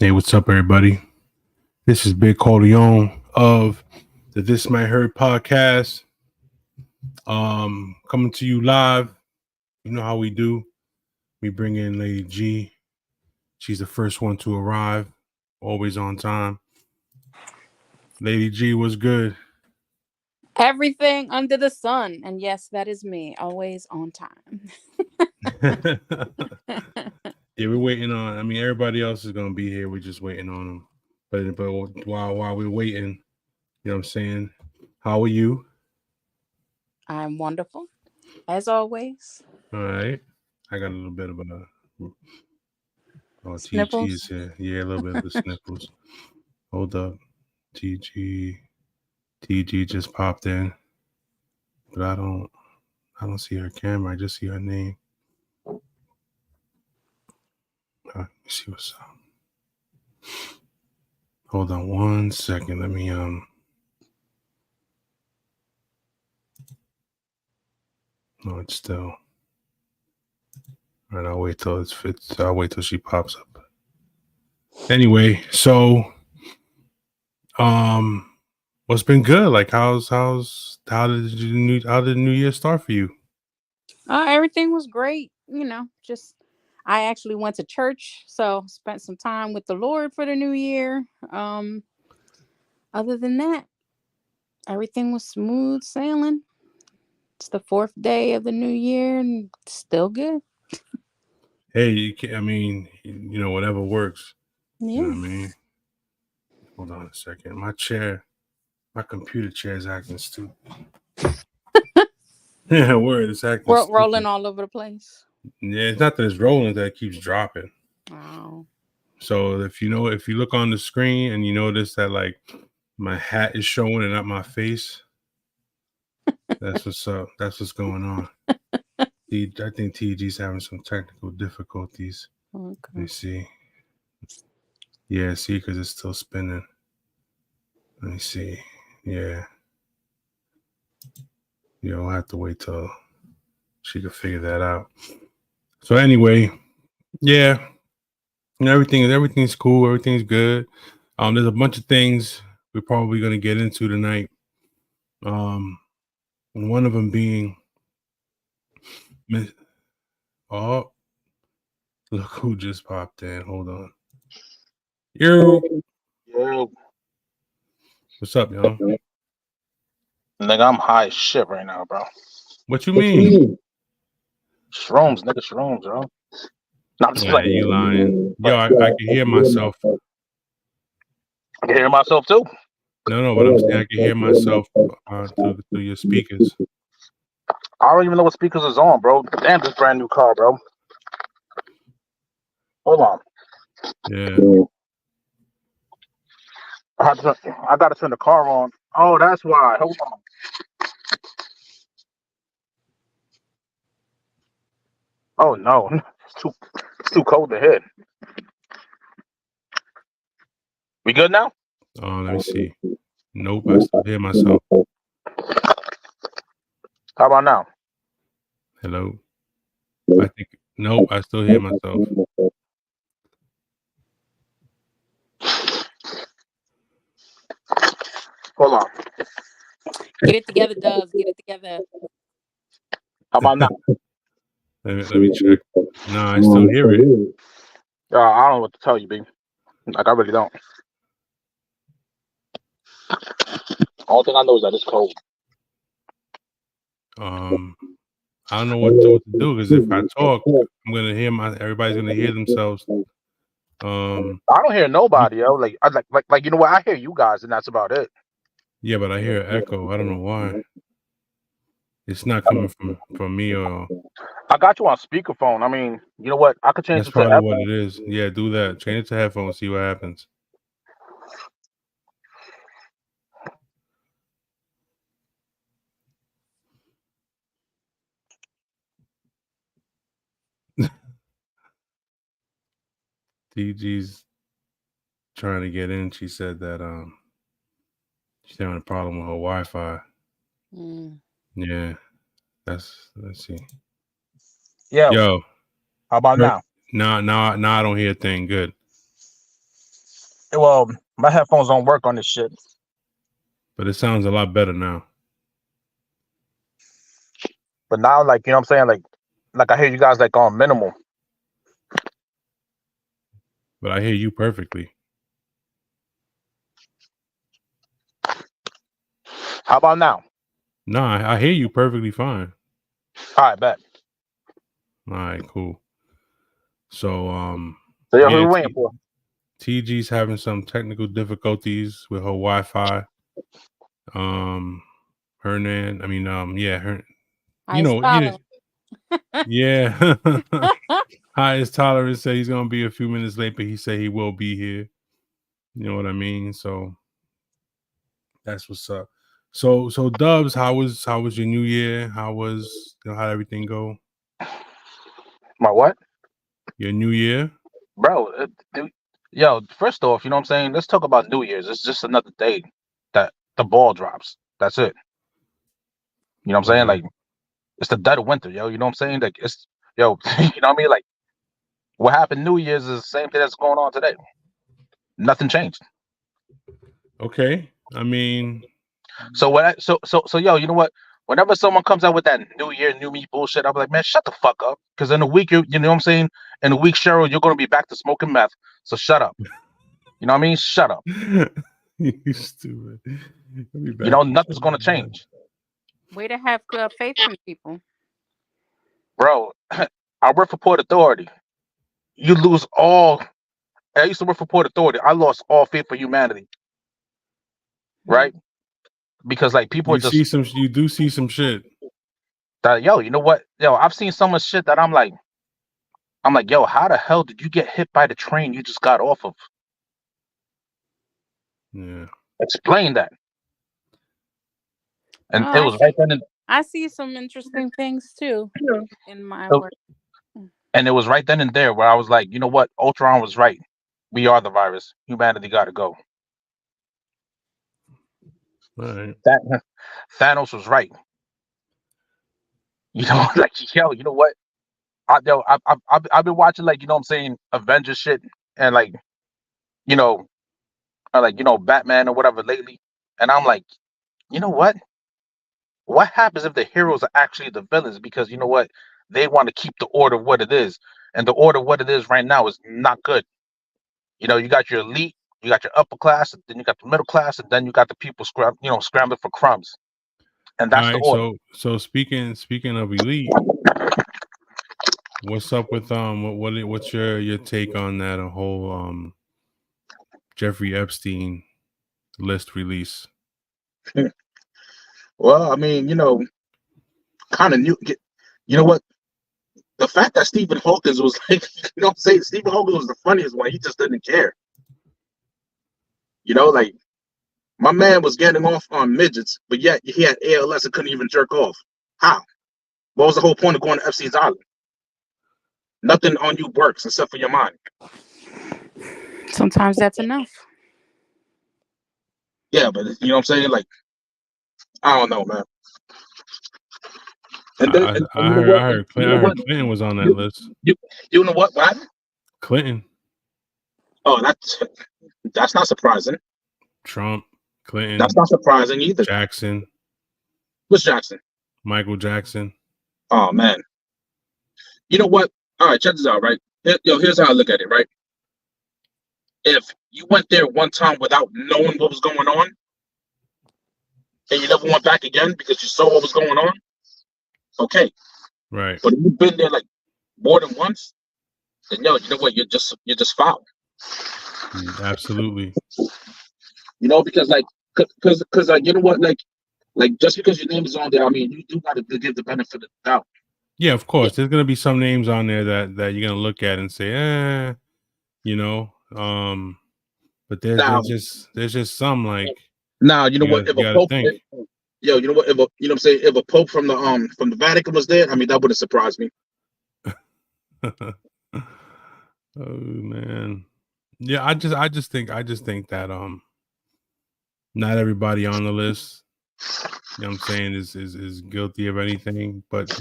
Hey, what's up, everybody? This is Big Corleone of the This Might Hurt podcast. Coming to you live. You know how we do. We bring in Lady G. She's the first one to arrive, always on time. Lady G, what's good? Everything under the sun. And yes, that is me, always on time. Yeah, we're waiting on. I mean, everybody else is gonna be here. We're just waiting on them. But while we're waiting, you know what I'm saying? How are you? I'm wonderful, as always. All right. I got a little bit of a TG is Sniffles. here. Yeah, a little bit of the sniffles. Hold up. TG. TG just popped in. But I don't see her camera. I just see her name. Let me see what's up. Hold on 1 second. Let me No, it's still. All right, I'll wait till it's fits. I'll wait till she pops up. Anyway, so what's been good? Like how did the new year start for you? Everything was great. Just I actually went to church, so spent some time with the Lord for the new year. Other than that, everything was smooth sailing. It's the fourth day of the new year and still good. Hey, I mean, whatever works. You know Yeah. what I mean? Hold on a second. My computer chair is acting stupid. Yeah, word, it's acting Rolling stupid. all over the place. Yeah, it's not that it's rolling, it's that it keeps dropping. Oh. So if you look on the screen and you notice that like my hat is showing and not my face, that's what's up. That's what's going on. I think TG's having some technical difficulties. Let me Okay. see. Yeah, see, because it's still spinning. Let me see. Yeah. I'll have to wait till she can figure that out. So anyway, yeah, everything's cool. Everything's good. There's a bunch of things we're probably gonna get into tonight. And one of them being, oh, look who just popped in. Hold on. You, Yo, what's up, y'all? nigga, I'm high as shit right now, bro. What you mean? Shrooms, nigga, shrooms, bro. No, I'm just Yeah, you playing. lying. Yo, I can hear myself. I can hear myself too. No, but I'm saying I can hear myself through your speakers. I don't even know what speakers is on, bro. Damn, this brand new car, bro. Hold on. Yeah. I gotta turn the car on. Oh, that's why. Hold on. Oh no, it's too cold to hit. We good now? Oh, let me see. Nope, I still hear myself. How about now? Hello. I think nope, I still hear myself. Hold on. Get it together, Doves. Get it together. How about now? Let me check. No, I still hear it. I don't know what to tell you, B. Like I really don't. All thing I know is that it's cold. I don't know what to do because if I talk, I'm gonna hear everybody's gonna hear themselves. I don't hear nobody, yo. Like I like you know what? I hear you guys, and that's about it. Yeah, but I hear an echo. I don't know why. It's not coming from me or. I got you on speakerphone. I mean, you know what? I could change That's it to probably what headphones. it is. Yeah, do that. Change it to headphones. See what happens. DG's trying to get in. She said that she's having a problem with her Wi-Fi. Yeah, let's see. Yeah. Yo, How about now? now I don't hear a thing. Good. Well, my headphones don't work on this shit. But it sounds a lot better now. But now, like, you know what I'm saying? Like I hear you guys like on minimal. But I hear you perfectly. How about now? No, I hear you perfectly fine. All right, bet. All right, cool. So, So who are we waiting for? TG's having some technical difficulties with her Wi-Fi. Hernan, I mean, her, you know, yeah. Highest tolerance said he's gonna be a few minutes late, but he said he will be here. You know what I mean? So that's what's up. So Dubs, how was your New Year? How'd everything go? My what? Your New Year? Bro, yo, first off, you know what I'm saying? Let's talk about New Year's. It's just another day that the ball drops. That's it. You know what I'm saying? Like, it's the dead of winter, yo. You know what I'm saying? Like, it's, yo, you know what I mean? Like, what happened New Year's is the same thing that's going on today. Nothing changed. Okay. I mean, so yo, you know what? Whenever someone comes out with that New Year, new me bullshit, I'm like, man, shut the fuck up. Because in a week, you know what I'm saying? In a week, Cheryl, you're gonna be back to smoking meth. So shut up. You know what I mean? Shut up. You stupid. You know, nothing's gonna change. Way to have faith in people. Bro, I work for Port Authority. You lose all. I used to work for Port Authority. I lost all faith for humanity. Right? Because like people you do see some shit. That, yo, you know what? Yo, I've seen so much shit that I'm like, yo, how the hell did you get hit by the train you just got off of? Yeah. Explain that. And it was right then. I see some interesting things too in my work. And it was right then and there where I was like, you know what? Ultron was right. We are the virus. Humanity got to go. Right. Thanos was right. You know, like, yo, you know what? I've been watching, like, you know what I'm saying, Avengers shit and like, you know, Batman or whatever lately. And I'm like, you know what? What happens if the heroes are actually the villains? Because you know what? They want to keep the order what it is. And the order what it is right now is not good. You know, you got your elite, you got your upper class, and then you got the middle class, and then you got the people scrambling for crumbs. And that's the order. So speaking of elite, what's up with what's your take on that whole Jeffrey Epstein list release? Well, I mean, you know, kind of new. You know what? The fact that Stephen Hawkins was like, you know what I'm saying? Stephen Hawkins was the funniest one. He just didn't care. You know, like, my man was getting off on midgets, but yet he had ALS and couldn't even jerk off. How? What was the whole point of going to Epstein's Island? Nothing on you works except for your mind. Sometimes that's enough. Yeah, but you know what I'm saying? Like, I don't know, man. And then, I heard Clinton was on that list. You know what? What? Clinton. Oh, that's not surprising. Trump, Clinton. That's not surprising either. Jackson. What's Jackson? Michael Jackson. Oh man. You know what? All right, check this out, right? Here's how I look at it, right? If you went there one time without knowing what was going on, and you never went back again because you saw what was going on, okay. Right. But if you've been there like more than once, then you know what? You're just foul. Absolutely. You know, because you know what, like just because your name is on there, I mean, you do got to give the benefit of the doubt. Yeah, of course. There's gonna be some names on there that you're gonna look at and say, you know, but there's just some like. Now you know what? If a pope, you know what? If you know what I'm saying, if a pope from the Vatican was there, I mean, that wouldn't surprise me. Oh man, yeah. I just think that not everybody on the list, you know what I'm saying, is guilty of anything. But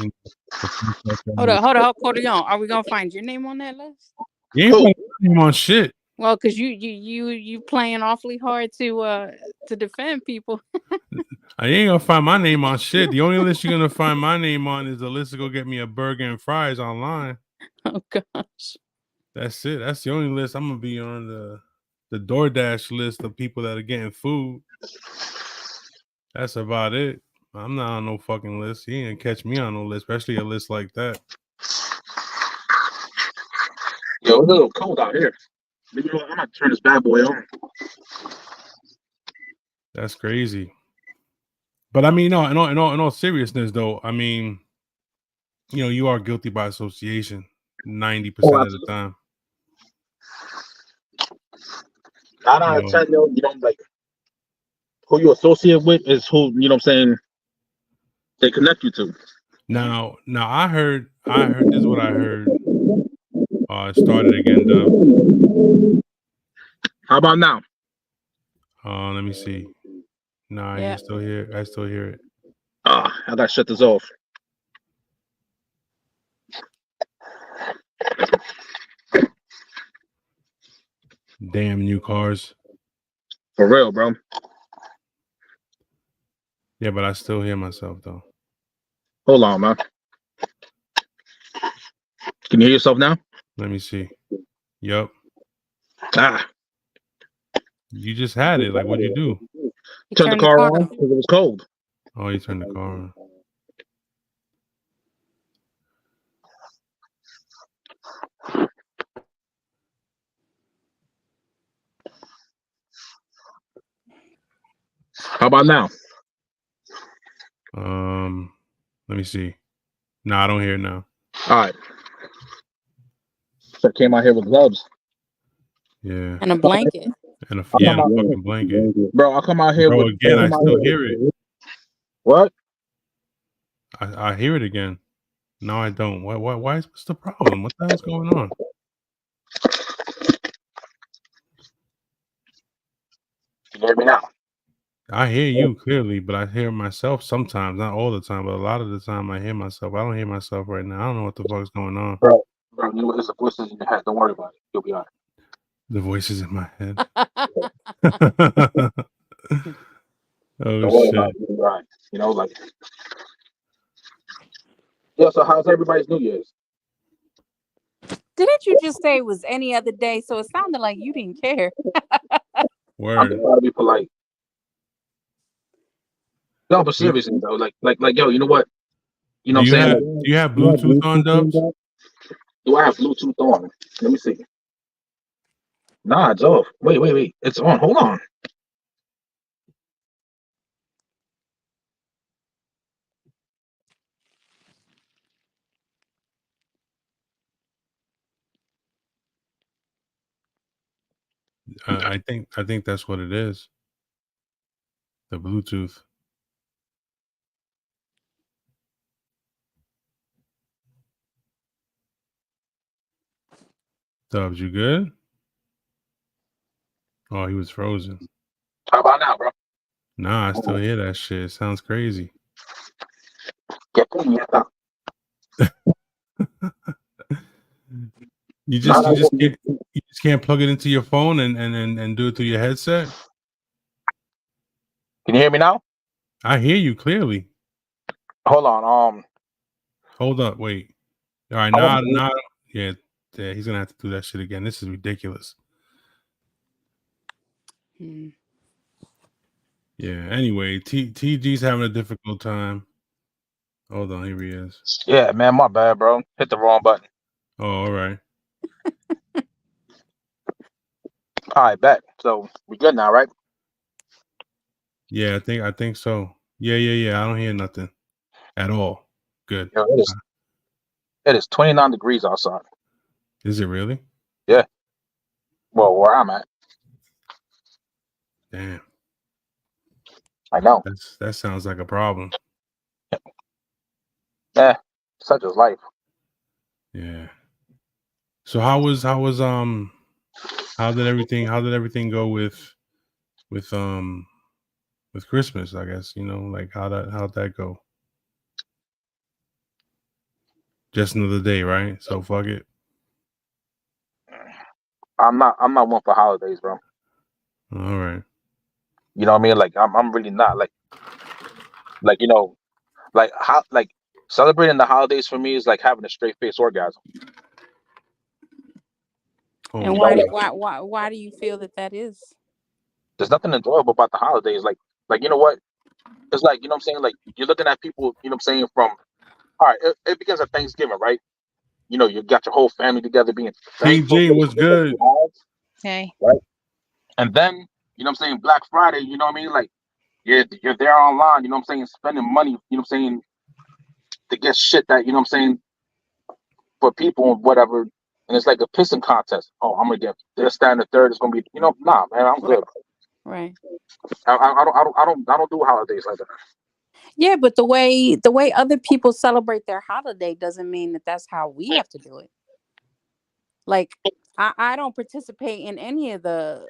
hold on. Are we gonna find your name on that list? You ain't putting your name on shit. Well, because you playing awfully hard to defend people. I ain't gonna find my name on shit. The only list you're gonna find my name on is the list to go get me a burger and fries online. Oh gosh. That's it. That's the only list I'm gonna be on, the DoorDash list of people that are getting food. That's about it. I'm not on no fucking list. You ain't gonna catch me on no list, especially a list like that. Yo, it's a little cold out here. Maybe I'm gonna turn this bad boy on. That's crazy. But I mean, no, in all seriousness, though, I mean, you are guilty by association 90% of the time. 9 out of 10, like who you associate with is who, what I'm saying, they connect you to. Now I heard this is what I heard. It started again, Dub. How about now? Let me see. Nah, Yeah. I still hear it. I gotta shut this off. Damn new cars. For real, bro. Yeah, but I still hear myself though. Hold on, man. Can you hear yourself now? Let me see. Yup. Ah. You just had it. Like, what'd you do? You Turned the car on because it was cold. Oh, you turned the car on. How about now? Let me see. No, I don't hear it now. All right. So I came out here with gloves. Yeah. And a blanket. And a fucking blanket. Bro, I'll come out here with again, I still hear it. What? I hear it again. No, I don't. What's the problem? What the hell's going on? Can you hear me now? I hear you clearly, but I hear myself sometimes, not all the time, but a lot of the time I hear myself. I don't hear myself right now. I don't know what the fuck's going on. Bro, you know what? It's the voices in your head. Don't worry about it. You'll be all right. The voices in my head. Don't Oh worry shit. about it. You'll be all right. Like. Yeah, so how's everybody's New Year's? Didn't you just say it was any other day? So it sounded like you didn't care. Word. I'm just trying to be polite. No, but seriously though, like, yo, you know what? You know do what I'm saying? Do you have Bluetooth on, Dubs? Do I have Bluetooth on? Let me see. Nah, it's off. Wait. It's on. Hold on. I think that's what it is. The Bluetooth. Dubs, you good? Oh, he was frozen. How about now, bro? Nah, I still hear that shit. It sounds crazy. You just can't plug it into your phone and do it through your headset. Can you hear me now? I hear you clearly. Hold on. Hold up, wait. All right, now, yeah, he's gonna have to do that shit again. This is ridiculous. Yeah. Anyway, TG's having a difficult time. Hold on, here he is. Yeah, man, my bad, bro. Hit the wrong button. Oh, all right. All right, bet. So we good now, right? Yeah, I think so. Yeah. I don't hear nothing at all. Good. Yo, it is 29 degrees outside. Is it really? Yeah. Well, where I'm at. Damn. I know. That sounds like a problem. Yeah, such is life. Yeah. So how did everything go with Christmas, I guess, like how'd that go? Just another day, right? So fuck it. I'm not one for holidays, bro. All right. You know what I mean? Like I'm really not like how like celebrating the holidays for me is like having a straight face orgasm. And You know, Holy like why do you feel that is? there's nothing enjoyable about the holidays. Like you know what? It's like, you know what I'm saying? Like you're looking at people, you know what I'm saying, from all right, it begins at Thanksgiving, right? You know, you got your whole family together being King thankful G for the was shit that you good. have, Hey. right? And then, you know what I'm saying, Black Friday, you know what I mean? Like you're there online, you know what I'm saying, spending money, you know what I'm saying, to get shit that, you know what I'm saying, for people and whatever. And it's like a pissing contest. Oh, I'm gonna get this, that, and the third. It's gonna be, nah, man, I'm Right. good. Right. I don't do holidays like that. Yeah, but the way other people celebrate their holiday doesn't mean that that's how we have to do it. Like I don't participate in any of the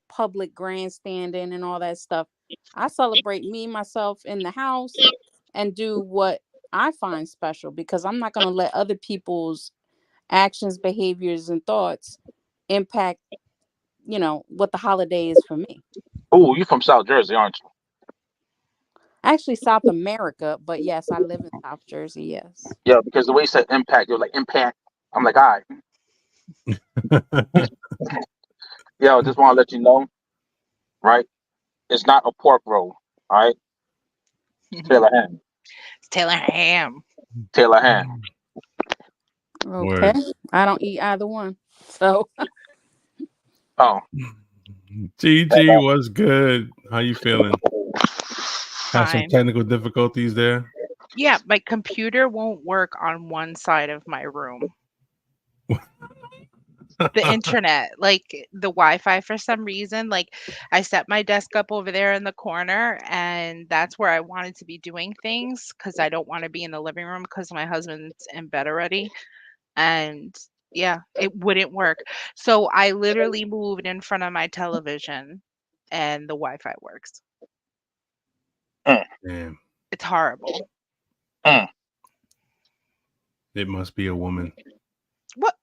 public grandstanding and all that stuff. I celebrate me myself in the house and do what I find special, because I'm not going to let other people's actions, behaviors, and thoughts impact, what the holiday is for me. Oh, you from South Jersey, aren't you? Actually, South America, but yes, I live in South Jersey. Yes. Yeah, because the way you said impact, you're like impact. I'm like, all right. Yeah, I just want to let you know, right? It's not a pork roll, all right? Taylor ham. Taylor ham. Taylor ham. Okay. Word. I don't eat either one. So Oh, GG was good. How you feeling? Have some Fine. technical difficulties there. Yeah, my computer won't work on one side of my room. The internet, like the Wi-Fi, for some reason, like I set my desk up over there in the corner, and that's where I wanted to be doing things because I don't want to be in the living room because my husband's in bed already. And yeah, it wouldn't work. So I literally moved in front of my television and the Wi-Fi works. Damn. It's horrible. It must be a woman. What?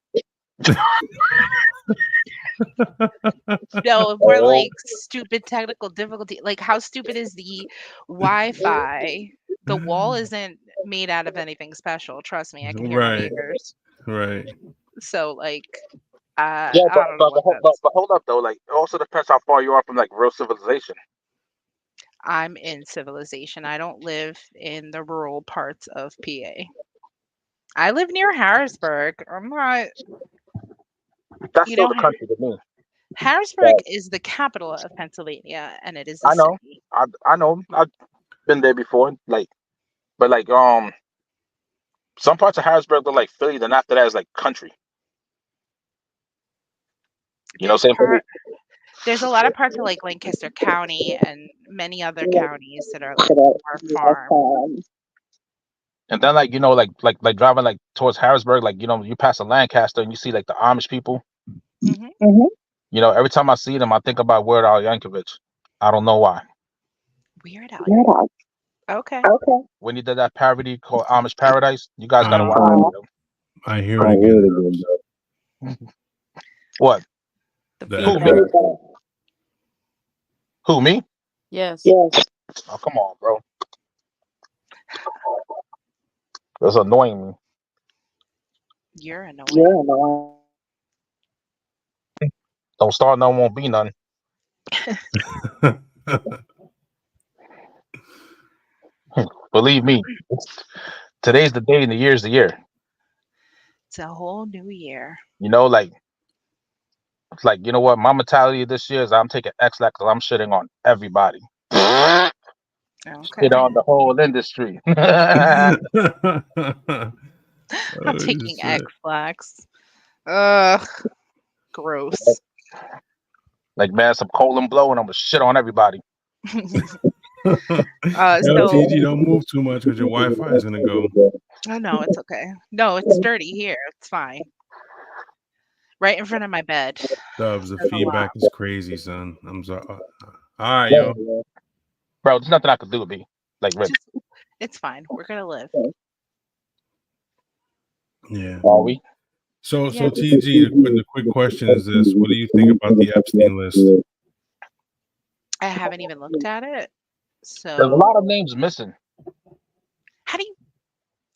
No, more like stupid technical difficulty. Like, how stupid is the Wi-Fi? The wall isn't made out of anything special. Trust me, I can hear my Right. neighbors. Right. So, like, yeah, I don't know what that's. but hold up though. Like, it also depends how far you are from like real civilization. I'm in civilization. I don't live in the rural parts of PA. I live near Harrisburg. I'm not, That's you still know, the country to me. Harrisburg is the capital of Pennsylvania, and it is a I know. city. I know. I've been there before. Like, but like some parts of Harrisburg look like Philly. Then after that is like country. You know what There's I'm saying? there's a lot of parts of like Lancaster County and many other counties that are like more farm. And then like like driving like towards Harrisburg, like you pass a Lancaster and you see like the Amish people. Hmm. You know, every time I see them, I think about Weird Al Yankovic. I don't know why. Weird Al. Okay. When he did that parody called Amish Paradise, you guys gotta watch it. I hear it again. What? the Who, me? feedback. Who, me? Yes. Oh, come on, bro. That's annoying me. You're annoying. Don't start, none won't be none. Believe me, today's the day and the year's the year. It's a whole new year. You know, like you know what? My mentality this year is I'm taking X-Lax because I'm shitting on everybody. Okay. Shit on the whole industry. I'm Oh, taking shit. X-Lax. Ugh. Gross. Like, man, some colon blow and I'm gonna shit on everybody. Yo, So TG, don't move too much because your Wi-Fi is gonna go. oh no, it's okay. No, it's sturdy here. It's fine. Right in front of my bed. Dubs, the Says a lot. feedback is crazy, son. I'm sorry. All right, yo. Bro, there's nothing I could do to be like really. It's fine. We're gonna live. Yeah. Are we? So Yeah. TG, the quick question is this: what do you think about the Epstein list? I haven't even looked at it. There's a So lot of names missing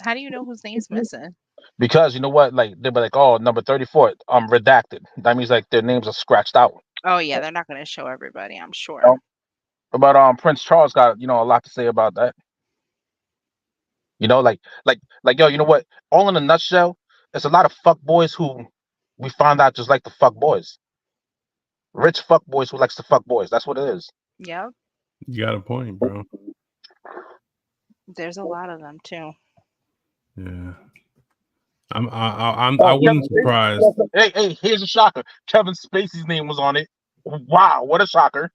how do you know whose name's missing? because you know what? Like they'll be like, oh, number 34, redacted. That means like their names are scratched out. Oh yeah, they're not going to show everybody, I'm sure. You know? But Prince Charles got a lot to say about that. Yo, you know what? All in a nutshell, there's a lot of fuck boys who we found out just like the fuck boys. Rich fuck boys who likes to fuck boys. That's what it is. Yep. You got a point, bro. There's a lot of them too. Yeah. I wasn't surprised. Hey, here's a shocker. Kevin Spacey's name was on it. Wow, what a shocker.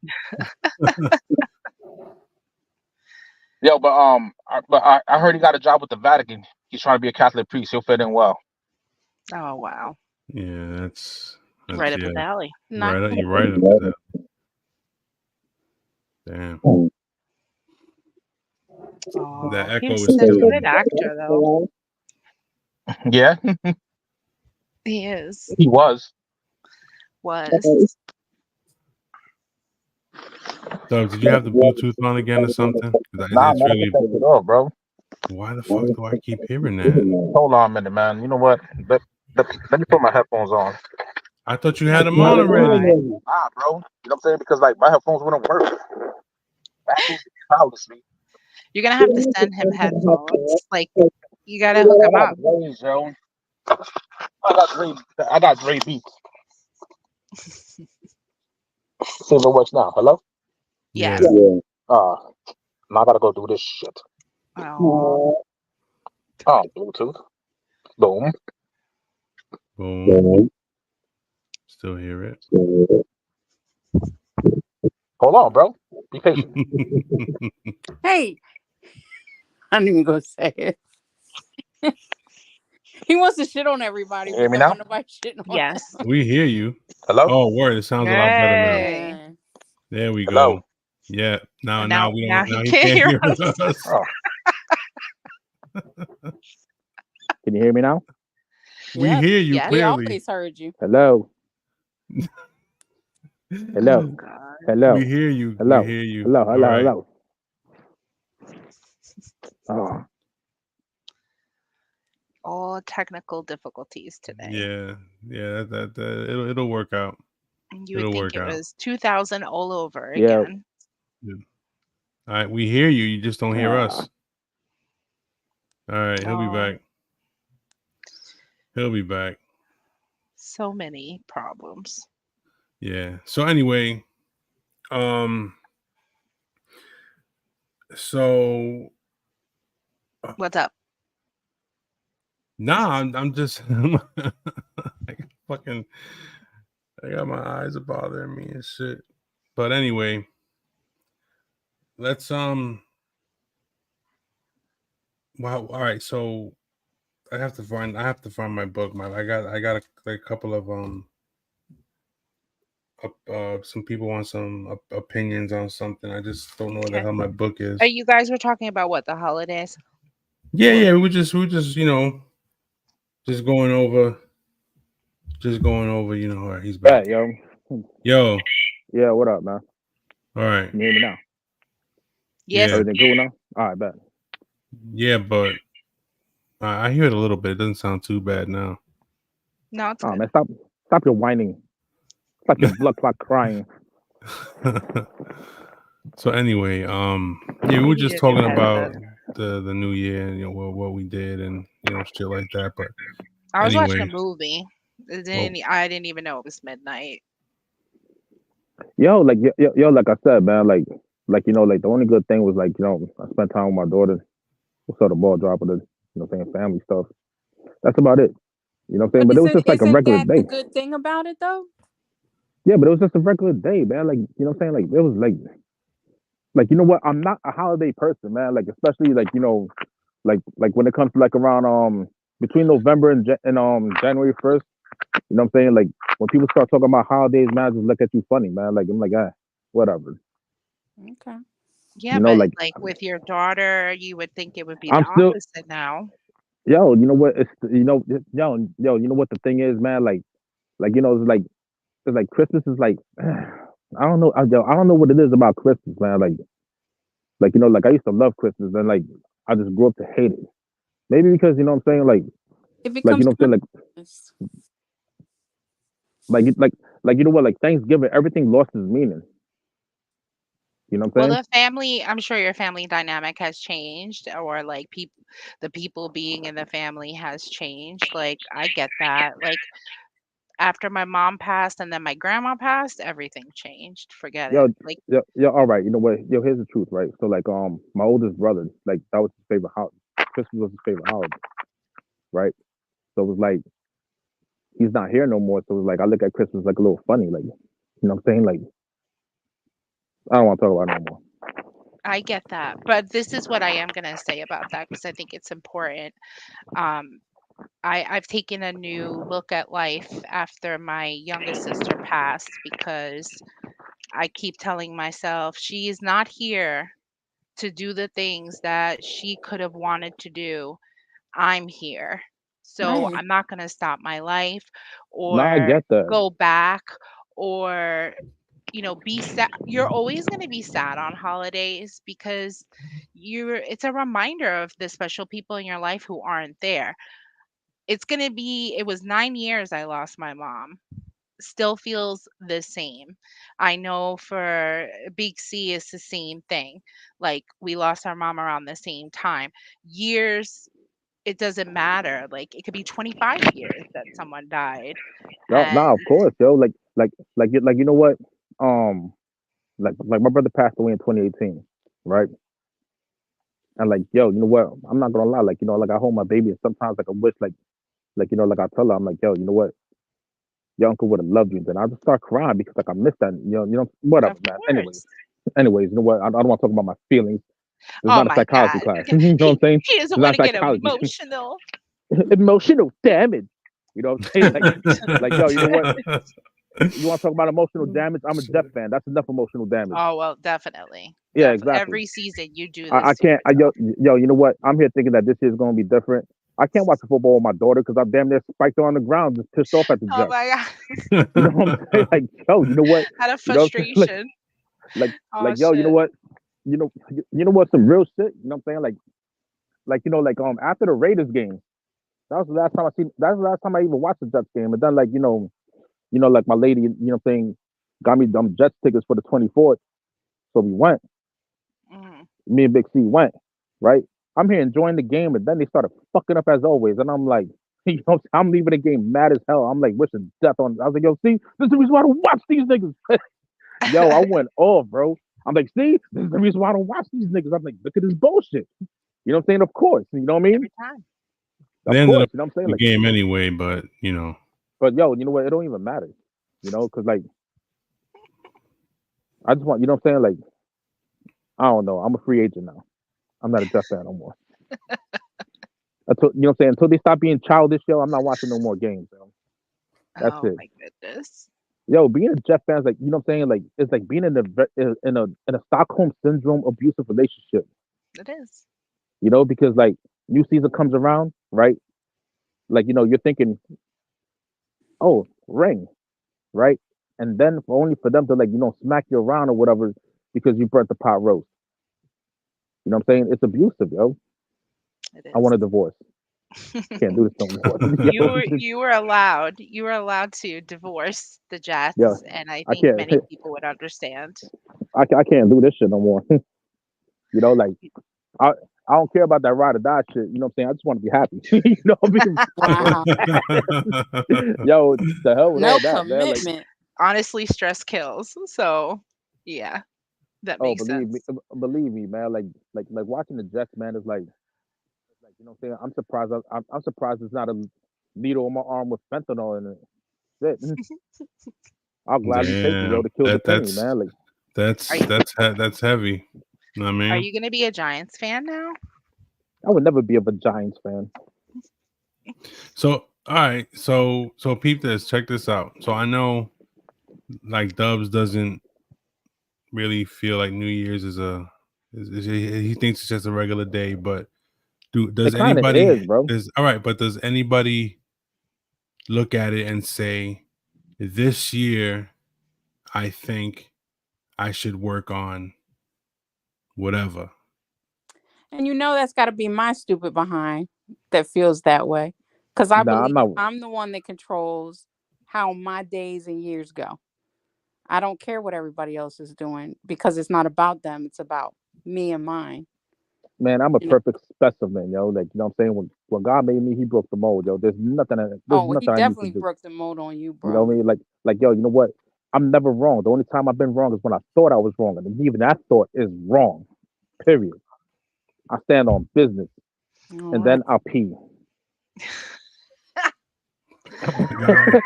Yo, but I heard he got a job with the Vatican. He's trying to be a Catholic priest. He'll fit in well. Oh wow. Yeah, that's Right up the valley. Not right. You're right up to that. Damn. Oh, That echo he's is such a killing good me. actor though. Yeah, He is. he was. Was. So, did you have the Bluetooth on again or something? 'Cause Nah, it's man, really. I it off, bro. Why the fuck do I keep hearing that? Hold on a minute, man. You know what? Let me put my headphones on. I thought you had them on already. Nah, bro. You know what I'm saying? Because like my headphones wouldn't work. Apple's powerless me. You're gonna have to send him headphones. Like you gotta hook him up. Ways, yo. I got Dre beats. See if it works now. Hello? Yes. Yeah. Now I gotta go do this shit. Oh. Bluetooth. Boom. Boom. Still hear it. Hold on, bro. Be patient. Hey, I'm even gonna say it. He wants to shit on everybody. You hear me but don't now? want nobody shitting on Yes. We hear you. Hello? Oh, word! It sounds a lot better now. Hey. him. There we Hello? go. Yeah. Now we Now don't. Now he he can't can't hear hear us. us. Oh. Can you hear me now? We Yep. hear you Yes. We clearly. always heard you. Hello? Hello? Oh, God. Hello? We hear you. Hello? We hear you. Hello? All Hello? right. Hello? Oh. All technical difficulties today. Yeah. That it'll work out. You would It'll think work it out. was 2000 all over Yeah. again. All right, we hear you. You just don't hear us. All right, he'll be Oh. back. He'll be back. So many problems. Yeah. So anyway, so What's up? nah, I'm just I got my eyes are bothering me and shit. But anyway, let's wow, all right, so I have to find my book. I got a couple of some people want some opinions on something. I just don't know what the hell my book is. You guys were talking about what, the holidays? Yeah, we just just going over, all right, he's back. Yeah, Yo. Yeah, what up, man? All right. Can you hear me now? Yes. Yeah. Everything cool now? All right, bet. Yeah, but I hear it a little bit. It doesn't sound too bad now. No, it's good. Man, stop your whining. Stop your blood clot crying. So anyway, yeah, we were just talking about the new year and what we did and shit like that. But I was watching anyway. a movie. I didn't even know it was midnight. Yo, like I said, man, like the only good thing was I spent time with my daughter. We saw the ball drop with the family stuff. That's about it. You know what I'm saying? But it was just like a regular day. The good thing about it though? Yeah, but it was just a regular day, man. Like, you know what I'm saying? Like it was like you know what? I'm not a holiday person, man. Like especially like when it comes to like around between November and January 1st. You know what I'm saying? Like when people start talking about holidays, man, I just look at you funny, man. Like I'm like, whatever. Okay. Yeah, but like with your daughter, you would think it would be the opposite now. Yo, you know what? You know what the thing is, man. It's like Christmas is like, I don't know, I don't know what it is about Christmas, man. Like I used to love Christmas, and like I just grew up to hate it. Maybe because you know what I'm saying, It like you becomes know what I'm saying, monotonous. like it- like like you know what, like Thanksgiving, everything lost its meaning. You know what Well, I'm saying? the family, I'm sure your family dynamic has changed, or like the people being in the family has changed. Like, I get that. Like, after my mom passed and then my grandma passed, everything changed. Forget Yo, it. Like, all right. You know what? Yo, here's the truth, right? So like, my oldest brother, like that was his favorite holiday. Christmas was his favorite holiday, right? So it was like he's not here no more. So it's like I look at Christmas like a little funny, like you know what I'm saying? Like I don't want to talk about it no more. I get that. But this is what I am going to say about that because I think it's important. Um, I've taken a new look at life after my youngest sister passed because I keep telling myself she is not here to do the things that she could have wanted to do. I'm here. So Right. I'm not going to stop my life Nah, I or get that. go back or be sad. You're always going to be sad on holidays because it's a reminder of the special people in your life who aren't there. It was 9 years I lost my mom. Still feels the same. I know for Big C is the same thing. Like, we lost our mom around the same time. Years, it doesn't matter. Like, it could be 25 years that someone died. Yo, nah, And of course, yo. Like you know what? Um, like my brother passed away in 2018, right? And like, yo, you know what? I'm not gonna lie. Like, you know, like I hold my baby, and sometimes like I wish, like you know, like I tell her, I'm like, yo, you know what? Your uncle would have loved you. Then I just start crying because like I miss that. Whatever, of man. course. Anyways, you know what? I don't want to talk about my feelings. It's Oh not a my psychology God. class. You know what I'm saying? He doesn't It's not want to get psychology. emotional. Emotional damage. You know what I'm saying? Like, yo, you know what? You want to talk about emotional damage? I'm a Jeff fan. That's enough emotional damage. Oh, well, definitely. Yeah, exactly. Every season you do I this to can't. yourself. You know what? I'm here thinking that this year's going to be different. I can't watch the football with my daughter because I'm damn near spiked her on the ground, just pissed off at the Oh Jets. my God. You know what I'm saying? Like, yo, you know what? Out of You know what I'm saying? frustration. Like, Oh yo, you know shit. what? You know what? Some real shit. You know what I'm saying? After the Raiders game, that was the last time I seen. That's the last time I even watched the Jets game. And then like like my lady, you know what I'm saying, got me them Jets tickets for the 24th. So we went. Mhm. Me and Big C went. Right. I'm here enjoying the game, and then they started fucking up as always. And I'm like, I'm leaving the game mad as hell. I'm like wishing death on. I was like, yo, see, this is the reason why I don't watch these niggas. Yo, I went off, bro. I'm like, see, this is the reason why I don't watch these niggas. I'm like, look at this bullshit. You know what I'm saying? Of course. You know what I mean? Every time. They Of ended course. up You know what I'm saying? the Like, game anyway, but you know. but yo, you know what? It don't even matter. Because like I just want, you know what I'm saying? Like, I don't know. I'm a free agent now. I'm not a Jeff fan no more. Until you know what I'm saying? Until they stop being childish, yo, I'm not watching no more games. Yo. That's Oh it. my goodness. Yo, being a Jeff fan is like, you know what I'm saying? Like, it's like being in a Stockholm syndrome abusive relationship. It is. Because like new season comes around, right? Like, you're thinking, oh, ring, right? And then only for them to like, smack you around or whatever because you burnt the pot roast. You know what I'm saying? It's abusive, yo. It I want is. a divorce. Can't do this no more. You yo, were you were allowed you were allowed to divorce the yo, Jets, and I I think can't, many people would understand. I can't do this shit no more. Like I, I don't care about that ride or die shit. You know what I'm saying? I just want to be happy. Wow. Yo, the hell with No all that, man. Like, commitment. Honestly, stress kills. So, yeah, that oh, makes sense. believe me, man. Like watching the Jets, man, is like you know what I'm saying. I'm surprised it's not a needle on my arm with fentanyl in it. Shit, I'll gladly take it, yo, Damn. to kill the That pain, that's man. Like, Are that's you, that's that's heavy. You know what I are mean? you going to be a Giants fan now? I would never be a Giants fan. So all right, so peep this, check this out. So I know like Dubs doesn't really feel like New Year's is he thinks it's just a regular day, but Does It kind of anybody is, bro. all right, but does anybody look at it and say, this year I think I should work on whatever? And that's got to be my stupid behind that feels that way. Because I Nah, I'm believe not. I'm the one that controls how my days and years go. I don't care what everybody else is doing because it's not about them. It's about me and mine. Man, I'm a You know. perfect specimen, yo. Like, you know what I'm saying? When God made me, He broke the mold, yo. There's Oh, well, he nothing I need to definitely do. broke the mold on you, You know bro. what I mean? Like, yo, you know what? I'm never wrong. The only time I've been wrong is when I thought I was wrong, and even that thought is wrong. Period. I stand on business, All and right. then I'll pee. Oh my God.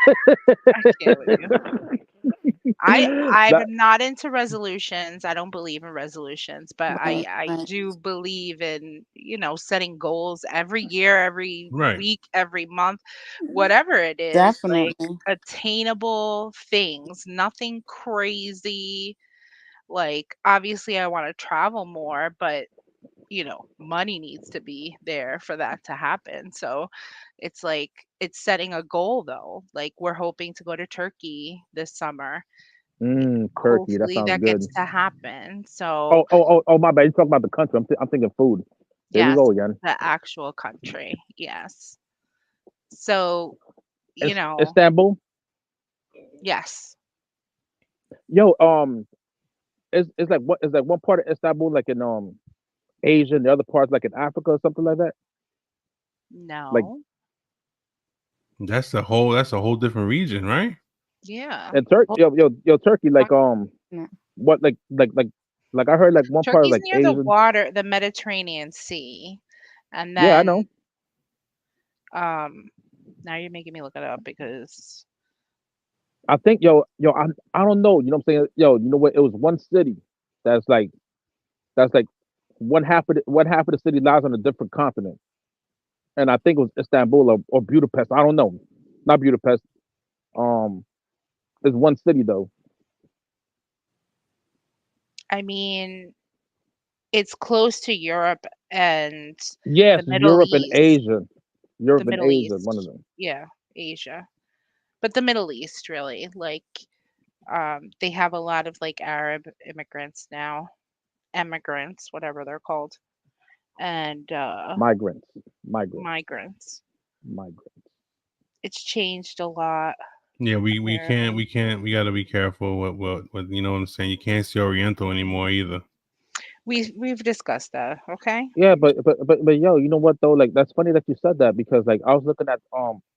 I can't with you. I'm That not into resolutions. I don't believe in resolutions, but Right. I Right. do believe in, setting goals every year, every Right. week, every month, whatever it is, like Definitely. attainable things, nothing crazy. Like obviously I want to travel more, but money needs to be there for that to happen. So it's like it's setting a goal though. Like we're hoping to go to Turkey this summer. turkey. That Hopefully sounds that good. gets to happen. So, Oh, my bad. You talking about the country? I'm thinking food. There we yes, go again. the actual country. Yes. So, Istanbul. yes. Yo, it's like what is like one part of Istanbul like in Asia, and the other parts like in Africa or something like that. Like No. That's a whole different region, right? Yeah. and Turkey, Well, yo, Turkey, like yeah. what like I heard like one part of Turkey's like near the Asian. water, the Mediterranean Sea. And Yeah, I know. then um now you're making me look it up because I think I don't know. You know what I'm saying? Yo, you know what? It was one city that's like that's like one half of the city lies on a different continent, and I think it was Istanbul or Budapest. I don't know. Not Budapest. Um, it's one city though. I mean, it's close to Europe and Yes, the Middle Europe and East. Asia. The Europe and Middle Asia, one of East. them. Yeah, Asia. But the Middle East really, like they have a lot of like Arab immigrants now, emigrants, whatever they're called, and Migrants, migrants, migrants. migrants. It's changed a lot Yeah, we there. can't we got to be careful what you know what I'm saying. You can't see Oriental anymore either. We've discussed that, okay? Yeah, but yo, you know what though? Like that's funny that you said that because like I was looking at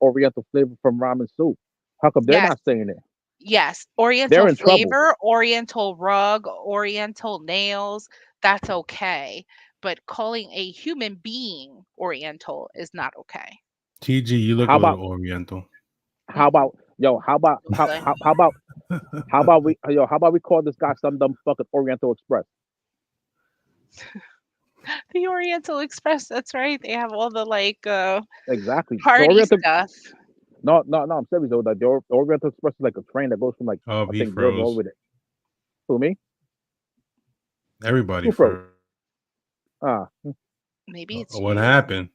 Oriental flavor from ramen soup. How come they're Yes, not saying it? yes. They're Oriental in trouble. flavor, Oriental rug, Oriental nails, that's okay. But calling a human being Oriental is not okay. TG, you look How a about little Oriental. how Mm-mm, about yo? How about don't say. how about how about we call this guy some dumb fucking Oriental Express? The Oriental Express, that's right. They have all the like Exactly. The party Oriental. stuff. No. I'm serious though. Like the Oriental Express is like a train that goes from like Oh, I he think Georgia all the froze. way to who me? Everybody Who froze? froze. Ah, Maybe it's What you. happened?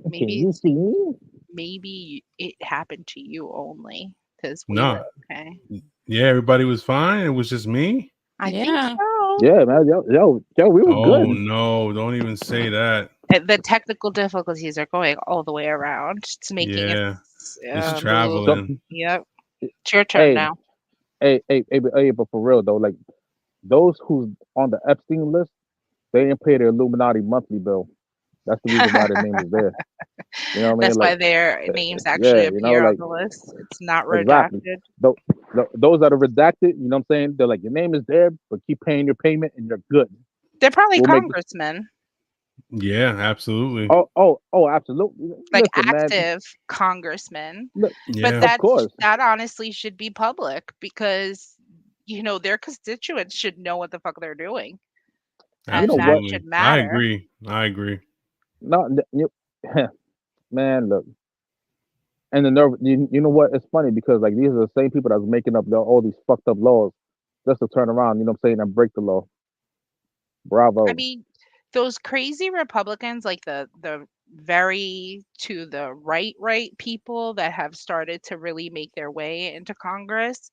Maybe can you it's see me? maybe it happened to you only because we were No. okay. Yeah, everybody was fine. It was just me. I think Yeah. so. Yeah, man. Yo, we was Oh good. no, don't even say that. The technical difficulties are going all the way around. It's making us Yeah, it's move. So, traveling. Yep. It's your turn hey, now. but for real though, like those who's on the Epstein list, they didn't pay their Illuminati monthly bill. That's the reason why their name is there. You know what I That's mean? why Like, their names actually yeah, appear on the list. It's not exactly. redacted. Those, those that are redacted, you know what I'm saying? They're like, your name is there, but keep paying your payment and you're good. They're probably We'll make congressmen, Yeah, absolutely. oh, absolutely. like Listen, man. active congressmen. Look, But Yeah, of course. that honestly should be public because their constituents should know what the fuck they're doing, You know and that what? should absolutely. I matter. agree. I agree. No, man, look. And the nerve, you know what? It's funny because like these are the same people that's making up all these fucked up laws just to turn around. You know what I'm saying? And break the law. I Bravo. mean, those crazy Republicans, like the very to the right people that have started to really make their way into Congress,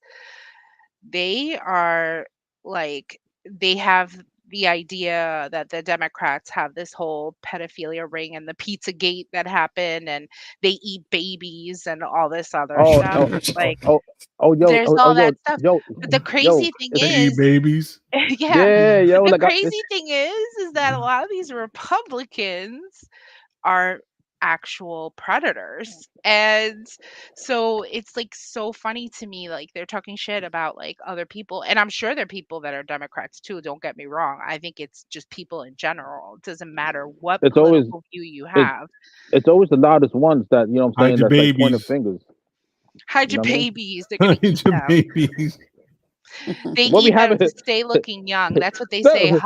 they are like they have the idea that the Democrats have this whole pedophilia ring and the Pizzagate that happened and they eat babies and all this other Oh, stuff. oh, oh, Like oh, oh, yo, there's oh, oh, all yo, that stuff. yo, But the yo, crazy thing it's, They eat is, babies. yeah, yeah, but yo, the like it's, crazy thing is that a lot of these Republicans are actual predators. And so it's like so funny to me, like they're talking shit about like other people. And I'm sure there are people that are Democrats too, don't get me wrong. I think it's just people in general. It doesn't matter what it's always political view you it, have. it's always the loudest ones that Hide your that's like pointing babies. fingers. Hide You your know what I mean? babies, they're gonna Hide eat your them. babies. They What we eat have them to it. stay looking young. That's what they say. No,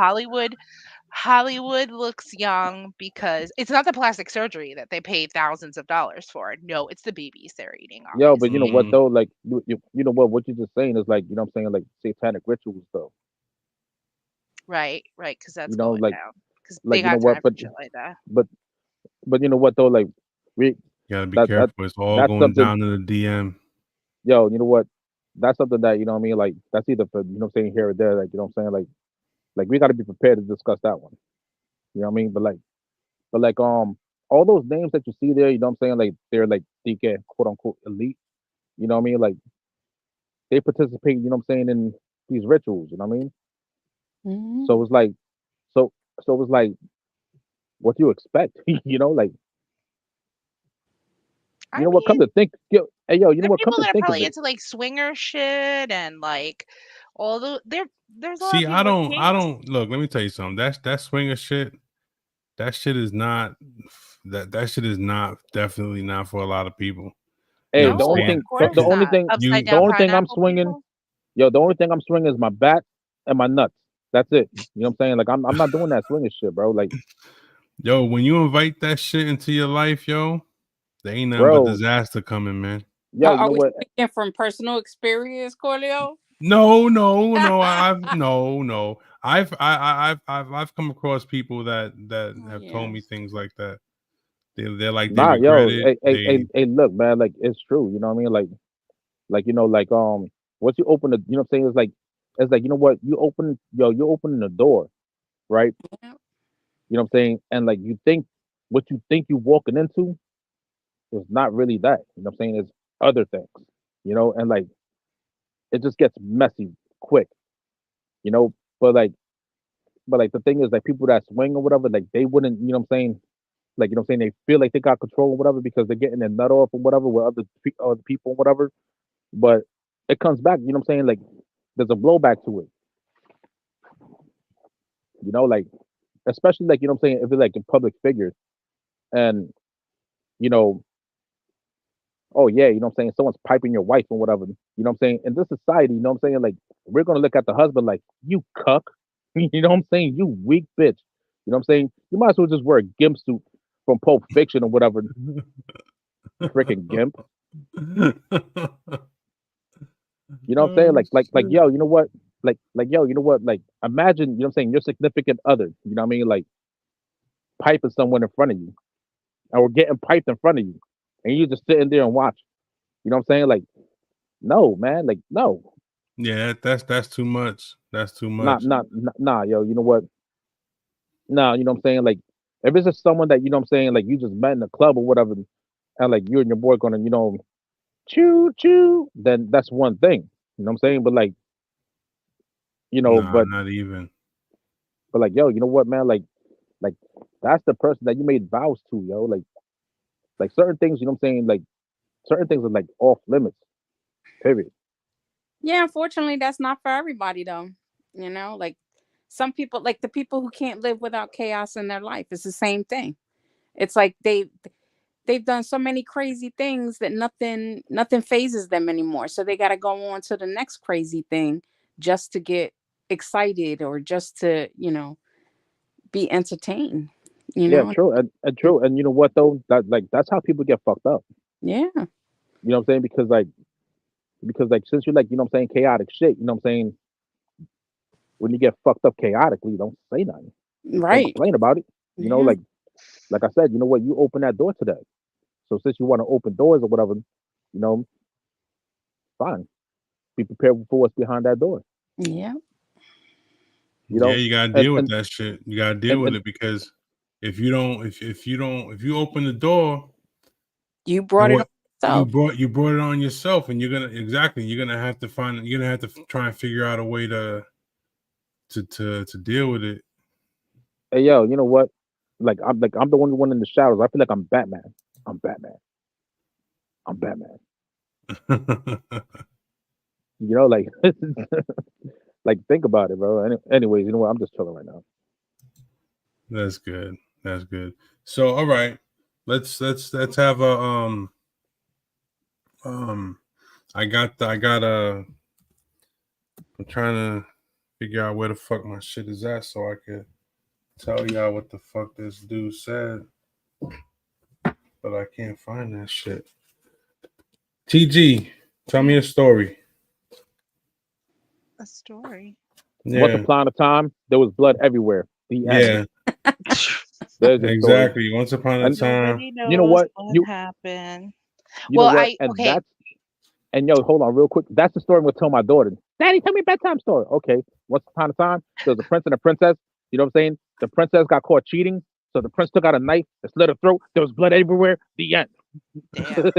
Hollywood looks young because it's not the plastic surgery that they pay thousands of dollars for. No, it's the babies they're eating, yo, but you know obviously. what Mm. though? Like you know what you're just saying is like like satanic rituals though. Right, right, because that's You know, going down. Because they you know got what? time for shit like that. But but you know what though? Like we You gotta be that that careful. It's all that's going something. down in the DM. Yo, you know what? That's something that like that's either for here or there. Like like we got to be prepared to discuss that one. You know what I mean? But like all those names that you see there, you know what I'm saying? Like they're like DK, quote unquote elite. You know what I mean? Like they participate. You know what I'm saying in these rituals. You know what I mean? Mhm. So it's like so so it's like what you expect. Like I you know what? Come mean, to think, yo, hey yo, you know there are what? Come people to that are think of probably it. into like swinger shit and like all the there's a lot See, of people with I kinks. don't look, let me tell you something. That swinger shit, that shit is not that shit is not definitely not for a lot of people. Hey, Yo, the only No, stay of thing, course the fucking only not. thing, Upside you the down only thing I'm pineapple swinging, people. yo, the only thing I'm swinging is my bat and my nuts. That's it. You know what I'm saying? Like I'm not doing that swinging shit, bro. Like, yo, when you invite that shit into your life, yo, there ain't nothing but bro, disaster coming, man. yo, you Are know we what? speaking from personal experience, Corleo? No, no, no. I've no, no. I've come across people that Oh, have told me yes. things like that. They're like they Nah, regret yo, it. hey, look, man, like it's true. You know what I mean? Like once you open the, you know what I'm saying? It's like you know what? You open the door, right? Yeah. You know what I'm saying? And like what you think you walking into is not really that. You know what I'm saying? It's other things. And like it just gets messy quick. You know, but like the thing is like people that swing or whatever, like they wouldn't. You know what I'm saying? Like they feel like they got control or whatever because they're getting their nut off or whatever with other people or whatever. But it comes back. You know what I'm saying? Like there's a blowback to it. Like especially like what I'm saying if it's like in public figures and you know oh yeah, you know what I'm saying, someone's piping your wife or whatever, you know what I'm saying? In this society, you know what I'm saying, like we're gonna look at the husband like, you cuck, you know what I'm saying? You weak bitch. You know what I'm saying? You might as well just wear a gimp suit from Pulp Fiction or whatever, freaking gimp. You know what I'm saying? Oh Like shit. yo, you know what? Like yo, you know what? Like imagine, you know what I'm saying, your significant other, you know what I mean, like piping someone in front of you or getting piped in front of you and you just sitting there and watch. You know what I'm saying? Like, no, man, like no. Yeah, that's too much. That's too Nah, much. nah, nah, yo, you know what? Nah, you know what I'm saying? Like, if it's just someone that, you know what I'm saying, like you just met in the club or whatever, and like you and your boy gonna, choo choo, then that's one thing. You know what I'm saying? But like, you know, Nah, but not even. but like, yo, you know what, man? Like that's the person that you made vows to, yo. Like certain things, you know what I'm saying? Like certain things are like off limits. Period. Yeah, unfortunately, that's not for everybody, though. Like some people, like the people who can't live without chaos in their life, it's the same thing. It's like they've done so many crazy things that nothing phases them anymore. So they got to go on to the next crazy thing just to get excited or just to be entertained. You Yeah, know? true, and true, and you know what though? That's how people get fucked up. Yeah. You know what I'm saying? Because since you're like, you know what I'm saying, chaotic shit, you know what I'm saying, when you get fucked up chaotically, you don't say nothing. Right. complain about it. You know, Yeah. like I said, you know what? You open that door today. So since you want to open doors or whatever, you know, fine. Be prepared for what's behind that door. Yeah. You Yeah, know, you gotta and deal with and that shit. You gotta deal with and it because if you open the door You and brought it on what yourself. you brought it on yourself, and you're gonna have to try and figure out a way to deal with it. hey, yo, you know what? I'm the only one in the shadows. I feel like I'm Batman. I'm Batman. I'm Batman. You know, like like think about it, bro. Anyways, you know what? I'm just chilling right now. That's good. That's good. So all right, let's have a um I got a I'm trying to figure out where the fuck my shit is at so I could tell y'all what the fuck this dude said, but I can't find that shit. TG, tell me a story. A story. Once Yeah, upon a time, there was blood everywhere. The end. yeah, There's a story. exactly. Once upon a And time. Nobody you know knows what? what happened. You know Well, what? And okay. yo, hold on real quick. That's the story I'm gonna tell my daughter. Daddy, tell me a bedtime story. Okay. Once upon a time, there was a prince and a princess. You know what I'm saying? The princess got caught cheating, so the prince took out a knife and slit her throat. There was blood everywhere. The end. Damn.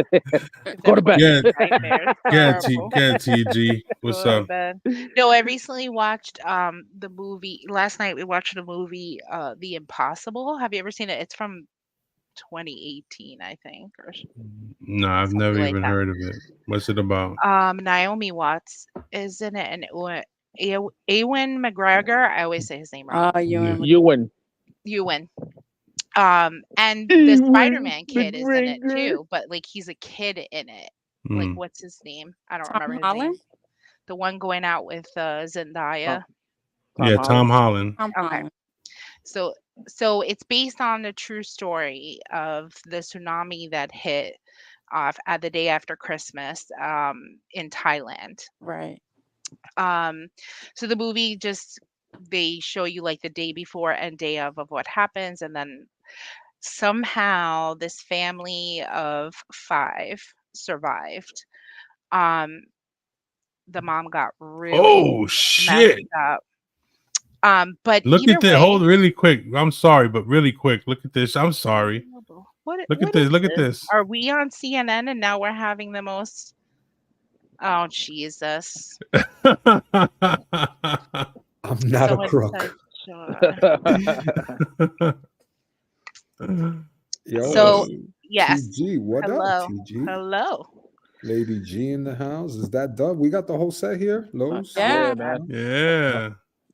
Go to bed. Yeah, Nightmares. Horrible. TG. What's Go to up? bed. No, I recently watched the movie. Last night we watched the movie The Impossible. Have you ever seen it? It's from 2018, I think, or No, I've something never like even that. heard of it. What's it about? Naomi Watts is in it, and Ewan McGregor. I always say his name wrong. You Yeah. and Ewan. Ewan. And the Ewan Spider-Man kid is in it McGregor. too, but like he's a kid in it. Like Mm. what's his name? I don't Tom remember his Holland. name. The one going out with Zendaya. Tom Yeah, Holland. Tom Holland. Tom Okay. Holland. So it's based on the true story of the tsunami that hit off at the day after Christmas in Thailand. Right. So the movie just they show you like the day before and day of what happens, and then somehow this family of 5 survived. Um, the mom got really Oh messed shit! up. But Look either at that. way, Hold really quick. I'm sorry, but really quick. Look at this. I'm sorry. Look at what this. is Look at this? this. Are we on CNN and now we're having the most? Oh Jesus! I'm not a Someone said, crook. Yo, so yes. TG, what up, Hello, TG? hello. Lady G in the house. Is that done? We got the whole set here, Lowe's. Yeah. Yeah, man. Yeah.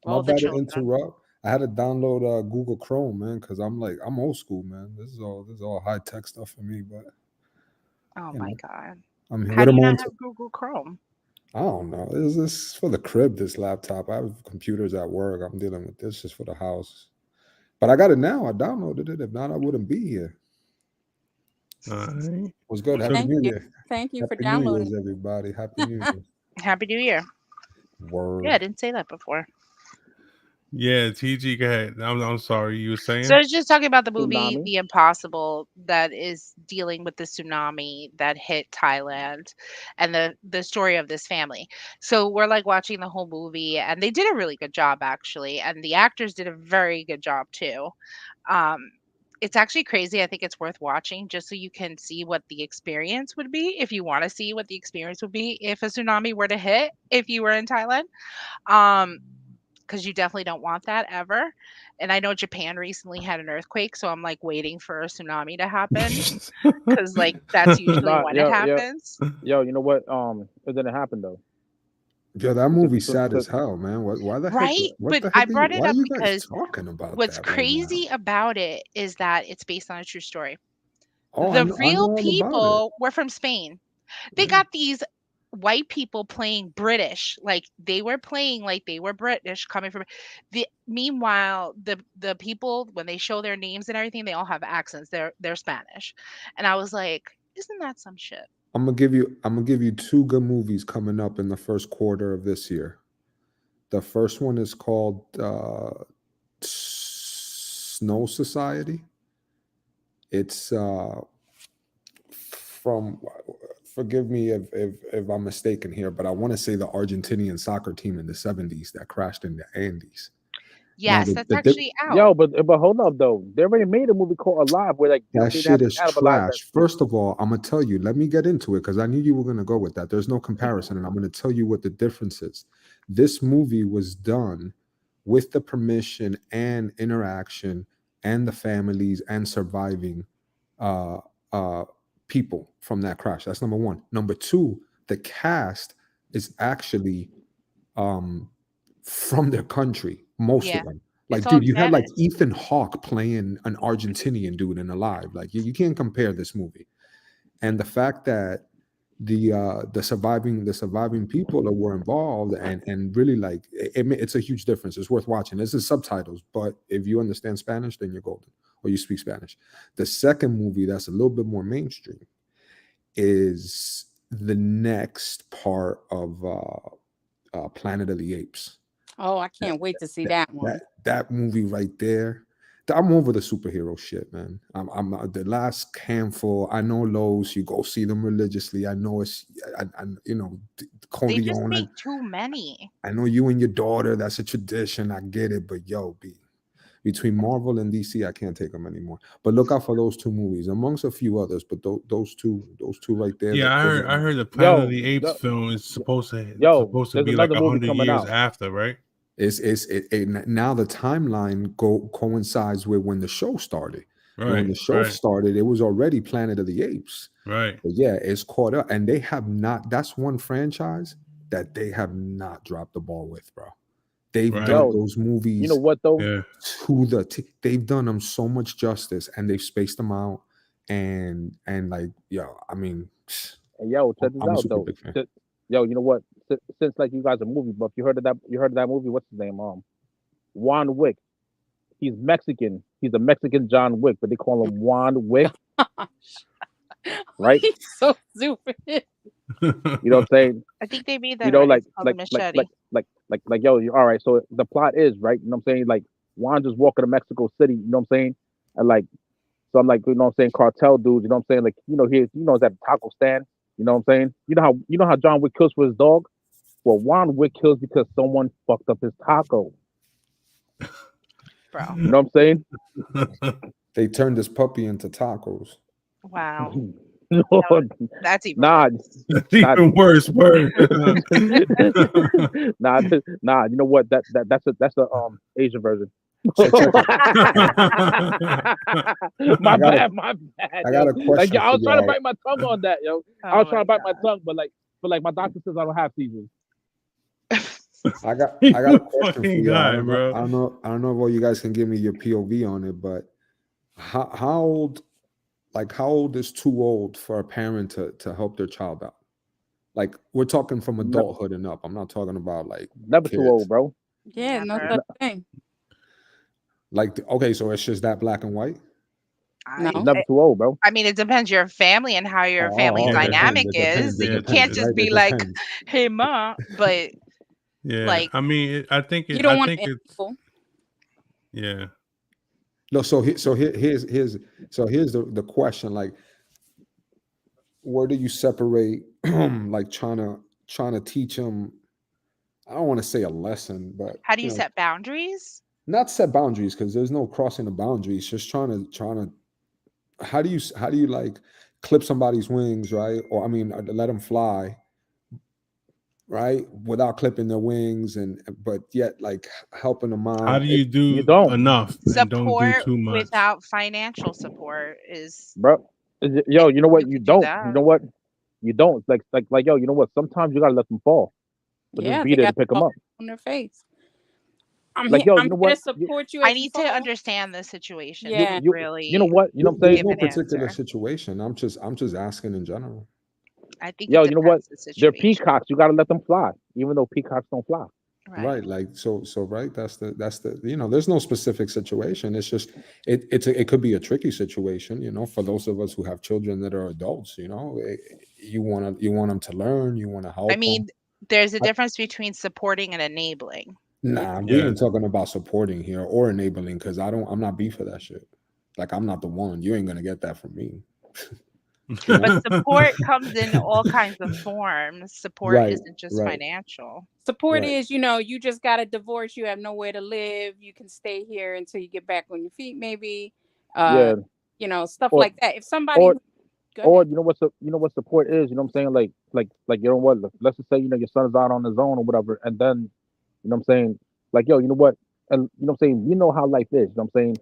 My All the bad to children. interrupt. I had to download Google Chrome, man, because I'm old school, man. This is all high tech stuff for me. But Oh you my know, God! I'm here. How What do am you I not on? have Google Chrome? I don't know. This is for the crib. This laptop. I have computers at work. I'm dealing with this just for the house. But I got it now. I downloaded it. If not, I wouldn't be here. All right. What's good? Happy Thank New you. Year. Thank you for Happy New downloading. Year's, everybody. Happy New Year's. Happy New Year. Word. Yeah, I didn't say that before. Yeah, TG, go ahead. I'm sorry. You were So I saying? was just talking about the movie Tsunami. The Impossible that is dealing with the tsunami that hit Thailand and the story of this family. So we're like watching the whole movie and they did a really good job actually, and the actors did a very good job too. Um it's actually crazy. I think it's worth watching just so you can see what the experience would be if you want to see what the experience would be if a tsunami were to hit if you were in Thailand. Um because you definitely don't want that ever. And I know Japan recently had an earthquake, so I'm like waiting for a tsunami to happen because like that's usually Nah, when it yo, happens. you know what? It didn't happen though. Yeah, that So, movie so, sad so, as hell, man. Why the heck? Right? What But the I heck? brought it Why are up you guys because talking about what's that right now? crazy about it is that it's based on a true story. Oh, The I know real all about it. people were from Spain. They Yeah. got these white people playing British, like they were playing like they were British coming from the meanwhile the people when they show their names and everything, they all have accents. They're Spanish. And I was like, isn't that some shit? I'm gonna give you two good movies coming up in the first quarter of this year. The first one is called Snow Society. It's from, forgive me if I'm mistaken here, but I want to say the Argentinian soccer team in the 70s that crashed in the Andes. Now Yes, that's the actually out. Yo, but hold up though. They already made a movie called Alive where like that they shit have to is cannibalize that trash. First of all, I'm gonna tell you, let me get into it because I knew you were gonna go with that. There's no comparison, and I'm gonna tell you what the difference is. This movie was done with the permission and interaction and the families and surviving uh people from that crash. That's number one. Number two, the cast is actually um from their country, most of Yeah. them. It's Like, all dude, you had like Spanish. Ethan Hawke playing an Argentinian dude in Alive. Like, you can't compare this movie. And the fact that the surviving people that were involved and really like it's a huge difference. It's worth watching. This is subtitles, but if you understand Spanish, then you're golden, or you speak Spanish. The second movie that's a little bit more mainstream is the next part of Planet of the Apes. Oh, I can't wait to see that one. That movie right there. I'm over the superhero shit, man. I'm the last handful. I know Lowe's. You go see them religiously. I know it's, you know, They Cody just on. make too many. I know you and your daughter. That's a tradition. I get it, but yo, between Marvel and DC, I can't take them anymore. But look out for those two movies, amongst a few others. But those two right there. Yeah, those are I my- heard the Planet of Yo, the Apes yo, film is supposed to there's be like another movie 100 coming years out. after, right? Now the timeline coincides with when the show started. And when Right, the show right, started, it was already Planet of the Apes. right, But yeah, it's caught up, and they have not. That's one franchise that they have not dropped the ball with, bro. They've right. done Yo, those you know movies what though? Yeah. to the they've done them so much justice, and they've spaced them out, and like, yo, I mean, And yo, check this I'm a out super though. big fan. Yo, you know what? Since like you guys are movie buff, you heard of that? You heard of that movie? What's his name? Juan Wick. He's Mexican. He's a Mexican John Wick, but they call him Juan Wick, right? He's so stupid. You know what I'm saying? I think they made that You know, already. like It's called a machete. yo, all right. So the plot is right. You know what I'm saying? Like Juan just walking to Mexico City. You know what I'm saying? And like, so I'm like, you know what I'm saying? Cartel dudes. You know what I'm saying? Like, you know, he's at a taco stand. You know what I'm saying? You know how John Wick kills for his dog. Well, Juan Wick kills because someone fucked up his taco. Bro. You know what I'm saying? They turned this puppy into tacos. Wow. No, That's even nah, worse. That's even worse. Word. nah. You know what? That's a Asian version. So check it. My I got a- bad. I got a Yo. question Like, yo, I was for trying to y'all. bite my tongue on that, yo. I Oh was trying to my bite my tongue, but my doctor says I don't have seizures. I got a question for Fucking you. guy, bro. I don't know if all you guys can give me your POV on it, but how old is too old for a parent to help their child out? Like, we're talking from adulthood and up. I'm not talking about like Never too kids. old, bro. Yeah, no Never. such thing. Like, okay, so it's just that black and white. No. It's never too old, bro. I mean, it depends your family and how your family it dynamic depends, is. it You depends, can't just right? be It like, depends. "Hey, ma," but Yeah, like, I mean, I think You don't want it's animal. yeah. No, here's the question. Like, where do you separate like trying to teach them? I don't want to say a lesson, but how do you know, set boundaries? not set boundaries, because there's no crossing the boundaries. Just trying to how do you like clip somebody's wings, right? Or I mean, let them fly, right, without clipping their wings, but yet like helping them How out. do you do You don't, enough and don't do Support too much? without financial support is. bro. Yo, you know what? You could do don't. that. You know what? You don't. Like, yo, you know what? Sometimes you gotta let them fall, but Yeah, just they be there to got pick them fall up. on their face. Like, yo, I'm you know here what? to support you. I as you need to fall. understand the situation. Yeah. to really, You know what? You know what I'm There's saying? no give an particular answer. situation. I'm just asking in general. I think Yo, it you know what? depends the They're situation. peacocks. You gotta let them fly, even though peacocks don't fly. Right, like so right, that's the there's no specific situation. It's just it could be a tricky situation, for those of us who have children that are adults. You want them to learn, you want to help I them. mean, there's a difference between supporting and enabling. Nah, we Yeah. ain't talking about supporting here or enabling because I'm not beef for that shit. Like I'm not the one. You ain't gonna get that from me. You know? But support comes in all kinds of forms. Support Right, isn't just right, financial. Support right. is, you just got a divorce, you have nowhere to live, you can stay here until you get back on your feet, maybe. Uh, Yeah. stuff Or like that. If somebody or who, go or ahead. you know what support is. You know what I'm saying? Like you know what? Let's just say your son is out on his own or whatever, and then you know what I'm saying. Like yo, you know what? And you know what I'm saying. You know how life is. You know what I'm saying.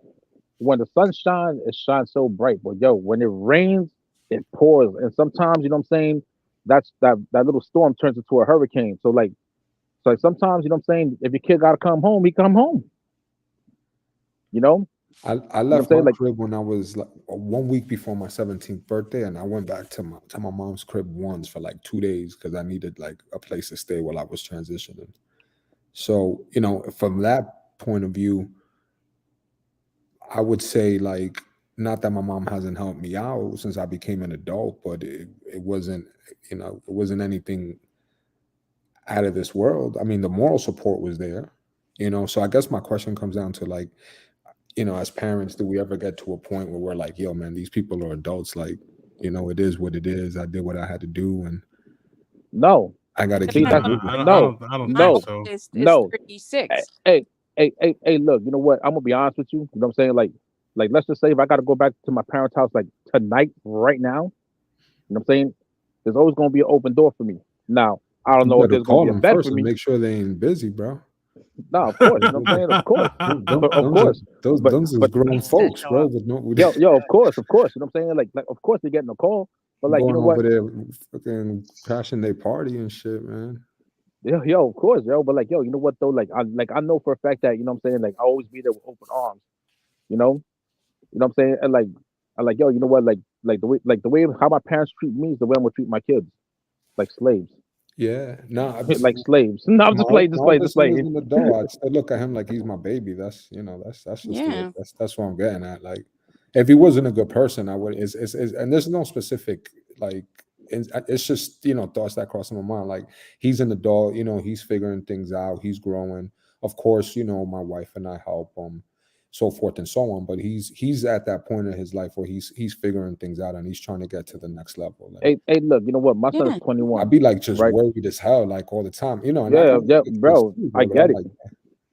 When the sun shines, it shines so bright. But yo, when it rains, it pours. And sometimes, you know what I'm saying, that little storm turns into a hurricane. So like sometimes, you know what I'm saying, if your kid gotta come home, he come home. You know? I You know what I'm left saying? my Like, crib when I was like 1 week before my 17th birthday, and I went back to my mom's crib once for like 2 days because I needed like a place to stay while I was transitioning. So, from that point of view, I would say like not that my mom hasn't helped me out since I became an adult, but it wasn't, it wasn't anything out of this world. I mean, the moral support was there, So I guess my question comes down to like, as parents, do we ever get to a point where we're like, yo, man, these people are adults, like, it is what it is. I did what I had to do and no. I gotta It's See, keep not it that's my moving. no, I don't my think no, so. oldest is no. Hey, 36. hey, hey, look, you know what? I'm gonna be honest with you. You know what I'm saying? Like let's just say if I gotta go back to my parents' house like tonight, right now, you know what I'm saying? There's always gonna be an open door for me. Now, I don't You know if better there's gonna call be a them bed for first and me. make sure they ain't busy, bro. No, of course, you know what I'm Those, saying? Of course. Of those, course. But those is but grown Needs to folks, show bro. up. With no, yo, of course, you know what I'm saying? Like of course they're getting a call. But like, you going know what? over there fucking crashing their party and shit, man. Yo, of course, yo. But like, yo, you know what though? Like I know for a fact that, you know what I'm saying, like I always be there with open arms, you know? You know what I'm saying? And like, yo, you know what? Like the way how my parents treat me is the way I'm gonna treat my kids. Like slaves. Yeah, nah. Like slaves. No, I'm My just playing, my just playing, just oldest son is playing. an adult. I'd still look at him like he's my baby. That's just the way. Yeah. That's what I'm getting at. Like, if he wasn't a good person, I would. And there's no specific like. It's just thoughts that cross my mind. Like he's an adult. He's figuring things out. He's growing. Of course, my wife and I help him, so forth and so on. But he's at that point in his life where he's figuring things out and he's trying to get to the next level. Like Hey, look, you know what? My son is Yeah. 21, I'd be like just right? worried as hell, like all the time, and I Yeah, don't yeah, take it to bro. excuse, I bro. But get I'm it.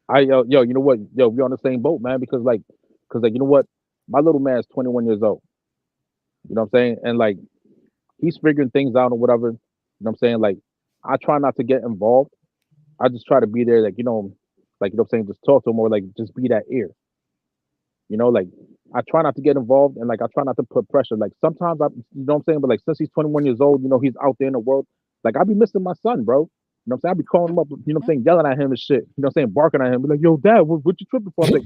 like, Yo, you know what? Yo, we on the same boat, man. Because you know what? My little man is 21 years old. You know what I'm saying? And like he's figuring things out or whatever. You know what I'm saying? Like I try not to get involved. I just try to be there, like you know what I'm saying, just talk to him or like just be that ear. Like I try not to get involved and like I try not to put pressure. Like sometimes you know what I'm saying, but like since he's 21 years old, he's out there in the world. Like I be missing my son, bro. You know what I'm saying? I be calling him up, you know what I'm saying, yelling at him and shit. You know what I'm saying, barking at him, be like, yo, dad, what you tripping for? I'm like,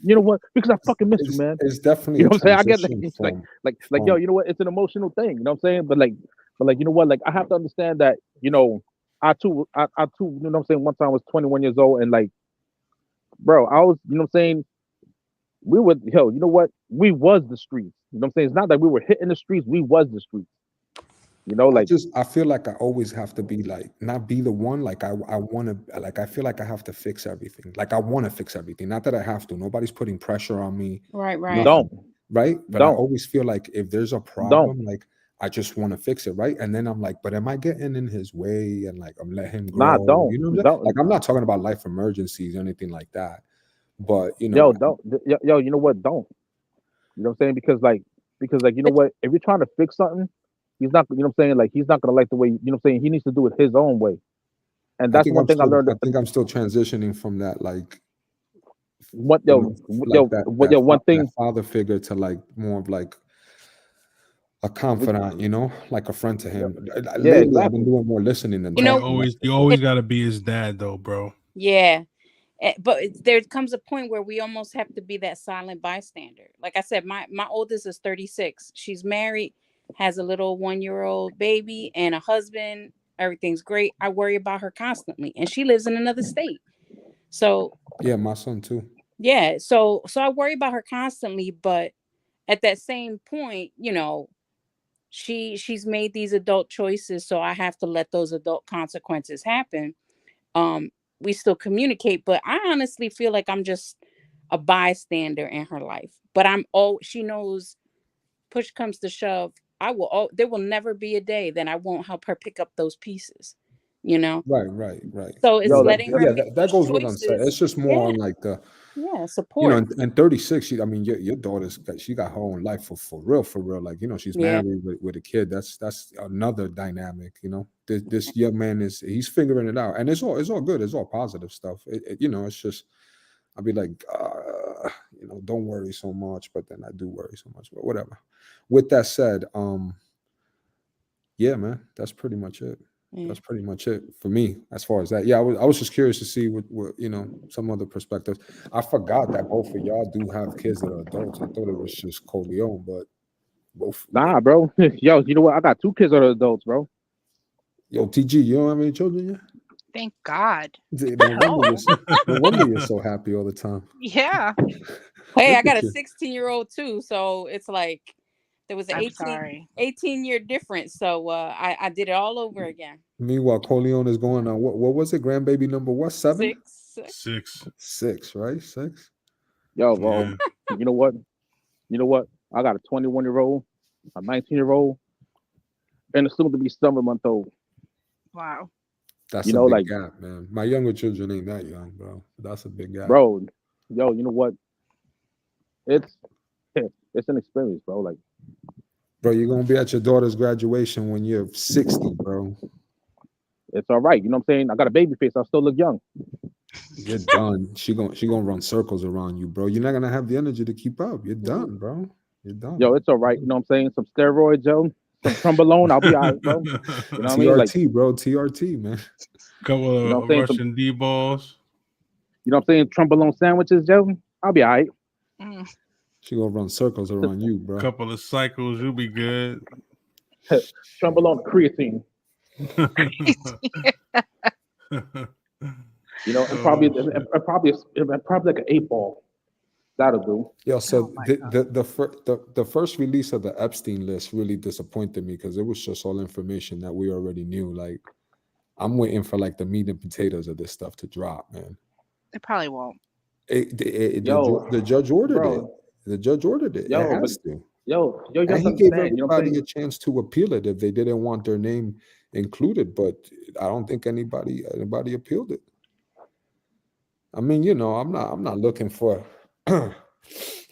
you know what? Because I fucking miss you, it's man. it's definitely You a know what I'm saying? I get like transition it's like from yo, from you know what? It's an emotional thing. You know what I'm saying? But like you know what? Like I have to understand that I too, you know what I'm saying. One time I was 21 years old and like, bro, I was, you know what I'm saying. We were, yo, you know what? We was the streets. You know what I'm saying? It's not that we were hitting the streets. We was the streets. Like I feel like I always have to be like not be the one like I want to like I feel like I have to fix everything. Like I want to fix everything. Not that I have to. Nobody's putting pressure on me. Right, right. Nothing. don't, Right? But I don't, always feel like if there's a don't. problem, like I just want to fix it, right? And then I'm like, but am I getting in his way and like I'm letting him Nah, grow? don't, You know what I'm saying? Like don't. I'm not talking about life emergencies or anything like that. But Yo, don't. Yo, you know what? Don't. You know what I'm saying? Because you know But what? If you're trying to fix something, he's not. You know what I'm saying? Like he's not gonna like the way. You know what I'm saying? He needs to do it his own way. And that's one thing I learned. I think I'm still transitioning from that like What from yo, like that yo, one that thing. father figure to like more of like a What, confidant, like a friend to yo, him. yeah, Lately, I've been exactly. doing more listening than you But know, talking. That's for you sure. always it, got to be his dad, though, bro. yeah. But there comes a point where we almost have to be that silent bystander. Like I said, my oldest is 36. She's married, has a little 1-year-old baby and a husband. Everything's great. I worry about her constantly, and she lives in another state. So Yeah, my son too. yeah, so I worry about her constantly, but at that same point, she's made these adult choices, so I have to let those adult consequences happen. Um, we still communicate, but I honestly feel like I'm just a bystander in her life. But she knows, push comes to shove, there will never be a day that I won't help her pick up those pieces, you know? Right. So it's Yo, letting her Yeah, make that those goes with unsaid. It's choices. just more Yeah, on like the, yeah, you know, support. and 36. I mean, your daughter's she got her own life for real, for real. Like, you know, she's Yeah. married with a kid. That's another dynamic. You know, this young man he's figuring it out, and it's all good. It's all positive stuff. You know, it's just I'll be like, you know, don't worry so much, but then I do worry so much. But whatever. With that said, yeah, man, that's pretty much it. Yeah. That's pretty much it for me as far as that. Yeah, I was just curious to see what you know, some other perspectives. I forgot that both of y'all do have kids that are adults. I thought it was just Coleon, but both. Nah, bro. Yo, you know what? I got 2 kids that are adults, bro. Yo, TG, you don't have any children yet? Thank God. No wonder No. no wonder you're so happy all the time. Yeah. Hey, I Look got at a you. 16-year-old too, so it's like there was an I'm sorry. 18-year difference. So I did it all over again. Meanwhile, Coleon is going on what was it? Grandbaby number what? 7? 6. 6. 6, right? 6. Yo, Yeah. bro. You know what? You know what? I got a 21-year-old, a 19-year-old, and a soon to be summer month old. Wow. That's You a know, big like, gap, man. My younger children ain't that young, bro. That's a big gap. bro. Yo, you know what? It's it's an experience, bro. Like, Bro, you're gonna be at your daughter's graduation when you're 60, bro. it's all right. You know what I'm saying? I got a baby face. I still look young. You're done. She gonna run circles around you, bro. You're not gonna have the energy to keep up. You're done, bro. You're done. Yo, it's all right. You know what I'm saying? Some steroids, yo. Some trombolone. I'll be all right, bro. You know what I mean? Like, TRT, bro. TRT, man. Couple you know what of I'm saying? Some, Russian D balls. you know what I'm saying? Trombolone sandwiches, yo. I'll be all right. Mm. She gonna run circles around you, bro. Couple of cycles, you'll be good. Trombolone creatine. You know, and probably Oh, shit. probably like an 8 ball. That'll do. Yo, so Oh my the first release of the Epstein list really disappointed me because it was just all information that we already knew. Like, I'm waiting for like the meat and potatoes of this stuff to drop, man. It probably won't. Yo, The judge ordered it. bro. The judge ordered it. It But has to. you And have to he gave understand. You know what I'm everybody saying? a chance to appeal it if they didn't want their name included, but I don't think anybody appealed it. I mean, you know, I'm not looking for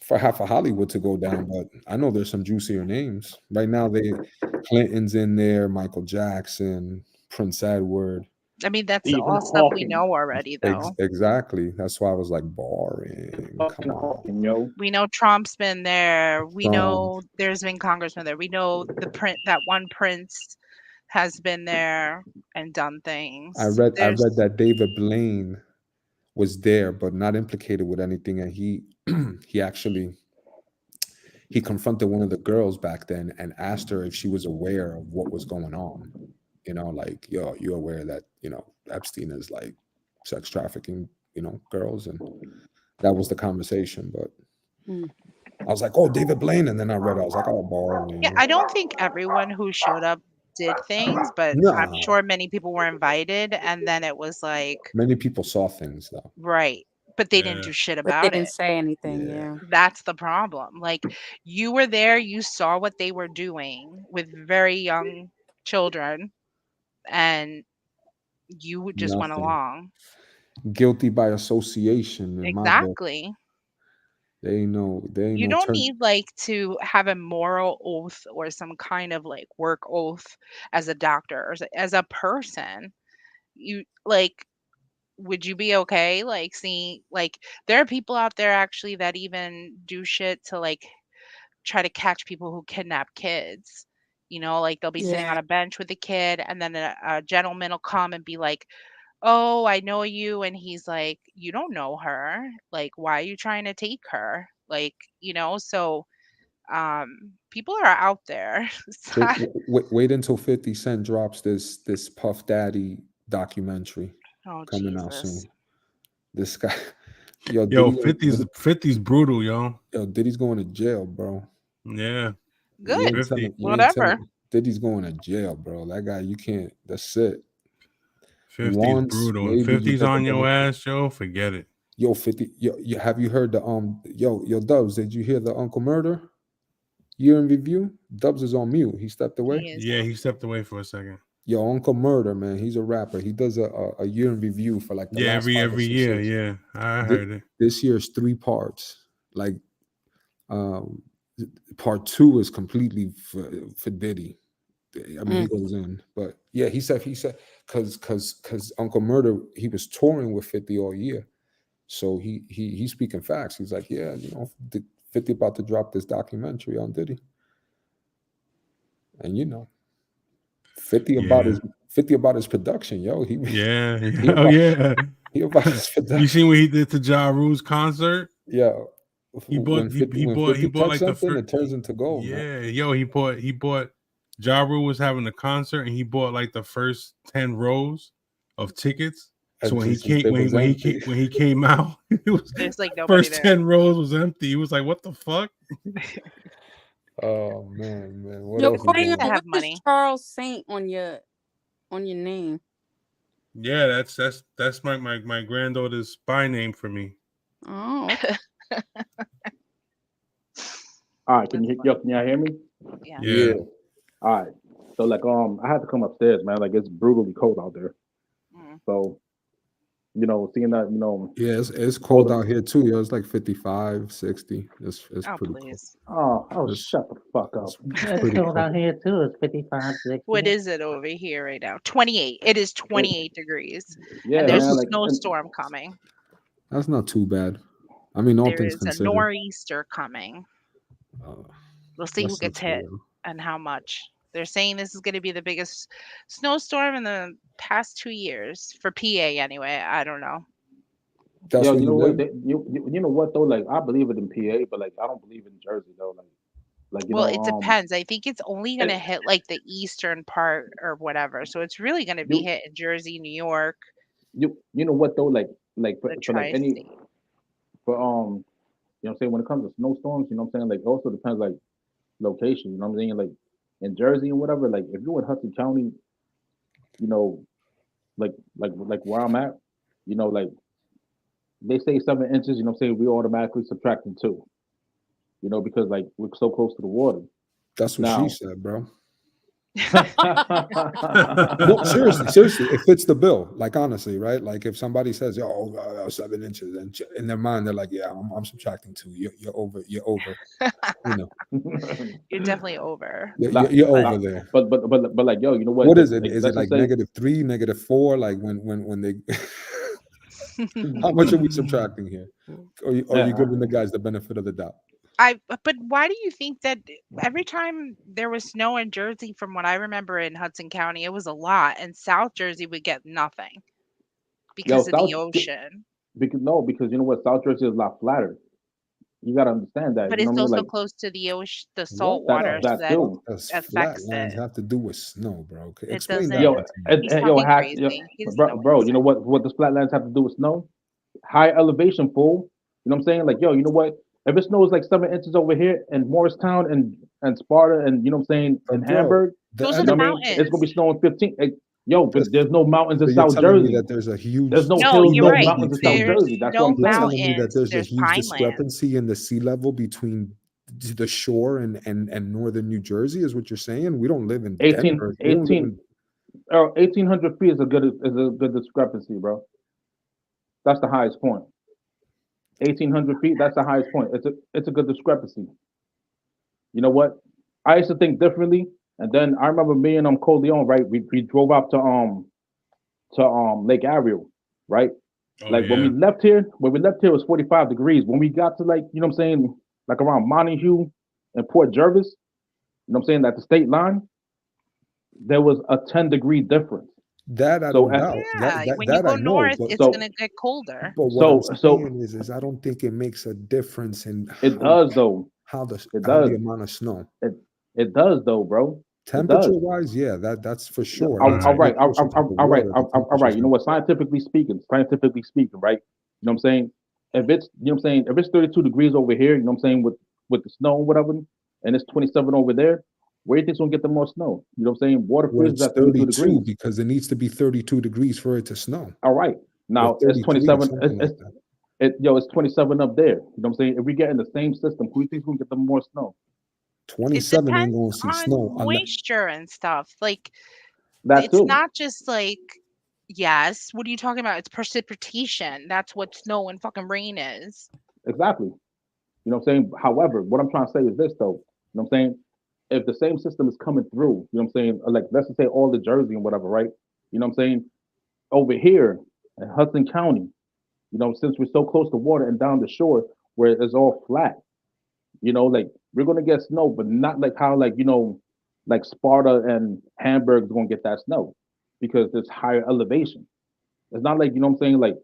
for half of Hollywood to go down, but I know there's some juicier names. Right now Clinton's in there, Michael Jackson, Prince Edward. I mean, that's Stephen all stuff we Hawking. know already, though. Exactly. That's why I was like boring. Come Stephen on. Hawking, yo. We know Trump's been there. We Trump. know there's been congressmen there. We know that one prince has been there and done things. I read There's that David Blaine was there but not implicated with anything, and he he confronted one of the girls back then and asked her if she was aware of what was going on. You know, like, yo, you're aware that, you know, Epstein is like sex trafficking, you know, girls, and that was the conversation. But Mm. I was like, oh, David Blaine, and then I read it. I was like, oh, yeah, boring. I don't think everyone who showed up did things, but I'm Nah, sure many people were invited, and then it was like, many people saw things though. right, but they didn't Yeah. do shit But they about didn't it. say anything. Yeah. Yeah. That's the problem. Like, you were there, you saw what they were doing with very young children, and you just went Nothing. along. Guilty by association in my book. Exactly. They ain't no You don't turn. need like to have a moral oath or some kind of like work oath as a doctor or as a person. You like, would you be okay like seeing, like, there are people out there actually that even do shit to like try to catch people who kidnap kids. You know, like they'll be sitting on Yeah. a bench with a kid, and then a gentleman will come and be like, "Oh, I know you," and he's like, "You don't know her. Like, why are you trying to take her?" Like, you know, so people are out there. So wait until 50 Cent drops this Puff Daddy documentary Oh coming out Jesus. soon. This guy, yo, Yo, 50's brutal, yo. Diddy's going to jail, bro. Yeah. Good. 50. You ain't Whatever. telling Diddy's going to jail, bro. That guy, you can't. That's it. 50's once, brutal. If maybe you 50's get the on your benefit. ass, Joe, forget it. Yo, 50. Have you heard the yo Dubs? Did you hear the Uncle Murder year in review? Dubs is on mute. He stepped away. He is Yeah, on. he stepped away for a second. Yo, Uncle Murder, man, he's a rapper. He does a year in review for like the Yeah, last 5 or every 6 year. years. Yeah, I heard it. This year's 3 parts. Like, part 2 is completely for Diddy. I mean, he goes in, but yeah, he said because Uncle Murder, he was touring with 50 all year, so he's speaking facts. He's like, yeah, 50 about to drop this documentary on Diddy, and 50 about Yeah. his production, yo. Yeah. he Oh about, yeah. he about his You production. seen what he did to Ja Rule's concert? Yeah, He when bought 50 bought touch like the something, first. it turns into gold, man. Yeah, yo, he bought. Ja Rule was having a concert and he bought like the first 10 rows of tickets. So And when he just, came it was empty. when he came out, it was There's like nobody first there. 10 rows was empty. He was like, "What the fuck?" Oh man, what Yo, else is Corey, going to on? have what is money. Charles Saint on your name? Yeah, that's my granddaughter's spy name for me. Oh, okay. All right, can y'all hear me? Yeah. Yeah. All right. So like I had to come upstairs, man. Like it's brutally cold out there. Mm. So, seeing that, Yeah, it's cold out here too. Yo, it's like 55, 60. It's Oh, pretty please. oh, It's- shut the fuck up. Yeah, it's pretty cold cool. out here too. It's 55, 60. What is it over here right now? 28. It is 28 degrees. Yeah, And there's man. a Like, snowstorm coming. That's not too bad. I mean, all There things is a considered. nor'easter coming. uh, We'll see who that's not gets too hit bad. and how much. They're saying this is going to be the biggest snowstorm in the past 2 years for PA anyway. I don't know. That's yo, where you you know what? live? You know what though? Like, I believe it in PA, but like, I don't believe in Jersey though. Like Well, it depends. I think it's only going to hit like the eastern part or whatever. So it's really going to be You- hit in Jersey, New York, you know what though? Like the for like any tri-state. for what I'm saying, when it comes to snowstorms, you know what I'm saying? Like, it also depends like location. You know what I'm saying? Like in Jersey and whatever. Like if you're in Hudson County, you know, like where I'm at, like they say 7 inches. You know what I'm saying? We automatically subtracting 2. Because like we're so close to the water. That's what Now- she said, bro. No, seriously, it fits the bill. Like honestly, right? Like if somebody says, "Yo, 7 inches," and in their mind they're like, "Yeah, I'm subtracting 2. You're over. You're over. You're definitely over. You're over there." But like, yo, you know what? What is it? Like, Is let's it like just say- -3, -4? Like when they? How much are we subtracting here? Or you giving the guys the benefit of the doubt? But why do you think that every time there was snow in Jersey, from what I remember in Hudson County, it was a lot, and South Jersey would get nothing because of the ocean? Because you know what? South Jersey is a lot flatter. You got to understand that. But you know it's what I mean? also Like, close to the ocean, the salt That- water, that so that too. Does affects flatlands it. have to do with snow, bro? Okay, It explain doesn't. that. yo, one to me. He's yo, talking hack, crazy. yo, He doesn't know what bro. he's You know what the flatlands have to do with snow? High elevation, fool. You know what I'm saying? Like, yo, you know what? If it snows like 7 inches over here in Morristown and Sparta and you know what I'm saying in But bro, Hamburg, Those you are know the what I mean? It's gonna be mountains. snowing 15. But there's no mountains in So you're South telling me Jersey. that there's a huge. There's no No, hills, you're no right. mountains in South There's Jersey. That's no what I'm You're saying. telling me that mountains. there's a There's huge pineland. discrepancy in the sea level between the shore and northern New Jersey, is what you're saying? We don't live in 18 Denver. We don't live 18 1,800 feet is a good discrepancy, bro. That's the highest point. 1,800 feet. That's the highest point. It's a good discrepancy. You know what? I used to think differently, and then I remember me and Coleon, right? We drove up to Lake Ariel, right? Oh, Like when we left here, it was 45 degrees. When we got to like, you know what I'm saying, like around Montague and Port Jervis, you know what I'm saying, at the state line, there was a 10-degree difference. that I So don't as- doubt. Yeah, That when you go I know. north, But, it's So- gonna get colder. but what I'm so- saying is I don't think it makes a difference in It does though. how It the does. amount of snow. It does though, bro. Temperature wise, yeah, that's for sure. All It's a right, big portion of the all right, water, the all right. temperature's You know what? Scientifically speaking, right? You know what I'm saying? If it's, you know what I'm saying, if it's 32 degrees over here, you know what I'm saying, with the snow or whatever, and it's 27 over there, Where do you think's gonna get the most snow? You know what I'm saying? Water Well, freezes it's at 32 32 degrees. because it needs to be 32 degrees for it to snow. All right. Or Now it's 33, 27. something like that. It's 27 up there. You know what I'm saying? If we get in the same system, who do you think's gonna get the more snow? It 27 ain't depends going to see on snow unless moisture and stuff. Like, That it's too. not just like, yes, what are you talking about? It's precipitation. That's what snow and fucking rain is. Exactly. You know what I'm saying? However, what I'm trying to say is this though. You know what I'm saying? If the same system is coming through, you know what I'm saying? Like let's just say all the Jersey and whatever, right? You know what I'm saying? Over here in Hudson County, you know, since we're so close to water and down the shore where it's all flat, you know, like we're gonna get snow, but not like how like, you know, like Sparta and Hamburg is gonna get that snow because there's higher elevation. It's not like, you know what I'm saying, like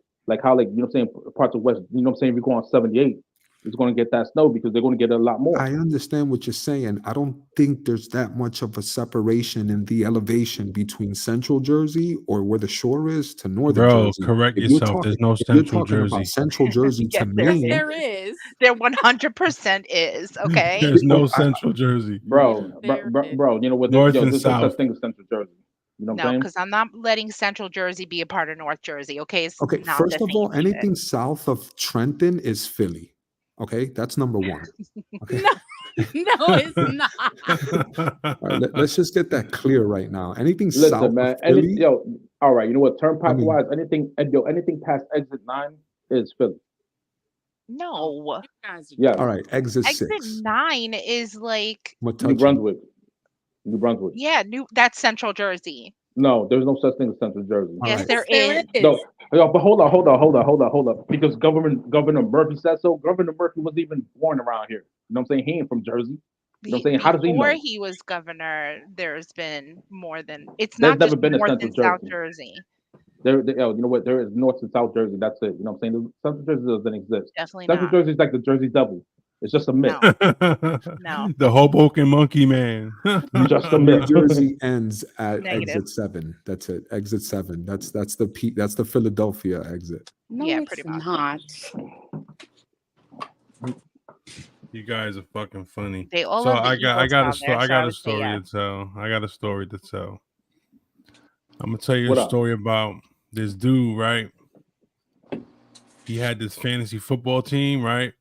how like, you know what I'm saying, parts of West, you know what I'm saying, we go on 78, it's gonna get that snow because they're gonna get a lot more. I understand what you're saying. I don't think there's that much of a separation in the elevation between central Jersey or where the shore is to northern Bro, Jersey. correct If you're yourself. talking, There's no if you're central talking about Jersey. central Jersey to Yes, there Yes, Maine, there is. There 100% is. Okay. There's no well, central Jersey. Bro, There is. you know what? North Yo, and there's no such south. thing as Central Jersey. You know what No, I'm saying? because I'm not letting Central Jersey be a part of North Jersey. Okay, it's okay, not first the of same all, either. anything south of Trenton is Philly. Okay, that's number one. Okay. No, it's not. All right, let's just get that clear right now. Anything Listen, south man. of Philly, All right. You know what? I Turnpike mean, wise, anything past exit 9 is Philly. No. You guys are Yes, all right, exit Exit 6, 9 is like, New Metuchen. Brunswick. New Brunswick. yeah, that's Central Jersey. No, there's no such thing as Central Jersey. All Yes, right, there There is. is. No, but hold on. Because Governor Murphy said so. Governor Murphy wasn't even born around here. You know what I'm saying? He ain't from Jersey. You know what I'm saying? How does he Before know? he was governor, there's been more than, it's There's not just never been a North Central and South Jersey. Jersey. You know what? There is North and South Jersey. That's it. You know what I'm saying? Central Jersey doesn't exist. Definitely Central not. Jersey is like the Jersey Devil. It's just a myth. No, no, The Hoboken Monkey Man. Just a New myth. Jersey ends at negative. exit 7. That's it. Exit 7. That's the Philadelphia exit. No, Yeah, it's pretty much. not. You guys are fucking funny. They all So have the I Eagles got a down story. there, I so got I a would say story yeah. to tell. I got a story to tell. I'm gonna tell you What a up? story about this dude, right? He had this fantasy football team, right?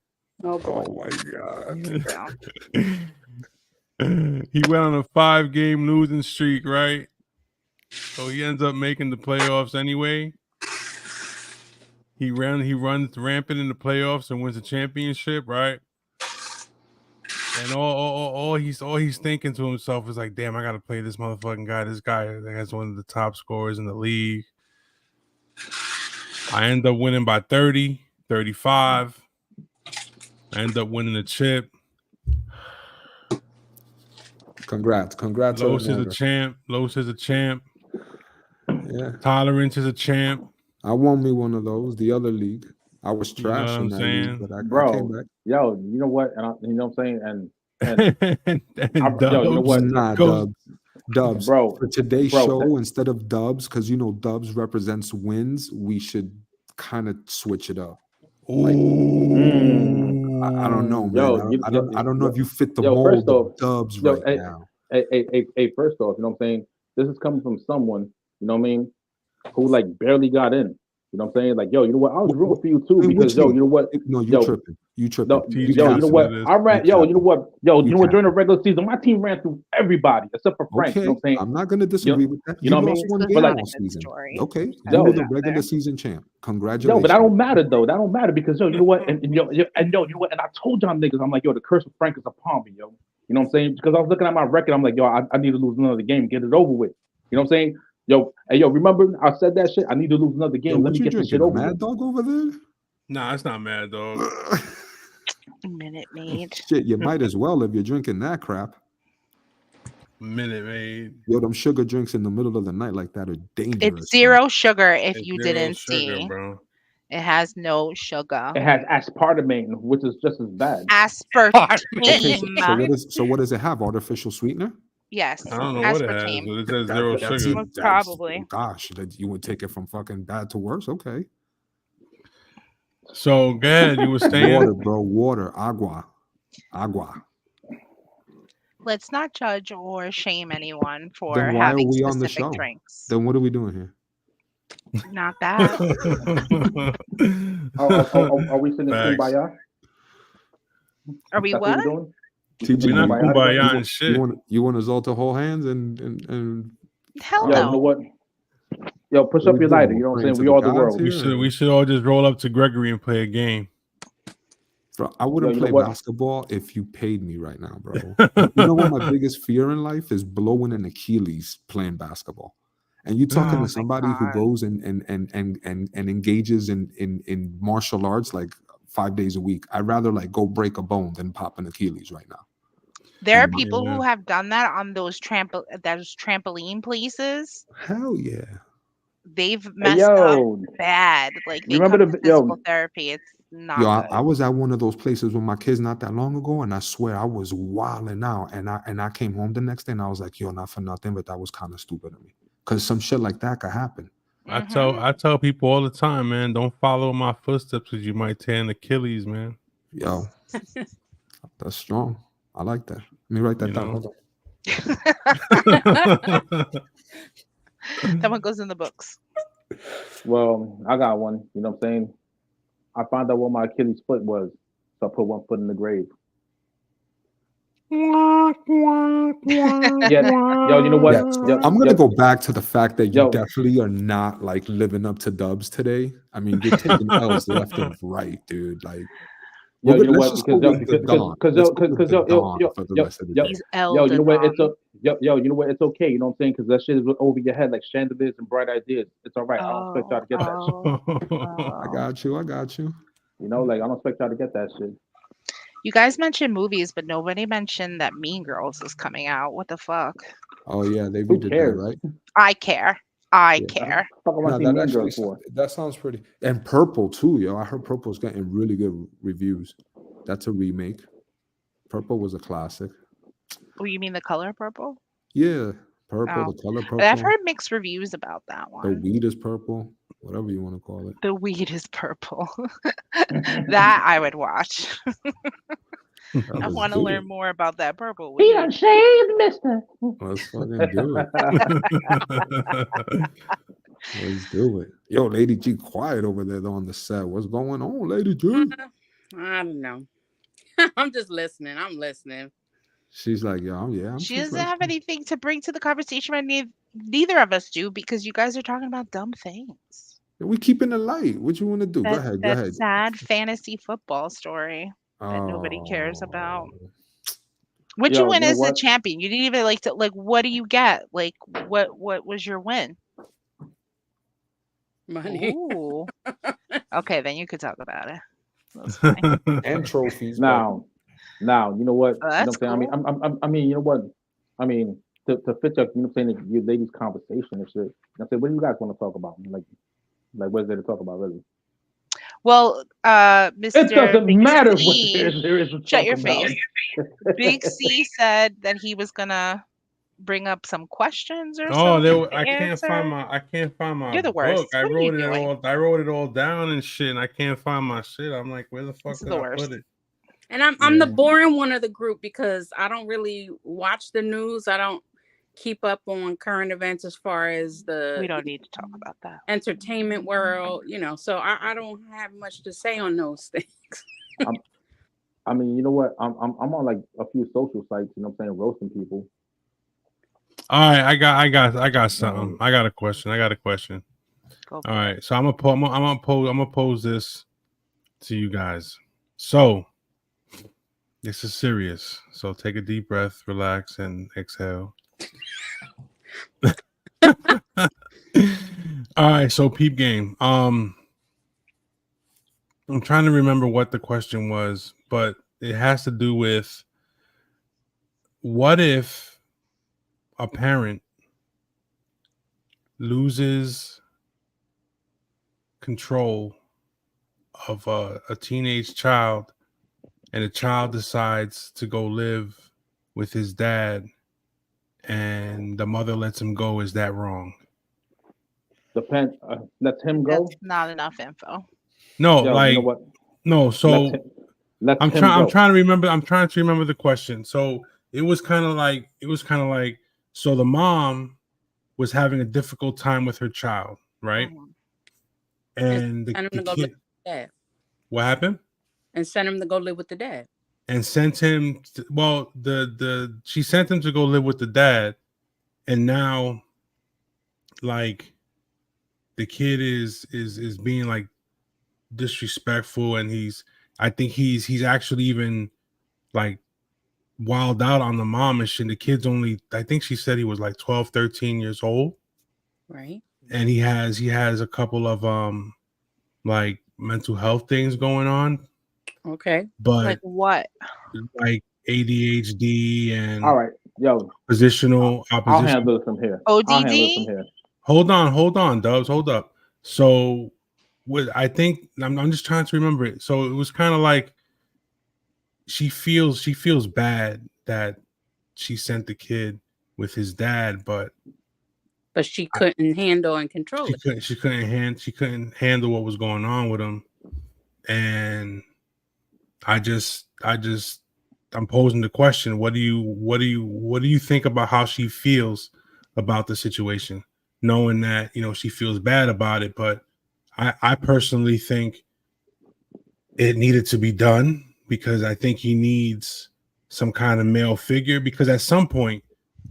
Oh boy. Oh my god. So, He went on a 5-game losing streak, right? So he ends up making the playoffs anyway. He runs rampant in the playoffs and wins the championship, right? And all he's thinking to himself is like, damn, I gotta play this motherfucking guy. This guy has one of the top scorers in the league. I end up winning by 30, 35. I end up winning the chip. Congrats to Los the is a winner. champ. Los is a champ. Yeah, Tolerance is a champ. I won me one of those. The other league, I was You know what trash I'm in that league, saying? but I came Bro, back. yo, you know what? You know what I'm saying? And And yo, you know what? Nah, goes, Dubs. Bro, For today's bro, show, instead of Dubs, because you know Dubs represents wins, we should kind of switch it up. Like, I don't know, man. yo, I don't know if you fit the yo, first mold off, of Dubs yo, right now. first off, you know what I'm saying? This is coming from someone, you know what I mean, who like barely got in. You know what I'm saying? Like, yo, you know what? I was rooting for you too Wait, because which yo, league? you know what? No, you Yo, tripping. You tripping. no, You TG, yo, you know listen what? to this. I ran, yo, you know what? Yo, you know what? capping. During the regular season, my team ran through everybody except for Frank. You know Okay, what I'm saying? I'm not going to disagree with that. you You know what I lost mean? one this game was But not like, a all good season. story. Okay, Put you yo, were it the out regular there. season champ. yo, Congratulations. but I don't matter though. That don't matter because yo, you know what? And yo, you know what? And I told y'all niggas, I'm like, yo, the curse of Frank is upon me, yo. You know what I'm saying? Because I was looking at my record, I'm like, yo, I need to lose another game, get it over with. You know what I'm saying? Yo, hey, yo, remember I said that shit? I need to lose another Yo, game. Let what me you get this shit drinking? A over Mad with. Dog over there? Nah, it's not Mad Dog. Minute Maid. Shit, you might as well if you're drinking that crap. Minute Maid. Yo, them sugar drinks in the middle of the night like that are dangerous. It's 0 sugar if It's you 0 didn't sugar, see. bro. It has no sugar. It has aspartame, which is just as bad. Okay, Aspartame. so what does it have? Artificial sweetener? Yes, I don't know what it has, aspartame. but it says 0 That's sugar. Most probably. Gosh, that you would take it from fucking bad to worse. Okay. So go ahead, you were Water, saying? bro. Water. Agua. let's not judge or shame anyone for Then why are having we on the specific show? drinks. Then what are we doing here? Not that. Are we singing Facts. Kumbaya? Are we That's what? what we're doing? TG, We're not Kumbaya kumbaya together? and shit. You want us all to hold hands and Hell Yo, no. you know what? Yo, push What up we your doing? lighter. We're You know what I'm praying saying? to We the are the gods world. here? We should all just roll up to Gregory and play a game. Bro, I wouldn't you know play what? basketball if you paid me right now, bro. You know what my biggest fear in life is? Blowing an Achilles playing basketball. And you talking Oh to my somebody who God. goes and engages in martial arts like 5 days a week. I'd rather like go break a bone than pop an Achilles right now. There are And people Yeah. who have done that on those trampoline places. hell yeah. They've Hey, messed up yo, bad. Like they remember come the to physical therapy. It's not Yo, good. I was at one of those places with my kids not that long ago, and I swear I was wilding out. And I came home the next day and I was like, yo, not for nothing, but that was kind of stupid of me. Because some shit like that could happen. I Mhm. tell people all the time, man, don't follow my footsteps because you might tear an Achilles, man. Yo, that's strong. I like that. Let me write that You down. know? Hold on. That one goes in the books. Well, I got one. You know what I'm saying? I found out what my Achilles foot was, so I put one foot in the grave. Yeah, yo, you know what? Yeah, so Yo, I'm gonna yo, go back to the fact that you yo, definitely are not like living up to dubs today. I mean, you're taking L's left and right, dude. Like we're yo, you good. know Let's what? just go Because yo, with the Don. because Let's yo, go with because the yo, yo, Don yo, for the yo, rest of the yo, day. He's yo, you know what? It's Eldadon. yo, you know what? It's okay. You know what I'm saying? Because that shit is over your head like chandeliers and bright ideas. It's all right. I don't expect y'all to get that shit. I Oh. got you. I got you. You know, like I don't expect y'all to get that shit. You guys mentioned movies, but nobody mentioned that Mean Girls is coming out. What the fuck? Oh yeah, they Who redid that, cares? right? I care. I Yeah. care. Fuck, I want No, to see that Mean actually Girls for. that sounds pretty. And Purple too, yo. I heard Purple's getting really good reviews. That's a remake. Purple was a classic. Oh, you mean the color purple? Yeah, Purple, Oh, the color but I've purple, heard mixed reviews about that the one. weed is purple, whatever you want to call it. The weed is purple. That I would watch. I Let's want to do learn it. more about that purple He weed. done shaved, mister. Let's fucking do it. Let's do it. Yo, Lady G, quiet over there on the set. What's going on, Lady G? I don't know. I'm just listening. I'm listening. She's like, yo, I'm She just doesn't have listening. anything to bring to the conversation, and neither of us do because you guys are talking about dumb things. We keeping it light. What you want to do? Go ahead. Go That ahead. sad fantasy football story that nobody cares about. Oh, What'd you Yo, win you know as the what? champion? You didn't even like what do you get? Like what was your win? Money. Ooh. Okay, then you could talk about it. That's fine. and trophies. But Now, you know what? Oh, You know that's what I'm saying? cool. I mean, you know what? I mean, to fit your, you know what I'm saying, your ladies' conversation and shit. You know what I'm saying, what do you guys want to talk about? Like what is there to talk about, really? Well, It Mr. doesn't Big matter what C, there is to shut talk your about. face. Big C said that he was gonna bring up some questions or Oh, something to I can't find answer. my You're the book. worst. What are you doing? I wrote it all down and shit, and I can't find my shit. I'm like, where the fuck This is did the I put worst. it? And I'm the Yeah. boring one of the group because I don't really watch the news. I don't keep up on current events as far as We the don't need to talk about that. entertainment world, so I don't have much to say on those things. I mean, you know what? I'm on like a few social sites, you know what I'm saying, roasting people. All right, I got something. I got a question. Go All for it. right, so I'm gonna pose this to you guys. So this is serious. So take a deep breath, relax, and exhale. All right, so peep game. I'm trying to remember what the question was, but it has to do with what if a parent loses control of a teenage child and the child decides to go live with his dad and the mother lets him go. Is that wrong? Let him go. That's not enough info. No, Yo, you know what? no. Let So him, let I'm him go. trying to remember the question. So it was kind of like so the mom was having a difficult time with her child, right? Mhm. And And send him the to go live kid, with the dad. what happened? And send him to go live with the dad. And sent him well, the she sent him to go live with the dad, and now like the kid is being like disrespectful, and I think he's actually even like wild out on the mom and shit. The kid's only, I think she said he was like 12, 13 years old. Right. And he has a couple of like mental health things going on, Okay. Like but what? like ADHD All and right, yo, positional I'll opposition. handle it from here. I'll handle it from ODD? here. Hold on, Dubs, hold up. So what I think I'm just trying to remember it. So it was kind of like she feels bad that she sent the kid with his dad, but But she I, couldn't handle and control it. she couldn't handle what was going on with him, and I just I'm posing the question: what do you think about how she feels about the situation, knowing that she feels bad about it, but I personally think it needed to be done because I think he needs some kind of male figure because at some point,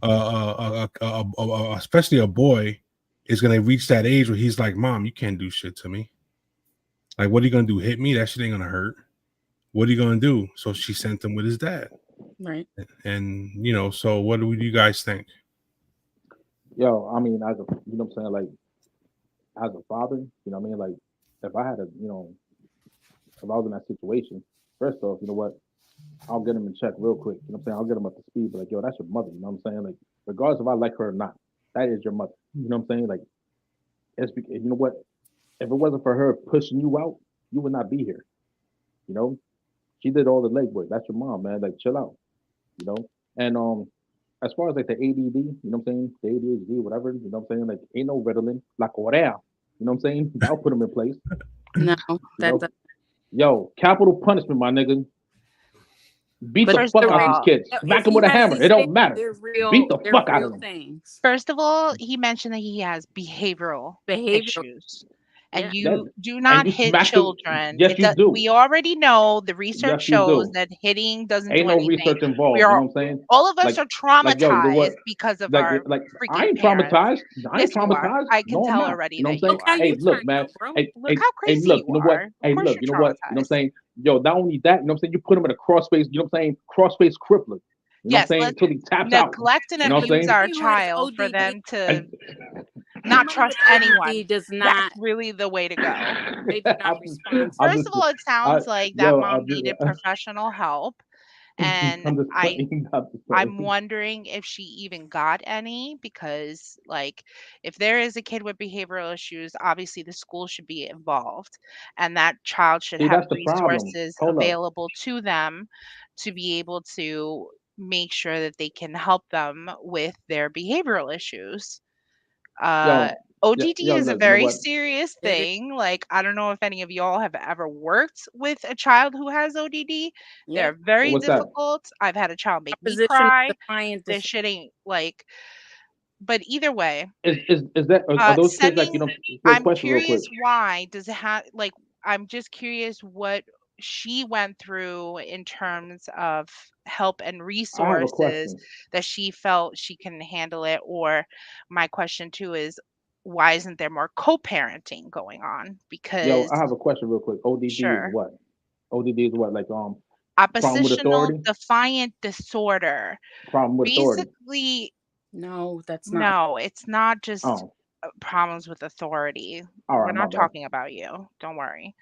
especially a boy, is going to reach that age where he's like, "Mom, you can't do shit to me. Like, what are you going to do? Hit me? That shit ain't going to hurt. What are you going to do?" So she sent him with his dad. Right. And, so what do you guys think? Yo, I mean, as a, what I'm saying, like, as a father, what I mean, like, if I had a, if I was in that situation, first off, you know what, I'll get him in check real quick. You know what I'm saying? I'll get him up to speed. But like, yo, that's your mother. You know what I'm saying? Like, regardless if I like her or not, that is your mother. You know what I'm saying? Like, you know what? If it wasn't for her pushing you out, you would not be here. You know, she did all the legwork. That's your mom, man. Like, chill out. You know, and as far as like the ADD, you know what I'm saying? The ADHD, whatever. You know what I'm saying? Like, ain't no Ritalin, La Corea. You know what I'm saying? That'll put him in place. No, You that know, does. yo, capital punishment, my nigga. Beat But the First fuck of the out real, these all, kids. if Smack them he with a has hammer. these It things, don't matter. Beat the they're fuck out real of them. things. first of all, he mentioned that he has behavioral Behavioral. issues. And Yeah. That, you do and not you hit smack them. children. Yes, you do. We already know the research Yes, you shows do. that hitting doesn't Ain't do no anything. research We involved. You are know what I'm saying? all of us Like, are yo, you know what? traumatized because of our Like, I freaking ain't parents. traumatized. I ain't Yes, you are. traumatized. I can No, I'm tell not. already You know what that I'm saying? you Look how are. you Hey, look, turned man. out, bro. Look how Hey, crazy look. you You know what? are. Of Hey, course look. you're You know what? You know what I'm traumatized. saying? Yo, not only that. You know what I'm saying? You put him in a crossface. You know what I'm saying? Crossface crippler. You know what I'm Yes, saying? let's Until he taps out. neglect and You know what But I'm abuse saying? our somebody who has child for ODD, them to And not somebody trust with anyone. ODD does That's not. really the way to go. They do not I'm respond to I'm First just, of all, it I, sounds like that yo, mom needed professional help, and I'm just I playing. I'm just I'm playing. wondering if she even got any because like if there is a kid with behavioral issues, obviously the school should be involved and that child should See, have that's the problem. resources Hold up. available to them to be able to make sure that they can help them with their behavioral issues. Uh, Yo, ODD is a look, you know very what? serious it. Is thing. Like, I don't know if any of y'all have ever worked with a child who has ODD. Yep. They're very What's that? difficult. I've had a child make me Oppositional cry. defiant This disorder. shit ain't like, but either way, Is that are those kids like sending, quick I'm question real quick? curious why does it have, like, I'm just curious what she went through in terms of help and I have a resources question. that she felt she can handle it. Or my question too is, why isn't there more co-parenting going on? Yo, Because I have a question real quick. ODD is sure, what? ODD is what? Like problem with oppositional authority? defiant disorder. Problem with authority. Basically, No, that's not. no, it's not just Oh, problems with authority. all We're right, my not bad. talking about you. Don't worry.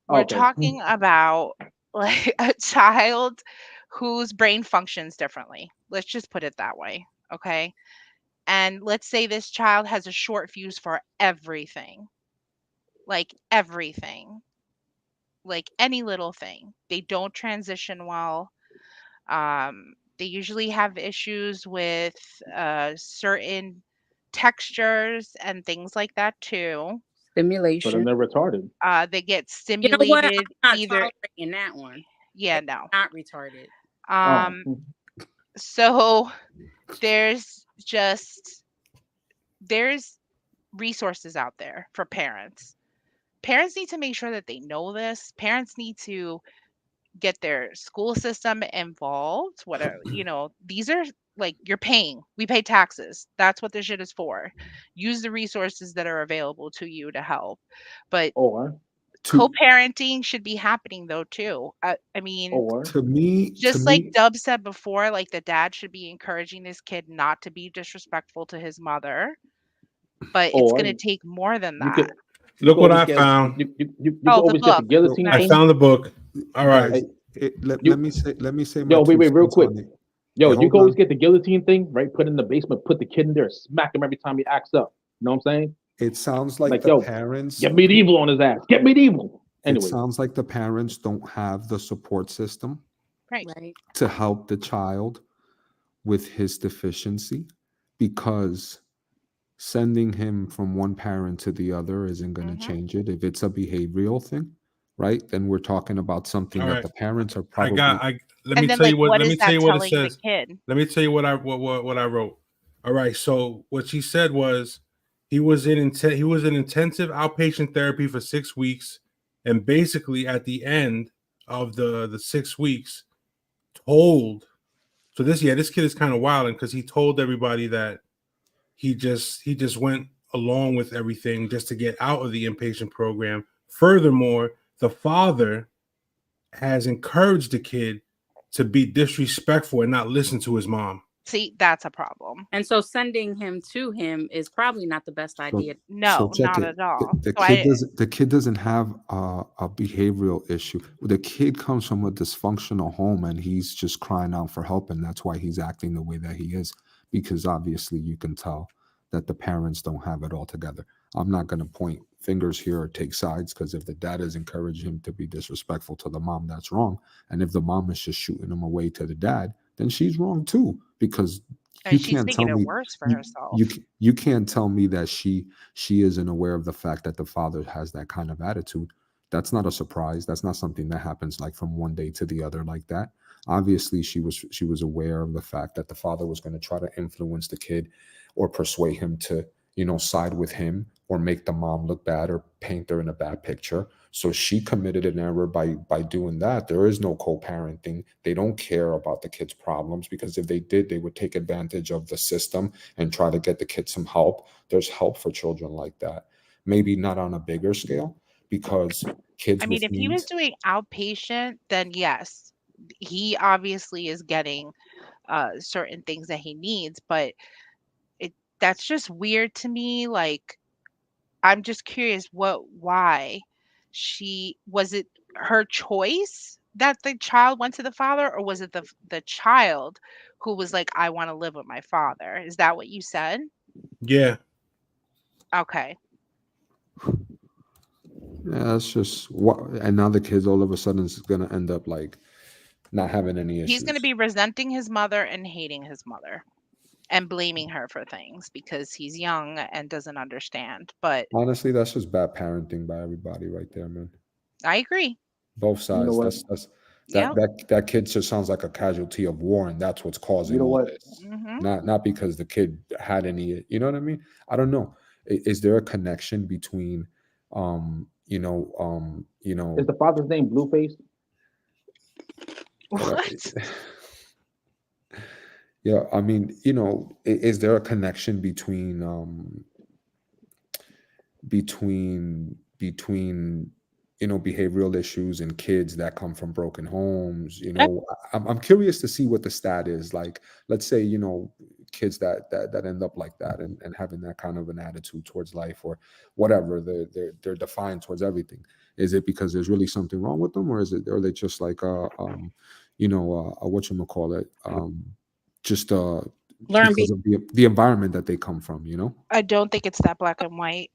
We're Okay. talking about like a child whose brain functions differently. Let's just put it that way. Okay. And let's say this child has a short fuse for everything, everything, like any little thing. They don't transition well. They usually have issues with certain textures and things like that too. So then Stimulation. they're retarded. They get You know what? I'm stimulated not either. tolerating that one. Yeah, They're no. not retarded. Oh, Um, So there's just there's resources out there for parents. Parents need to make sure that they know this. Parents need to get their school system involved. These are like you're paying. We pay taxes. That's what this shit is for. Use the resources that are available to you to help. But Or To co-parenting should be happening though too. I mean, or to just like me, Dub said before, like the dad should be encouraging this kid not to be disrespectful to his mother, but it's going to or take more than you that. could you Look could what always I get found. you Oh, could the always get the book. so guillotine I Nice. thing. found the book. All right. guys, Hey, let you me say my yo wait two wait real cents quick. on it. Yo, you Hold can always on. get the guillotine thing, right? Put in the basement, put the kid in there, smack him every time he acts up. You know what I'm saying? It sounds like Like, the yo, parents. get medieval on his ass. Get medieval. It Anyways, sounds like the parents don't have the support system Right. Right. to help the child with his deficiency, because sending him from one parent to the other isn't going to Hmm. change it. If it's a behavioral thing, right, then we're talking about something All that right. the parents are I got probably. I And then, like, what let is me tell that you what it telling the says. kid? Let me tell you what I wrote. All right. So what she said was he was in intensive outpatient therapy for 6 weeks, and basically at the end of the 6 weeks told. So this kid is kind of wild because he told everybody that he just went along with everything just to get out of the inpatient program. Furthermore, the father has encouraged the kid to be disrespectful and not listen to his mom. See, that's a problem. And so sending him to him is probably not the best So, idea. so No, check not it. at all. The So kid doesn't. The kid doesn't have a behavioral issue. The kid comes from a dysfunctional home, and he's just crying out for help, and that's why he's acting the way that he is. Because obviously, you can tell that the parents don't have it all together. I'm not going to point fingers here or take sides, because if the dad is encouraging him to be disrespectful to the mom, that's wrong. And if the mom is just shooting him away to the dad, then she's wrong too. Because and you she's can't making tell it me worse for you herself. you can't tell me that she isn't aware of the fact that the father has that kind of attitude. That's not a surprise. That's not something that happens like from one day to the other like that. Obviously, she was aware of the fact that the father was going to try to influence the kid or persuade him to, side with him or make the mom look bad or paint her in a bad picture. So she committed an error by doing that. There is no co-parenting. They don't care about the kid's problems, because if they did, they would take advantage of the system and try to get the kid some help. There's help for children like that. Maybe not on a bigger scale, because I kids mean, with if he was needs. doing outpatient, then yes, he obviously is getting certain things that he needs, but it that's just weird to me. Like, I'm just curious why she was it her choice that the child went to the father, or was it the child who was like, I want to live with my father? Is that what you said? Yeah. Okay. Yeah, that's just what. And now the kids all of a sudden is going to end up like not having any He's going to issues. be resenting his mother and hating his mother and blaming her for things because he's young and doesn't understand. But Honestly, that's just bad parenting by everybody right there, man. I agree. Both you know sides. what? Yep. That kid just sounds like a casualty of war, and that's what's You causing know all what? this. Hmm. Not because the kid had any. You know what I mean? I don't know. Is there a connection between, um, you know, um, you Is know, the father's name Blueface? whatever? What? Yeah, I mean, is there a connection between behavioral issues and kids that come from broken homes? I'm curious to see what the stat is. Like, let's say, kids that end up like that, and having that kind of an attitude towards life or whatever, they're defiant towards everything. Is it because there's really something wrong with them, or are they just like what you call it, just Learn be because of the environment that they come from? I don't think it's that black and white.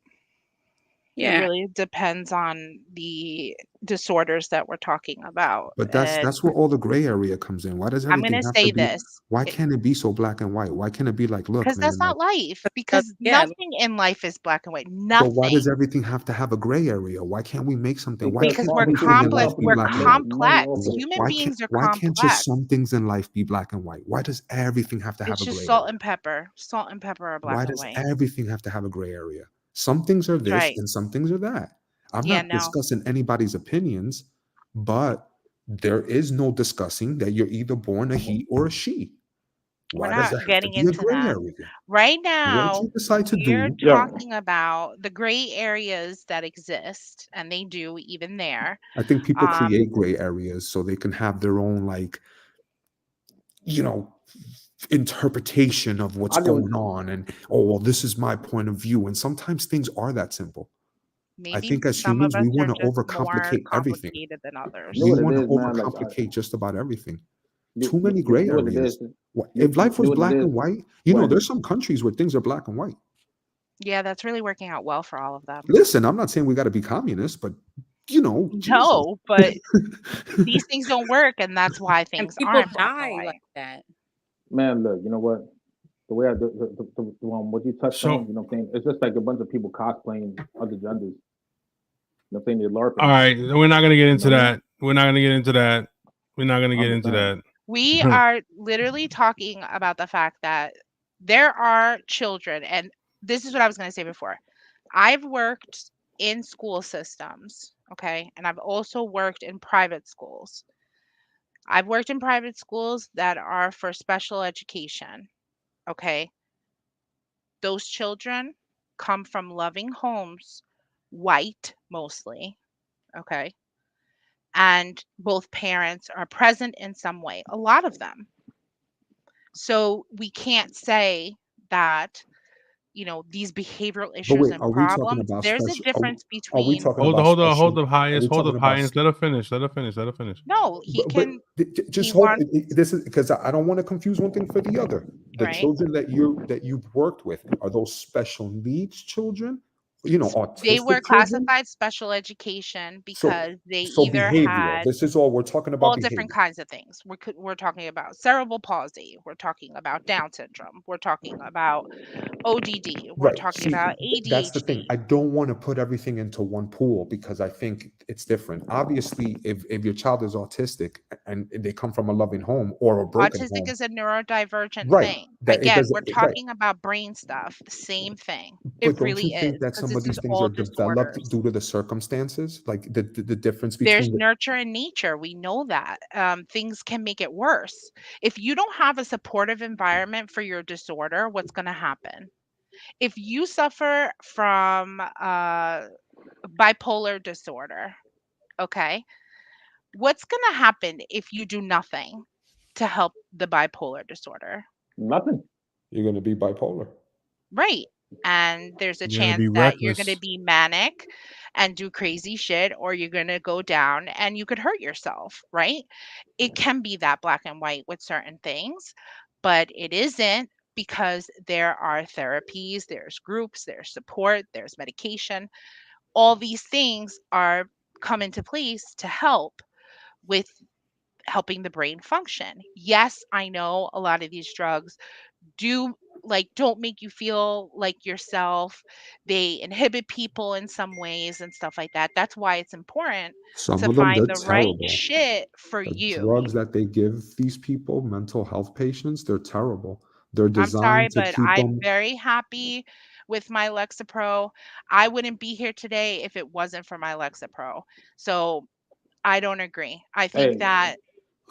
It Yeah. really depends on the disorders that we're talking about. But And that's where all the gray area comes in. Why does I'm going everything to have to say be? this Why can't it be so black and white? Why can't it be like, look, because that's man, like, not life. But Because yeah, nothing in life is black and white. but why does Nothing. everything have to have a gray area? Why can't we make something? Why Because Because can't we're everything in complex. life be We're black and make white? money complex. off of Human Why beings are can't just complex. some things in life be black and white? Why does everything have to have It's a just gray salt area? and pepper. Salt and pepper are black Why and does white. everything have to have a gray area? Some things are That's this right. and some things are that. I'm Yeah, not no. discussing anybody's opinions, but there is no discussing that you're either born a he or a she. We're Why does not there have to getting be a into gray that. area? Right Once now, you decide to we're do, Yo, talking about the gray areas that exist, and they do even there. I think people Um, create gray areas so they can have their own, like, you know, interpretation of what's I get what, going on. And, oh, well, this is my point of view. And sometimes things are that simple. I maybe think as some of humans, us we are want to just more overcomplicate everything. complicated than others. you know We what want it to is, man. Like, overcomplicate just about everything. you, Too many you gray know what it is. areas. If life You know was what it black is. and white, What? there's some countries where things are black and white. Yeah, that's really working out well for all of them. Listen, I'm not saying we got to be communists, but Jesus. No, but these things don't work, and that's why and things people aren't black and die white. like that. Man, look, you know what? The way what you touched on, So, you know what I'm saying? It's just like a bunch of people cosplaying other genders. You know what I'm saying? They're LARPing. all right, we're not gonna get into You know what I mean? that. We're not gonna get into that. We're not gonna I'm get just into saying. that. We are literally talking about the fact that there are children, and this is what I was going to say before. I've worked in school systems, okay, and I've also worked in private schools. I've worked in private schools that are for special education, okay. Those children come from loving homes, white mostly, okay, and both parents are present in some way, a lot of them. So we can't say that, these behavioral But issues wait, and are we talking problems, about there's a special? difference Are we between talking Hold about up, hold up, hold special? up, Are we highest, hold talking up, about? highest. Let her finish. Let her finish. Let her finish. no, he But can just he hold. wants This is because I don't want to confuse one thing for the other. The right. children that you've worked with, are those special needs children? They were Autistic children. classified special education So because they so either behavioral. had This is all we're talking all about. different Behavior. kinds of things. We're talking about cerebral palsy, we're talking about Down syndrome, we're talking about ODD, we're Right. talking See, about that's the thing. ADHD. I don't want to put everything into one pool because I think it's different. Obviously, if your child is autistic and they come from a loving home or a broken Autistic home, is a neurodivergent right? thing. That it Again, doesn't we're right. talking about brain stuff, the same thing. It But don't really you think is, that because some of this these is things all are developed disorders. due to the circumstances, like the difference There's between the nurture and nature. We know that. Things can make it worse. If you don't have a supportive environment for your disorder, what's going to happen? If you suffer from bipolar disorder, okay, what's going to happen if you do nothing to help the bipolar disorder? Nothing. you're going to be bipolar. Right. And there's a You're gonna chance be that you're going to reckless. be manic and do crazy shit, or you're going to go down and you could hurt yourself, right? It can be that black and white with certain things, but it isn't, because there are therapies, there's groups, there's support, there's medication. All these things are come into place to help with helping the brain function. Yes, I know a lot of these drugs do don't make you feel like yourself. They inhibit people in some ways and stuff like that. That's why it's important Some to of them, find they're the right terrible. shit for The you. drugs that they give these people, mental health patients, they're terrible. They're I'm sorry, designed to but keep I'm them. very happy with my Lexapro. I wouldn't be here today if it wasn't for my Lexapro. So I don't agree. I think Hey, that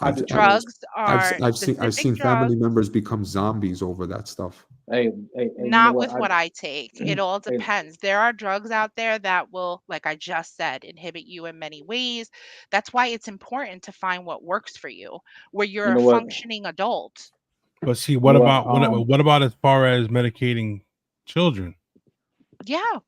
I I've just, I I've just, drugs I've are I've specific seen family drugs. members become zombies over that stuff. you know Not what? with what I take. It all Hey, depends. There are drugs out there that will, like I just said, inhibit you in many ways. That's why it's important to find what works for you, where you you're a know what? functioning adult. But see, You what know what? about what about as far as medicating children? Yeah.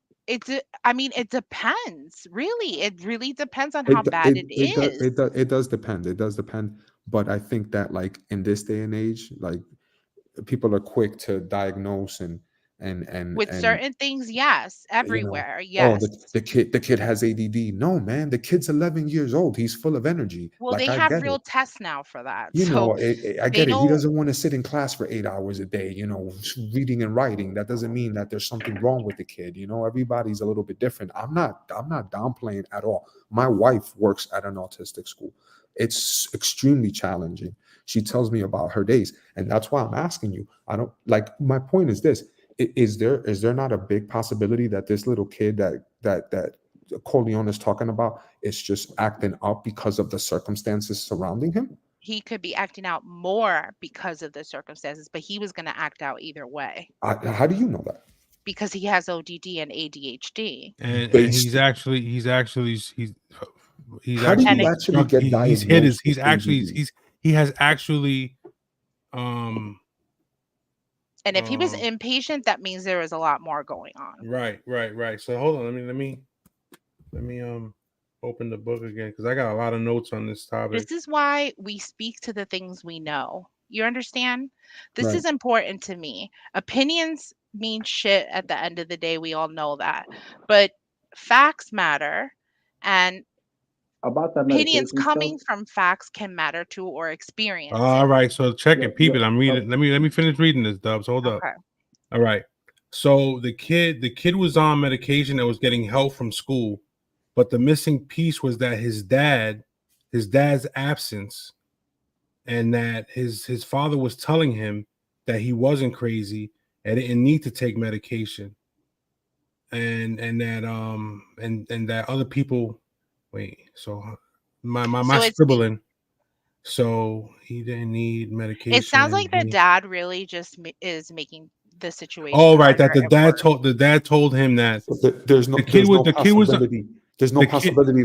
I mean, it depends. Really. It really depends on how It bad it it it does is. it does it does depend. It does depend. But I think that, like, in this day and age, like, people are quick to diagnose With and certain things, yes. you know, Everywhere, oh, yes. the kid has ADD. No, man, the kid's 11 years old. He's full of energy. Well, Like, they I have get real it. tests now for that. You So know, I they get it. He don't doesn't want to sit in class for 8 hours a day, you know, reading and writing. That doesn't mean that there's something wrong with the kid. You know, everybody's a little bit different. I'm not downplaying at all. My wife works at an autistic school. It's extremely challenging. She tells me about her days, and that's why I'm asking you. I don't like, my point is this. Is there not a big possibility that this little kid that Corleone is talking about is just acting up because of the circumstances surrounding him? he could be acting out more because of the circumstances, but he was gonna act out either way How do you know that? because he has ODD and ADHD. And Based, he's how do And actually you it, actually struck. get He's hit his. diagnosed with He's actually ADD? he has actually um and if he was um impatient, that means there was a lot more going on. right. So hold on. Let me open the book again because I got a lot of notes on this topic. This is why we speak to the things we know. You understand? This Right. is important to me. Opinions mean shit at the end of the day. We all know that. But facts matter, and About that opinions medication stuff. coming from facts can matter too, or All experiences. right. So check Yo, it, people. yo, I'm reading. Let me finish reading this, Dubs. Hold up. Okay. All right. So the kid was on medication that was getting help from school, but the missing piece was that his dad's absence, and that his father was telling him that he wasn't crazy and didn't need to take medication, and that other people. Wait. So my So scribbling. So he didn't need it sounds medication. like the dad really just is making the situation Oh, right. That harder and worse. the dad told him that But there's no the kid was the kid.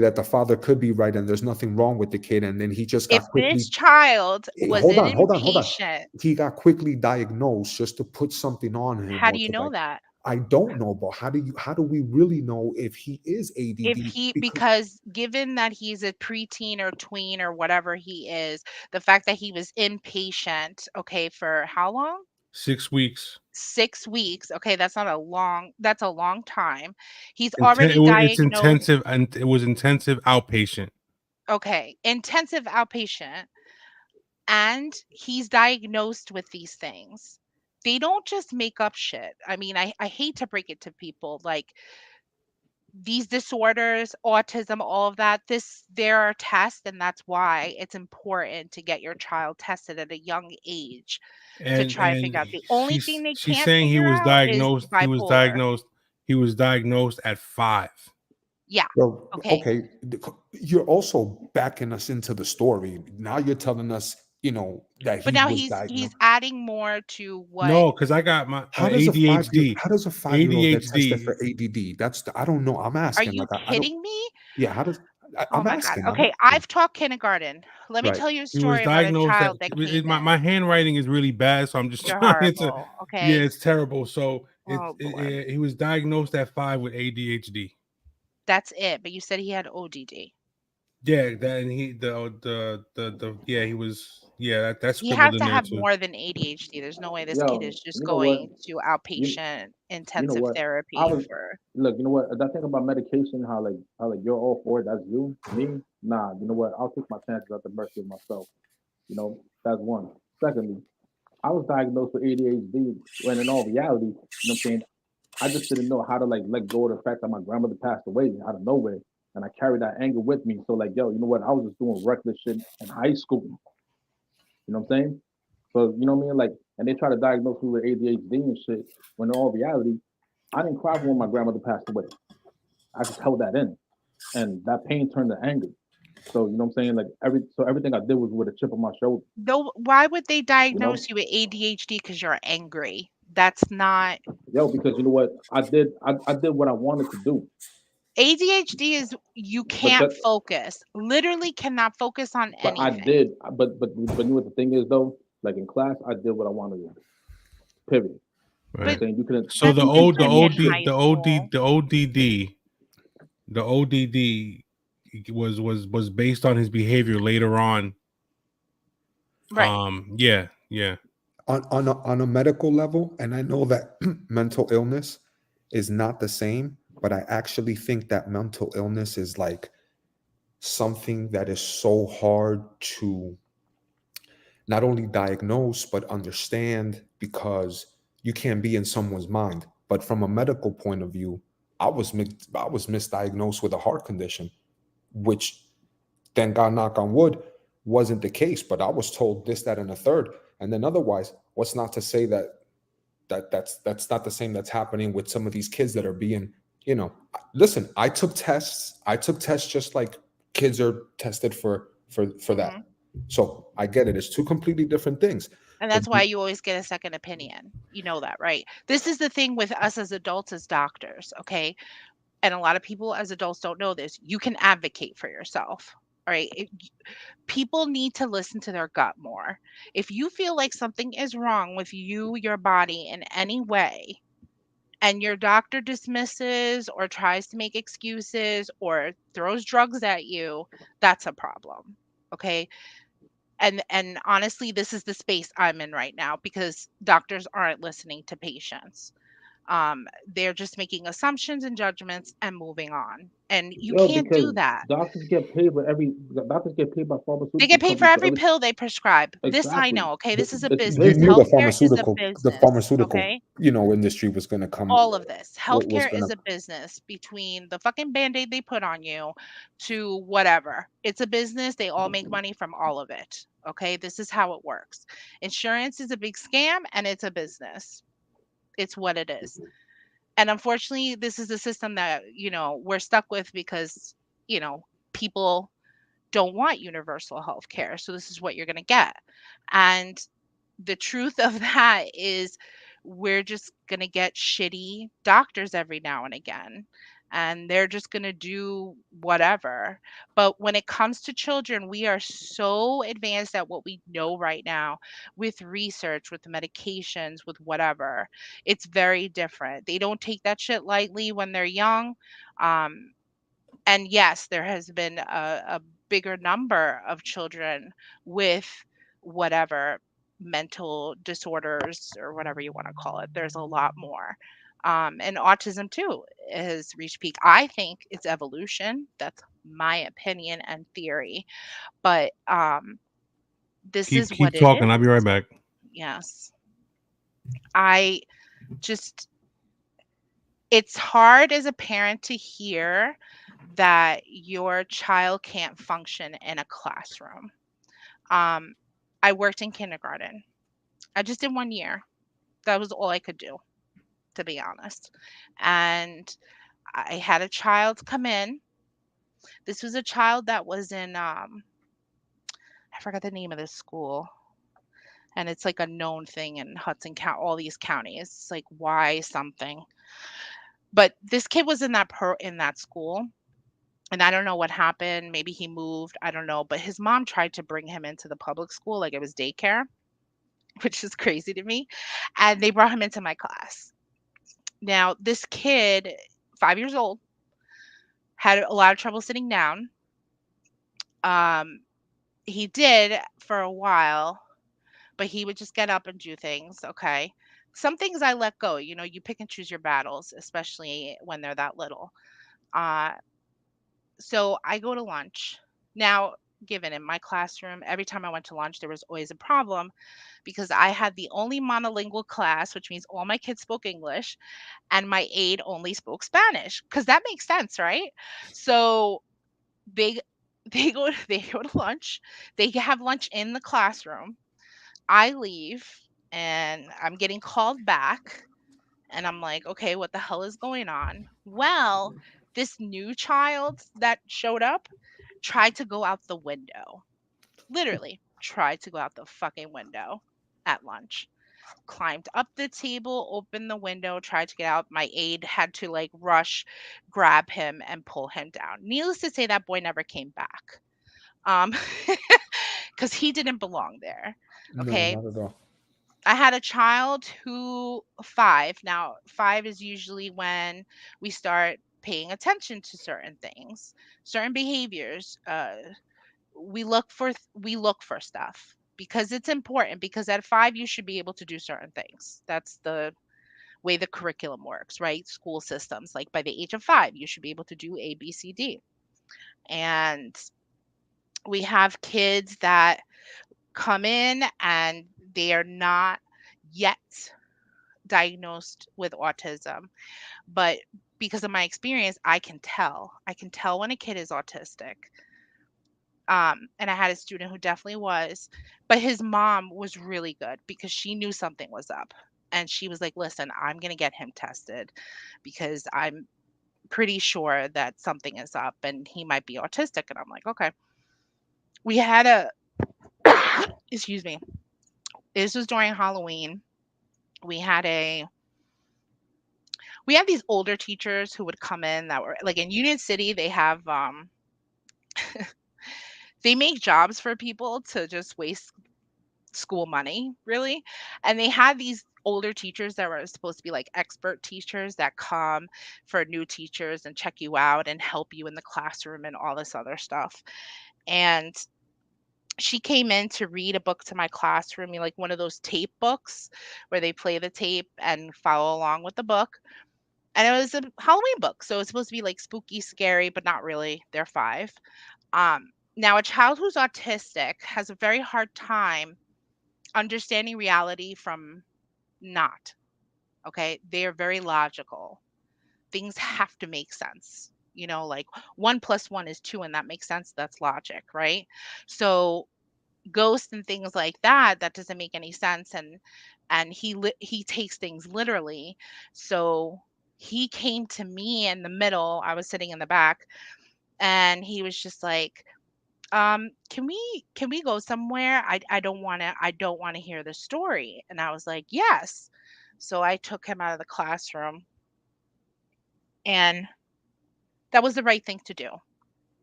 that the father could be right and there's nothing wrong with the kid, and then he just If got this quickly. child wasn't Hold on. impatient, He got quickly diagnosed just to put something on him, how or do you to know like. that? I don't know, but how do we really know if he is If ADD? he Because Because given that he's a preteen or tween or whatever he is, the fact that he was impatient, okay, for how long? 6 weeks. 6 weeks. Okay, that's a long time. He's already It's diagnosed. intensive, and it was intensive outpatient. Okay, intensive outpatient, and he's diagnosed with these things. They don't just make up shit. I mean, I hate to break it to people, like these disorders, autism, all of that, there are tests, and that's why it's important to get your child tested at a young age to try and And figure out. The only thing they she's can't saying he figure was out is diagnosed. bipolar. He was diagnosed at 5. Yeah. well, Okay. okay, you're also backing us into the story. Now you're telling us, that But he now was he's diagnosed. adding more to what. No, because I got my How does a 5-year-old get tested ADHD. for ADD? I don't know. I'm Are asking. you Like, I don't. kidding me? Yeah, Oh I'm my God. asking. I'm Okay, asking. I've taught kindergarten. Let me Right. tell you a He was story about a diagnosed that child that came my in. handwriting is really bad, so I'm just You're trying to. horrible. Yeah, Okay. it's terrible. So Oh boy. he was diagnosed at 5 with ADHD. That's it. But you said he had ODD. Yeah, that and he the yeah he was that's He scribbled has in to there have too. more than ADHD. There's no way this kid yo, is just you know what? going to You outpatient you know intensive what? I therapy was for. look. You know what? That thing about medication, how you're all for it. That's you. Me, nah. You know what? I'll take my chances at the mercy of myself. That's one. Secondly, I was diagnosed with ADHD when in all reality, what I'm saying, I just didn't know how to like let go of the fact that my grandmother passed away out of nowhere. And I carried that anger with me. So like, yo, you know what? I was just doing reckless shit in high school. You know what I'm saying? So you know what I mean? Like, and they try to diagnose me with ADHD and shit. When in all reality, I didn't cry when my grandmother passed away. I just held that in, and that pain turned to anger. So you know what I'm saying? Like everything I did was with a chip on my shoulder. Though, why would they You know, diagnose you with ADHD? Because you're angry. That's not. yo, because you know what I did what I wanted to do. ADHD is you But can't that focus. Literally cannot focus on but I anything. did. But you know what the thing is though? Like in class, I did what I wanted to do. Period. You know what I'm But Right. saying? You couldn't So that's the you couldn't old tell me shit. high school. the ODD was based on his behavior later on. Right. Yeah. on a medical level, and I know that mental illness is not the same, but I actually think that mental illness is like something that is so hard to not only diagnose but understand, because you can't be in someone's mind. But from a medical point of view, I was misdiagnosed with a heart condition, which, thank God, knock on wood, wasn't the case. But I was told this, that, and a third, and then otherwise. What's not to say that that's not the same that's happening with some of these kids that are being, listen, I took tests just like kids are tested for Hmm. that. So I get it. It's two completely different things. And But that's why you always get a second opinion. You know that, right? This is the thing with us as adults, as doctors, okay? And a lot of people as adults don't know this. You can advocate for yourself. All right. People need to listen to their gut more. If you feel like something is wrong with you, your body in any way, and your doctor dismisses or tries to make excuses or throws drugs at you, that's a problem. Okay? And honestly, this is the space I'm in right now because doctors aren't listening to patients. They're just making assumptions and judgments and moving on. And you Yo, can't because do that. doctors get paid by They pharmaceutical get paid for companies for every every. pill they prescribe. This I Exactly. know, okay? This is a It's you business. knew business. Healthcare is a the business, pharmaceutical, okay? industry was going to come, All of this. was Healthcare going is to. a business between the fucking band-aid they put on you to whatever. It's a business. They all make money from all of it. Okay? This is how it works. Insurance is a big scam and it's a business. It's what it is. And unfortunately, this is the system that, we're stuck with because, people don't want universal health care. So this is what you're going to get. And the truth of that is we're just going to get shitty doctors every now and again. And they're just going to do whatever. But when it comes to children, we are so advanced at what we know right now with research, with medications, with whatever. It's very different. They don't take that shit lightly when they're young. Um, and yes, there has been a bigger number of children with whatever mental disorders or whatever you want to call it. There's a lot more. And autism too has reached peak. I think it's evolution. That's my opinion and theory. But this is Keep what it talking. I'll be right is. back. Yes. I just, it's hard as a parent to hear that your child can't function in a classroom. Um, I worked in kindergarten. I just did 1 year. That was all I could do, to be honest. And I had a child come in. This was a child that was in I forgot the name of this school. And it's like a known thing in Hudson County, all these counties. It's like why something. But this kid was in that school, and I don't know what happened. Maybe he moved. I don't know. But his mom tried to bring him into the public school, like it was daycare, which is crazy to me. And they brought him into my class. Now, this kid, 5 years old, had a lot of trouble sitting down. Um, he did for a while, but he would just get up and do things. Okay. Some things I let go. You pick and choose your battles, especially when they're that little. Uh, so I go to lunch. Now, given in my classroom, every time I went to lunch, there was always a problem because I had the only monolingual class, which means all my kids spoke English, and my aide only spoke Spanish. Because that makes sense, right? So they they go to lunch. They have lunch in the classroom. I leave, and I'm getting called back. And I'm like, okay, what the hell is going on? Well, this new child that showed up tried to go out the window. Literally, tried to go out the fucking window at lunch. Climbed up the table, opened the window, tried to get out. My aide had to like rush, grab him, and pull him down. Needless to say, that boy never came back. Um, because he didn't belong there. No, Okay. not at all. I had a child who 5. Now, 5 is usually when we start paying attention to certain things, certain behaviors. We look for stuff. because it's important, because at 5 you should be able to do certain things. That's the way the curriculum works, right? School systems, like by the age of 5 you should be able to do A, B, C, D. And we have kids that come in and they are not yet diagnosed with autism, but because of my experience, I can tell when a kid is autistic. And I had a student who definitely was, but his mom was really good because she knew something was up. And she was like, listen, I'm going to get him tested because I'm pretty sure that something is up and he might be autistic. And I'm like, okay. We had a, excuse me, this was during Halloween. We had these older teachers who would come in that were like in Union City. They have, they make jobs for people to just waste school money, really. And they had these older teachers that were supposed to be like expert teachers that come for new teachers and check you out and help you in the classroom and all this other stuff. And she came in to read a book to my classroom, like one of those tape books where they play the tape and follow along with the book. And it was a Halloween book, so it's supposed to be like spooky, scary, but not really. They're 5. Now, a child who's autistic has a very hard time understanding reality from not. Okay, they are very logical. Things have to make sense. Like 1 + 1 is 2, and that makes sense. That's logic, right? So ghosts and things like that doesn't make any sense, and he takes things literally. So he came to me in the middle. I was sitting in the back, and he was just like, can we go somewhere? I don't want to hear the story. And I was like, yes. So I took him out of the classroom, and that was the right thing to do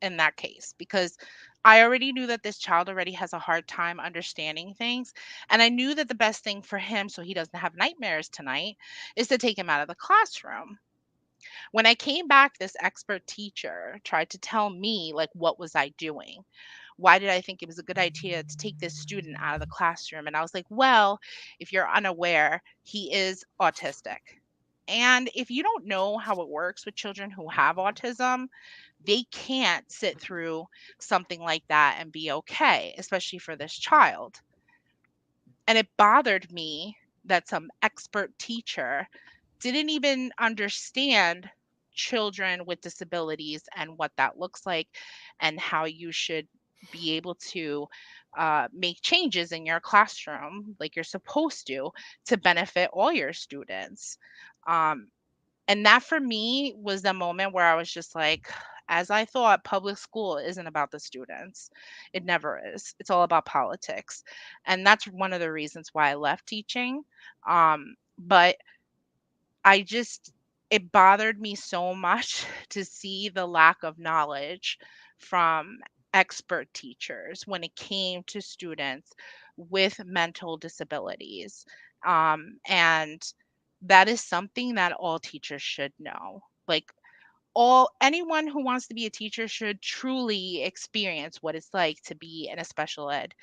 in that case, because I already knew that this child already has a hard time understanding things. And I knew that the best thing for him, so he doesn't have nightmares tonight, is to take him out of the classroom. When I came back, this expert teacher tried to tell me, like, what was I doing? Why did I think it was a good idea to take this student out of the classroom? And I was like, well, if you're unaware, he is autistic. And if you don't know how it works with children who have autism, they can't sit through something like that and be okay, especially for this child. And it bothered me that some expert teacher didn't even understand children with disabilities and what that looks like and how you should be able to make changes in your classroom like you're supposed to benefit all your students. Um, and that for me was the moment where I was just like, as I thought, public school isn't about the students. It never is. It's all about politics. And that's one of the reasons why I left teaching. But it bothered me so much to see the lack of knowledge from expert teachers when it came to students with mental disabilities. And that is something that all teachers should know. Like, anyone who wants to be a teacher should truly experience what it's like to be in a special ed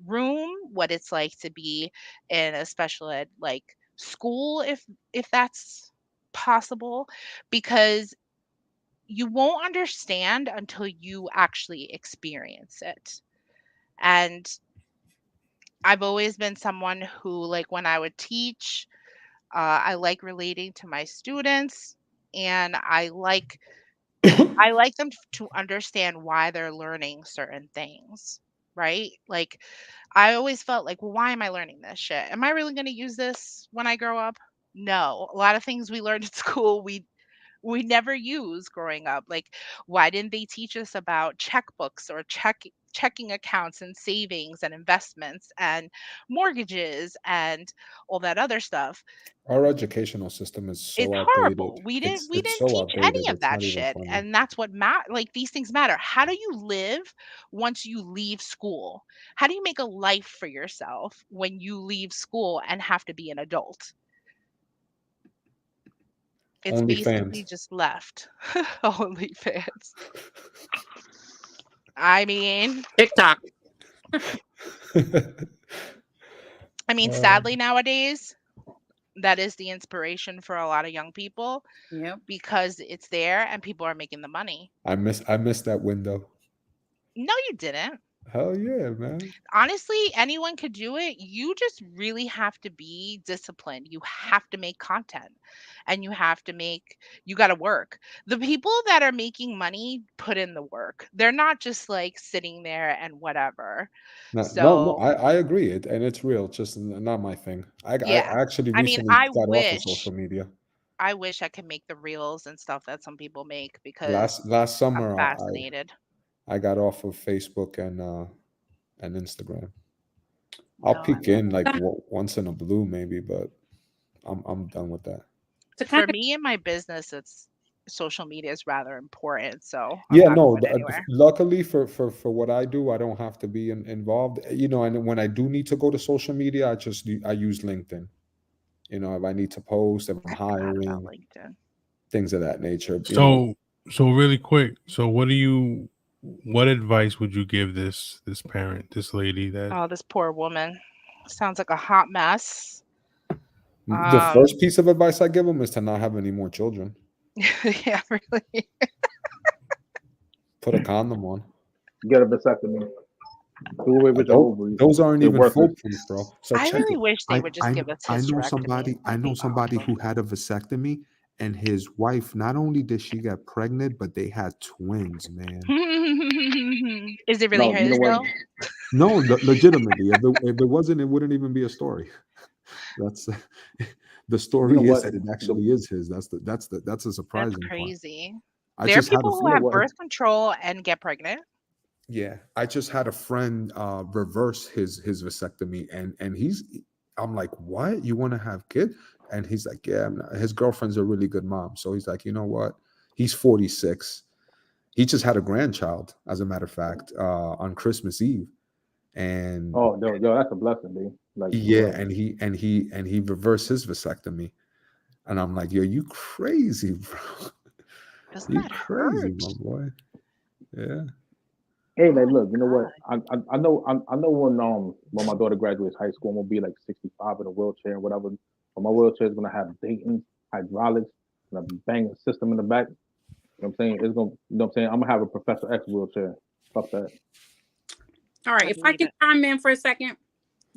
room, what it's like to be in a special ed like school, if that's possible, because you won't understand until you actually experience it. And I've always been someone who, like, when I would teach, I like relating to my students, and I like them to understand why they're learning certain things, right? Like, I always felt like, well, why am I learning this shit? Am I really going to use this when I grow up? No. A lot of things we learned at school, we never used growing up. Like, why didn't they teach us about checkbooks or checking accounts and savings and investments and mortgages and all that other stuff? Our educational system is It's so outdated. horrible. We didn't we It's didn't so teach any outdated. of It's that not even shit. funny. And that's what like, these things matter. How do you live once you leave school? How do you make a life for yourself when you leave school and have to be an adult? It's basically OnlyFans. just left. OnlyFans. I mean, TikTok. I mean, sadly nowadays, that is the inspiration for a lot of young people Yep. because it's there and people are making the money. I miss that window. No, you didn't. Hell yeah, man. Honestly, anyone could do it. You just really have to be disciplined. You have to make content and you got to work. The people that are making money put in the work. They're not just like sitting there and whatever. No, So, I agree. And it's real. It's just not my thing. I yeah. actually I mean, recently got off of social media. I wish I could make the reels and stuff that some people make because Last I'm summer, fascinated. I got off of Facebook and Instagram. I'll No, I peek love in it. like once in a blue maybe, but I'm done with that. To For kind of me and my business, it's social media is rather important, so I'm Yeah, not no. going anywhere. Luckily for what I do, I don't have to be involved. And when I do need to go to social media, I use LinkedIn. If I need to post, if I'm Forgot about hiring, LinkedIn. things of that nature. So really quick. So what advice would you give this parent, this lady that Oh, this poor woman. Sounds like a hot mess. The Um, first piece of advice I give them is to not have any more children. yeah, really. Put a condom on. Get a vasectomy. Do away with the ovaries. Those aren't They're even worthless. foolproof, bro. So I check really it. wish they would just give a I know hysterectomy. I know somebody who had a vasectomy, and his wife. Not only did she get pregnant, but they had twins, man. Is it really No, you know his what? though? No, legitimately. If it wasn't, it wouldn't even be a story. That's the You know story is what? that it actually is his. That's the That's surprising part. crazy. I There are just had a people who You know have what? birth control and get pregnant. Yeah, I just had a friend reverse his vasectomy, and I'm like, what? You want to have kid? And he's like, yeah. His girlfriend's a really good mom, so he's like, you know what? He's 46. He just had a grandchild, as a matter of fact, on Christmas Eve, and Oh, yo, that's a blessing, dude. Like for yeah, real. and he reversed his vasectomy, and I'm like, yo, you crazy, bro? Doesn't You that crazy, hurt? my boy. Yeah. Hey, like, Oh look, you know my what? I know I know when my daughter graduates high school, I'm gonna be like 65 in a wheelchair and whatever. But my wheelchair is gonna have Dayton's hydraulics and a banging system in the back. You know what I'm saying? It's gonna, you know what I'm saying? I'm gonna have a Professor X wheelchair. Fuck that. all right. I If I believe can it. chime in for a second,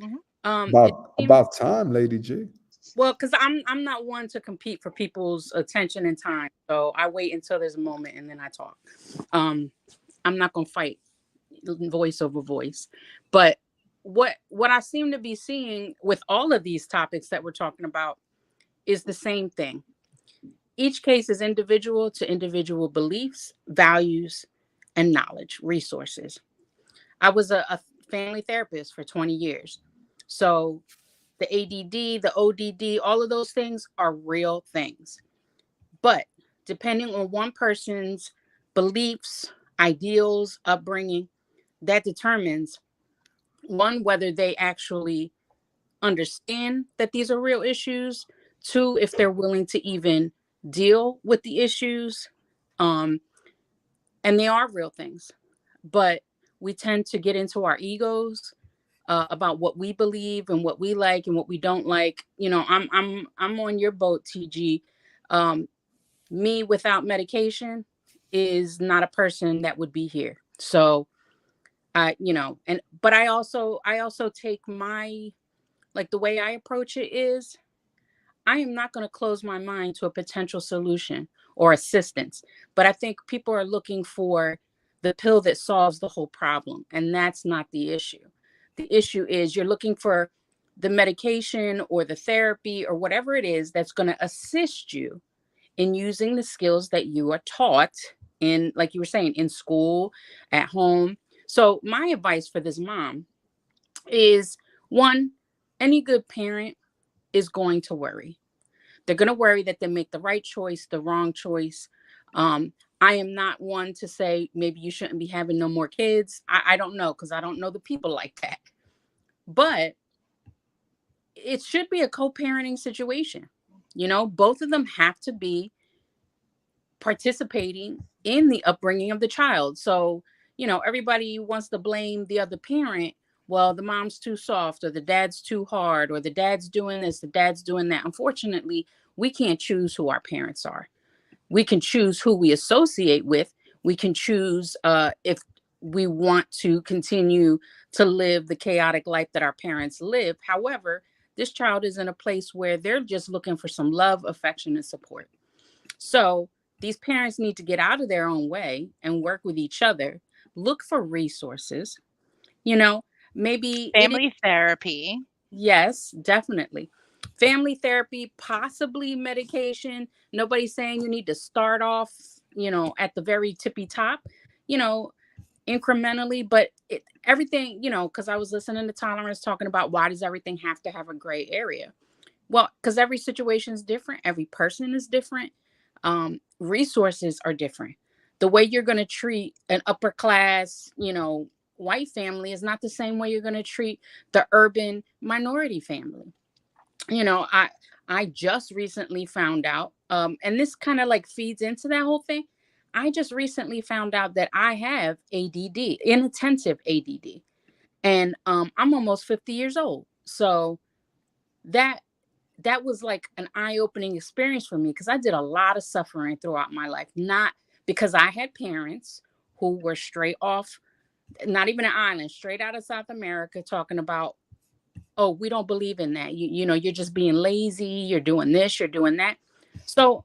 Mhm. it About seems about time, Lady G. well because I'm not one to compete for people's attention and time, so I wait until there's a moment and then I talk. Um, I'm not gonna fight voice over voice, but what I seem to be seeing with all of these topics that we're talking about is the same thing. Each case is individual to individual beliefs, values, and knowledge, resources. I was a family therapist for 20 years. So the ADD, the ODD, all of those things are real things. But depending on one person's beliefs, ideals, upbringing, that determines one, whether they actually understand that these are real issues, two, if they're willing to even deal with the issues. Um, and they are real things, but we tend to get into our egos about what we believe and what we like and what we don't like. You know, I'm on your boat, TG. Um, Me without medication is not a person that would be here. So and but I also take my, like, the way I approach it is I am not going to close my mind to a potential solution or assistance. But I think people are looking for the pill that solves the whole problem. And that's not the issue. The issue is you're looking for the medication or the therapy or whatever it is that's going to assist you in using the skills that you are taught in, like you were saying, in school, at home. So, my advice for this mom is one, any good parent is going to worry. They're going to worry that they make the right choice, the wrong choice. Um, I am not one to say maybe you shouldn't be having no more kids. I don't know, because I don't know the people like that. But it should be a co parenting situation. Both of them have to be participating in the upbringing of the child. So, everybody wants to blame the other parent well, the mom's too soft, or the dad's too hard, or the dad's doing this, the dad's doing that. Unfortunately, we can't choose who our parents are. We can choose who we associate with. We can choose if we want to continue to live the chaotic life that our parents live. However, this child is in a place where they're just looking for some love, affection, and support. So these parents need to get out of their own way and work with each other, look for resources. You know, maybe it is, Family therapy. yes, definitely. Family therapy, possibly medication. Nobody's saying you need to start off, at the very tippy top, you know, incrementally, but everything, because I was listening to Tolerance talking about why does everything have to have a gray area? Well, because every situation is different, every person is different, resources are different. The way you're going to treat an upper class, white family is not the same way you're going to treat the urban minority family. You know, I just recently found out, and this kind of like feeds into that whole thing. I just recently found out that I have ADD, inattentive ADD, and I'm almost 50 years old. So that that was like an eye-opening experience for me because I did a lot of suffering throughout my life, not because I had parents who were straight off, not even an island, straight out of South America, talking about, oh, we don't believe in that. You're just being lazy, you're doing this, you're doing that. So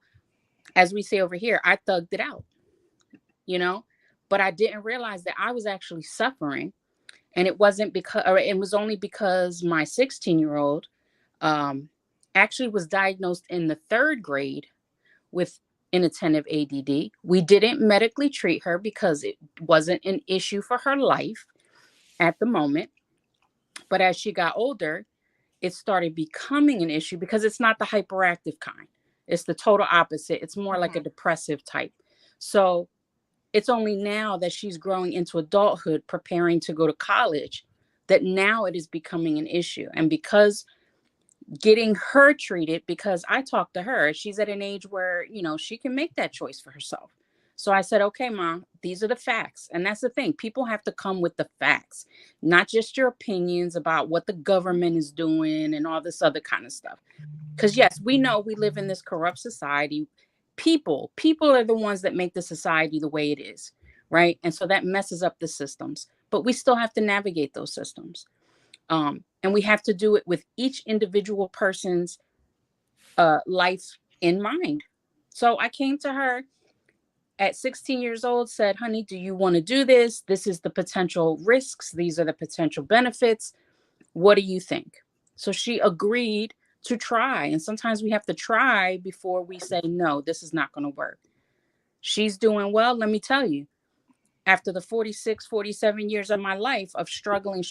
as we say over here, I thugged it out, you know, but I didn't realize that I was actually suffering. And it wasn't because, or it was only because my 16-year-old um, actually was diagnosed in the third grade with inattentive ADD. We didn't medically treat her because it wasn't an issue for her life at the moment. But as she got older, it started becoming an issue because it's not the hyperactive kind. It's the total opposite. It's more like a depressive type. So it's only now that she's growing into adulthood, preparing to go to college, that now it is becoming an issue. And because getting her treated, because I talked to her, she's at an age where, she can make that choice for herself. So I said, okay, mom, these are the facts. And that's the thing. People have to come with the facts, not just your opinions about what the government is doing and all this other kind of stuff. Because yes, we know we live in this corrupt society. People are the ones that make the society the way it is, right? And so that messes up the systems. But we still have to navigate those systems. And we have to do it with each individual person's life in mind. So I came to her at 16 years old, said, honey, do you want to do this? This is the potential risks. These are the potential benefits. What do you think? So she agreed to try. And sometimes we have to try before we say, no, this is not going to work. She's doing well. Let me tell you, after the 46, 47 years of my life of struggling,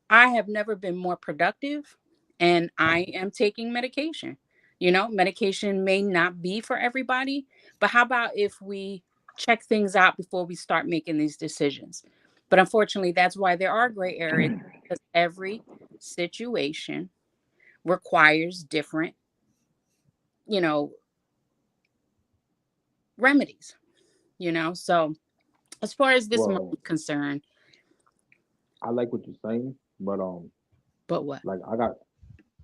I have never been more productive, and I am taking medication. Medication may not be for everybody, but how about if we check things out before we start making these decisions? But unfortunately, that's why there are gray areas, because every situation requires different, you know, remedies, So as far as this money Well, is concerned, I like what you're saying, but what? like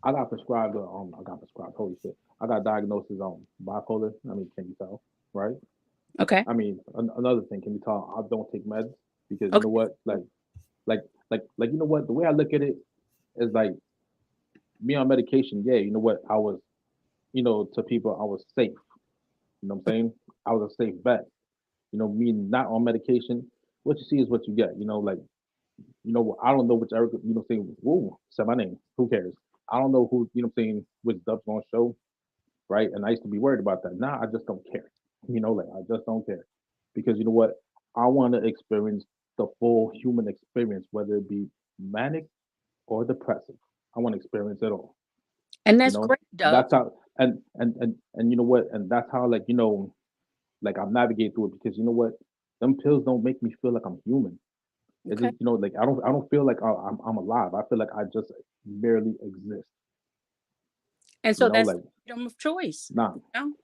I got prescribed holy shit. I got diagnosis on bipolar. I mean, can you tell? Right? Okay. I mean, another thing, can you tell I don't take meds because you Okay. know what? Like you know what? The way I look at it is like me on medication, yeah, you know what? I was, to people I was safe. You know what I'm saying? I was a safe bet. Me not on medication, what you see is what you get. I don't know which Erica, saying, whoa, say my name. Who cares? I don't know who, saying, which dub's gonna show, right? And I used to be worried about that. Now I just don't care. I just don't care. Because you know what? I want to experience the full human experience, whether it be manic or depressive. I want to experience it all. And You that's know? great, Dub. That's how and you know what? And that's how I navigate through it because you know what? Them pills don't make me feel like I'm human. It Okay. just I don't feel like I'm alive. I feel like I just barely exist. And You so know, that's like freedom of choice. nah.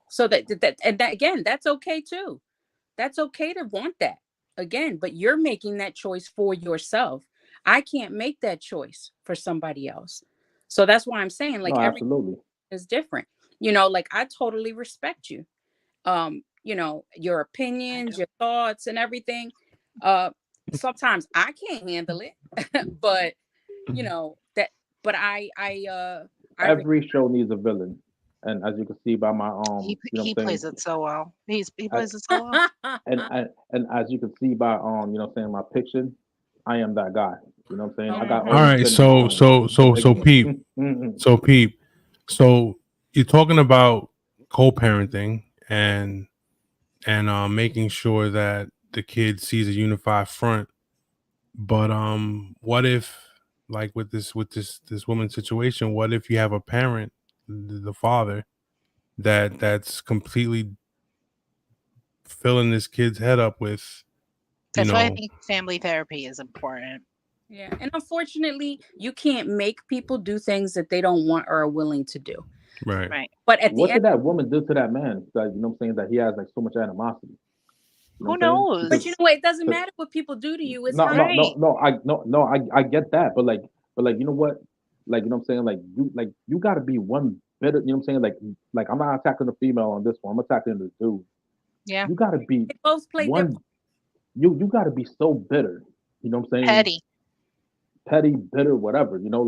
So that again, that's okay too. That's okay to want that again, but you're making that choice for yourself. I can't make that choice for somebody else. So that's why I'm saying, like, No, every absolutely. is different. Like I totally respect you. Your I opinions, do. your thoughts and everything. Uh Sometimes I can't handle it, but that but I Every show needs a villain, and as you can see by my He what I'm saying, plays it so well. He I, plays it so well. and as you can see by what I'm saying, my picture, I am that guy. You know what I'm saying? I got All all these right, Mhm. spin in my so phone. so so Like, so peep, so peep. So you're talking about co-parenting and making sure that the kid sees a unified front. But what if, like with this woman's situation, what if you have a parent, the father, that's completely filling this kid's head up with, you That's why I know, think family therapy is important. Yeah, and unfortunately, you can't make people do things that they don't want or are willing to do. right. Right. But at the what end, did that woman do to that man? That what I'm saying, that he has like so much animosity. You know Who what I'm saying? but Because you knows? know what? It doesn't 'cause- matter what people do to you. It's no, how you. no, no, Right. no. I get that, but you know what? Like what I'm saying, you got to be one better. You know what I'm saying? Like I'm not attacking the female on this one. I'm attacking the dude. Yeah. You got to be They both played their. one. You got to be so bitter. You know what I'm saying? Petty. Petty, bitter, whatever. Mhm.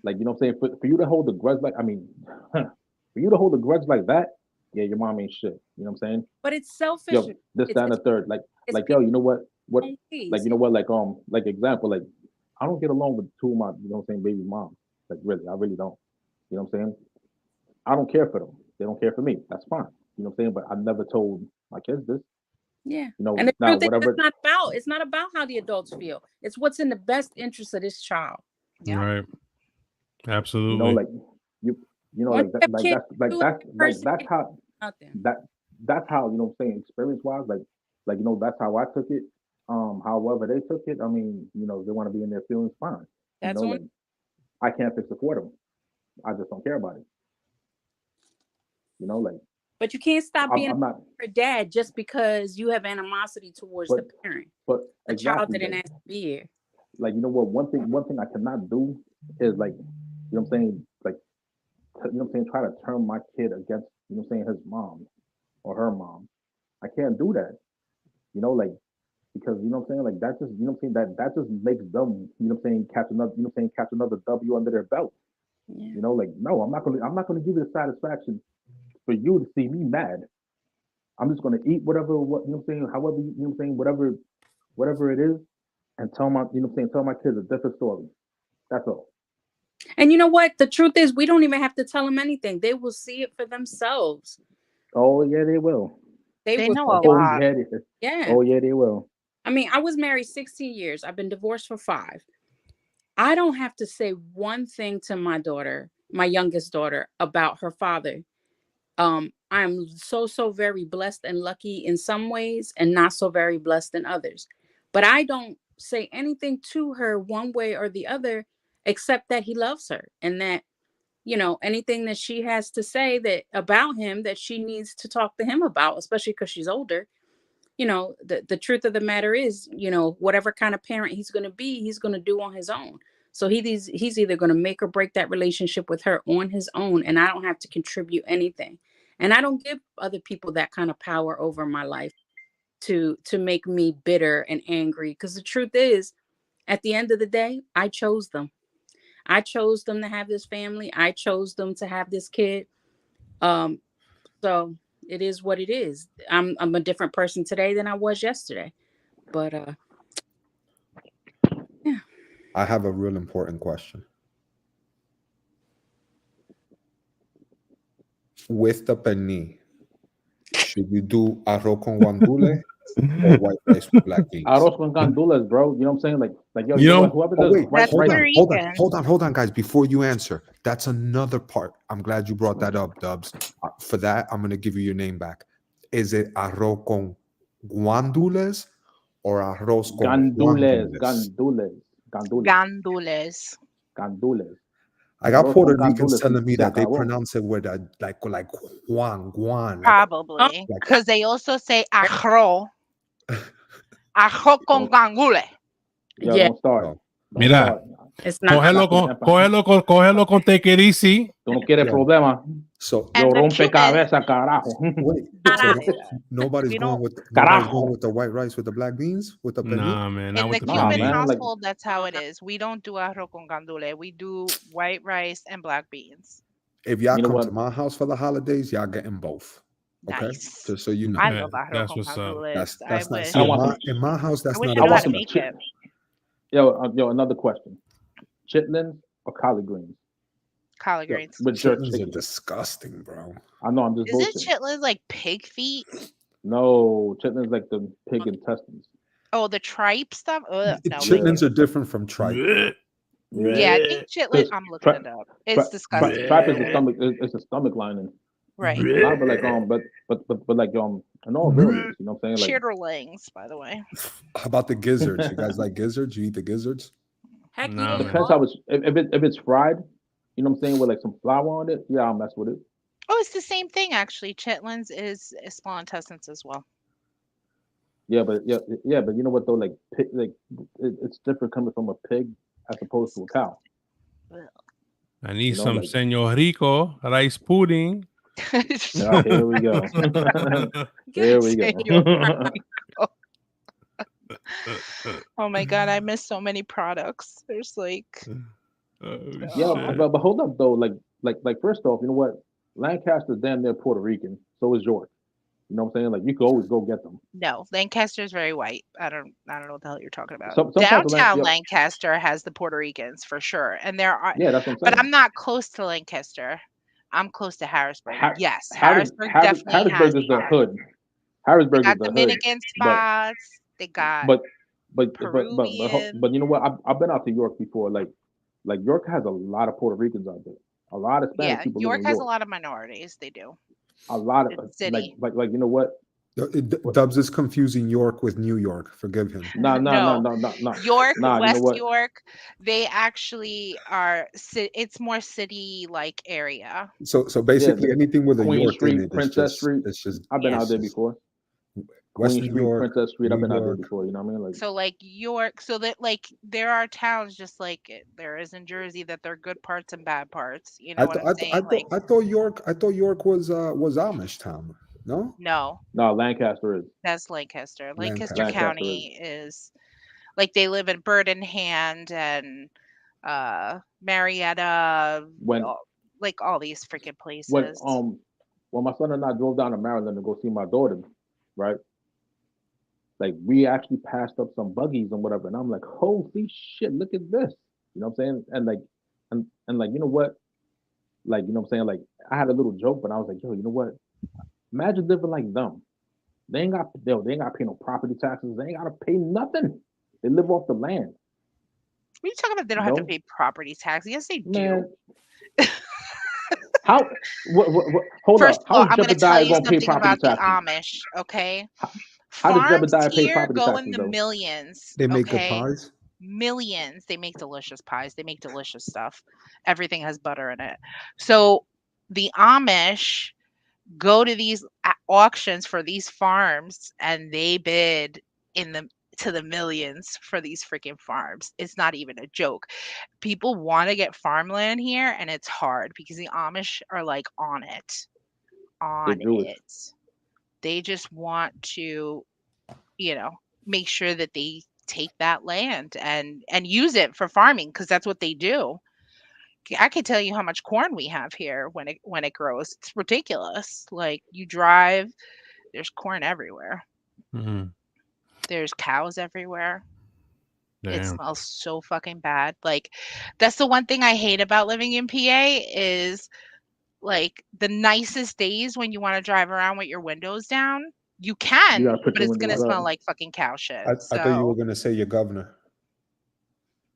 Like you know what I'm saying. For you to hold a grudge, like I mean, for you to hold a grudge like that, yeah, your mom ain't shit. You know what I'm saying? But it's selfishness. Yo, this, It's that, and it's the third. it's Like being yo, you know what? What? own Like ways. you know what? Like example, like I don't get along with two of my, what I'm saying, baby moms. Like really, I really don't. You know what I'm saying? I don't care for them. They don't care for me. That's fine. You know what I'm saying? But I never told my kids this. Yeah. You know, And the now truth is, whatever. it's not about how the adults feel. It's what's in the best interest of this child. Yeah. Right. You know, Absolutely. like you, Once like that, you have kids, do it person that's how nothing. that that's how what I'm saying, experience wise, that's how I took it. However they took it, I mean, they want to be in their feelings, fine. That's on. Like I can't fix it for them. I just don't care about it. Like But you can't stop being I'm not, a dad just because you have animosity towards but the parent. but The child exactly, didn't ask to be here. like you know what, one thing I cannot do is like, what I'm saying, like, what I'm saying, try to turn my kid against, what I'm saying, his mom or her mom. I can't do that. Like, because what I'm saying, like that just, what I'm saying, that just makes them, what I'm saying, catch another, what I'm saying, catch another W under their belt. Yeah. Like, no, I'm not gonna give you the satisfaction for you to see me mad. I'm just gonna eat whatever, what, I'm saying, however, I'm saying, whatever it is, and tell my, I'm saying, tell my kids a different story. That's all. And you know what? The truth is, we don't even have to tell them anything. They will see it for themselves. Oh yeah, they will. They They will. know a Oh lot. yeah, they, Yeah. oh yeah, they will. I mean, I was married 16 years. I've been divorced for 5. I don't have to say one thing to my daughter, my youngest daughter, about her father. I'm so very blessed and lucky in some ways and not so very blessed in others. But I don't say anything to her one way or the other except that he loves her and that anything that she has to say that about him that she needs to talk to him about, especially because she's older. The truth of the matter is, whatever kind of parent he's going to be, he's going to do on his own. So he's either going to make or break that relationship with her on his own, and I don't have to contribute anything. And I don't give other people that kind of power over my life to make me bitter and angry, because the truth is, at the end of the day, I chose them. I chose them to have this family. I chose them to have this kid. Um, so it is what it is. I'm a different person today than I was yesterday. But yeah. I have a real important question. With the pernil, should you do arroz con guandule or white rice with black beans? Arroz con gandules, bro. You know what I'm saying? Like yo, You you know what? know, Whoever Oh does wait, right, That's hold right. on, Puerto hold on, Rican. hold on, hold on, guys. Before you answer, that's another part. I'm glad you brought that up, Dubs. For that, I'm gonna give you your name back. Is it arroz con guandules or arroz con Gandules, guandules? gandules, gandules, Gandules. gandules. I got Arroz con Puerto Ricans gandules y telling me se that they acabó. pronounce it with a like Juan, Oh, Probably. like Because they also say arroz. Arroz con Don't, gangule. yo, yeah. don't start. no. Mira, It's not. cógelo con take it easy. Tú no quieres Yeah. problema. So Lo And the truth is, rompecabezas, carajo. wait, I so say that. nobody's We going don't with Carajo. the white rice with the black beans with the pernil? Nah, man, not in with the the Nah, Cuban man, pernil. like household, that's how it is. We don't do arroz con gandules. We do white rice and black beans. If y'all you know come what? to my house for the holidays, y'all getting both. Okay, Nice. just so you know. I Yeah, love arroz that's con what's up. gandules. That's I not. wish. See, I want some. in my house, I that's wish not I a knew how want to some make chip. it. Yo, another question. Chitlins or collard greens? Collard Yo, greens. with jerk chitlins are chicken. disgusting, bro. I know, I'm just Is it bullshitting. chitlins like pig feet? No, chitlins like the pig intestines. Oh, the tripe stuff? Ugh, no, thank Chitlins you. are different from tripe. Yeah. Yeah, I think chitlin. Because I'm looking it up. It's disgusting. tripe by is the the way. stomach. It's a stomach lining. Right. Nah, but like but like in all realness, you know what I'm saying? Like Chitterlings, by the way. How about the gizzards? You guys like gizzards? You eat the gizzards? Heck Nah, yeah. man. depends how it's if it's fried, you know what I'm saying, with like some flour on it. Yeah, I'll mess with it. Oh, it's the same thing actually. Chitlins is small intestines as well. Yeah, but but you know what though? Like pig, like it's different coming from a pig as opposed to a cow. Ugh. I need You know, some like Señor Rico rice pudding. yeah, here we go. Here we go. Señor Oh my god, I miss so many products. There's like Oh, Yeah, shit. but hold up though. Like first off, you know what? Lancaster's damn near Puerto Rican. So is York. You know what I'm saying? Like you could always go get them. no, Lancaster's very white. I don't know what the hell you're talking about. Some parts of Downtown Yep. Lancaster has the Puerto Ricans for sure. And there are Yeah, that's what I'm but saying. I'm not close to Lancaster. I'm close to Harrisburg. Har- Yes, Harrisburg definitely has Harrisburg is the that. hood. They Harrisburg is got the hood. Dominican But spots. They got but but Peruvian. you know what? I've been out to York before. Like York has a lot of Puerto Ricans out there. A lot of Spanish Yeah, people live York in has a York. lot of minorities. They do. A lot of It's a city. like you know what? Dubs is confusing York with New York. Forgive him. Nah. York, You know West what? York, they actually are. It's more city-like area. So Yeah, basically, the anything with a Queen York in Street, it is Princess just Street. I've been Yeah. out there before. West Queen New Street, York, Princess Street. I've New been out there York. before. You know what I mean? Like So like York, so that like there are towns just like there is in Jersey that there are good parts and bad parts. You know what I'm saying? Like I thought York was Amish town. No, no, no, Lancaster is that's Lancaster. Lancaster Lancaster. County is like they live in Bird-in-Hand and Marietta, when like all these freaking when places. when my son and I drove down to Maryland to go see my daughter, right? Like we actually passed up some buggies and whatever, and I'm like, holy shit, look at this. You know what I'm saying? And like and like you know what? Like you know what I'm saying? Like I had a little joke, but I was like, yo, you know what? Imagine living like them. They ain't got they ain't got to pay no property taxes. They ain't got to pay nothing. They live off the land. What are you talking about? They don't have to pay property tax. Yes, they do. Man, how? Hold First up. of all, How's I'm going to tell Jebediah you gonna pay something property about the taxes? Amish, okay? How does Farms Jebediah pay here property go in taxes the though? millions, they make good okay? pies. Millions. They make delicious pies. They make delicious stuff. Everything has butter in it. So the Amish go to these auctions for these farms and they bid to the millions for these freaking farms. It's not even a joke. People want to get farmland here and it's hard because the Amish are like on it. They're Jewish. They just want to, make sure that they take that land and use it for farming because that's what they do. I can tell you how much corn we have here when it grows. It's ridiculous. Like you drive, there's corn everywhere. Mhm. There's cows everywhere. It Damn. smells so fucking bad. Like that's the one thing I hate about living in PA is like the nicest days when you want to drive around with your windows down, you You can, gotta put but your it's gonna windows smell up. like fucking cow shit. I thought you were gonna say your governor.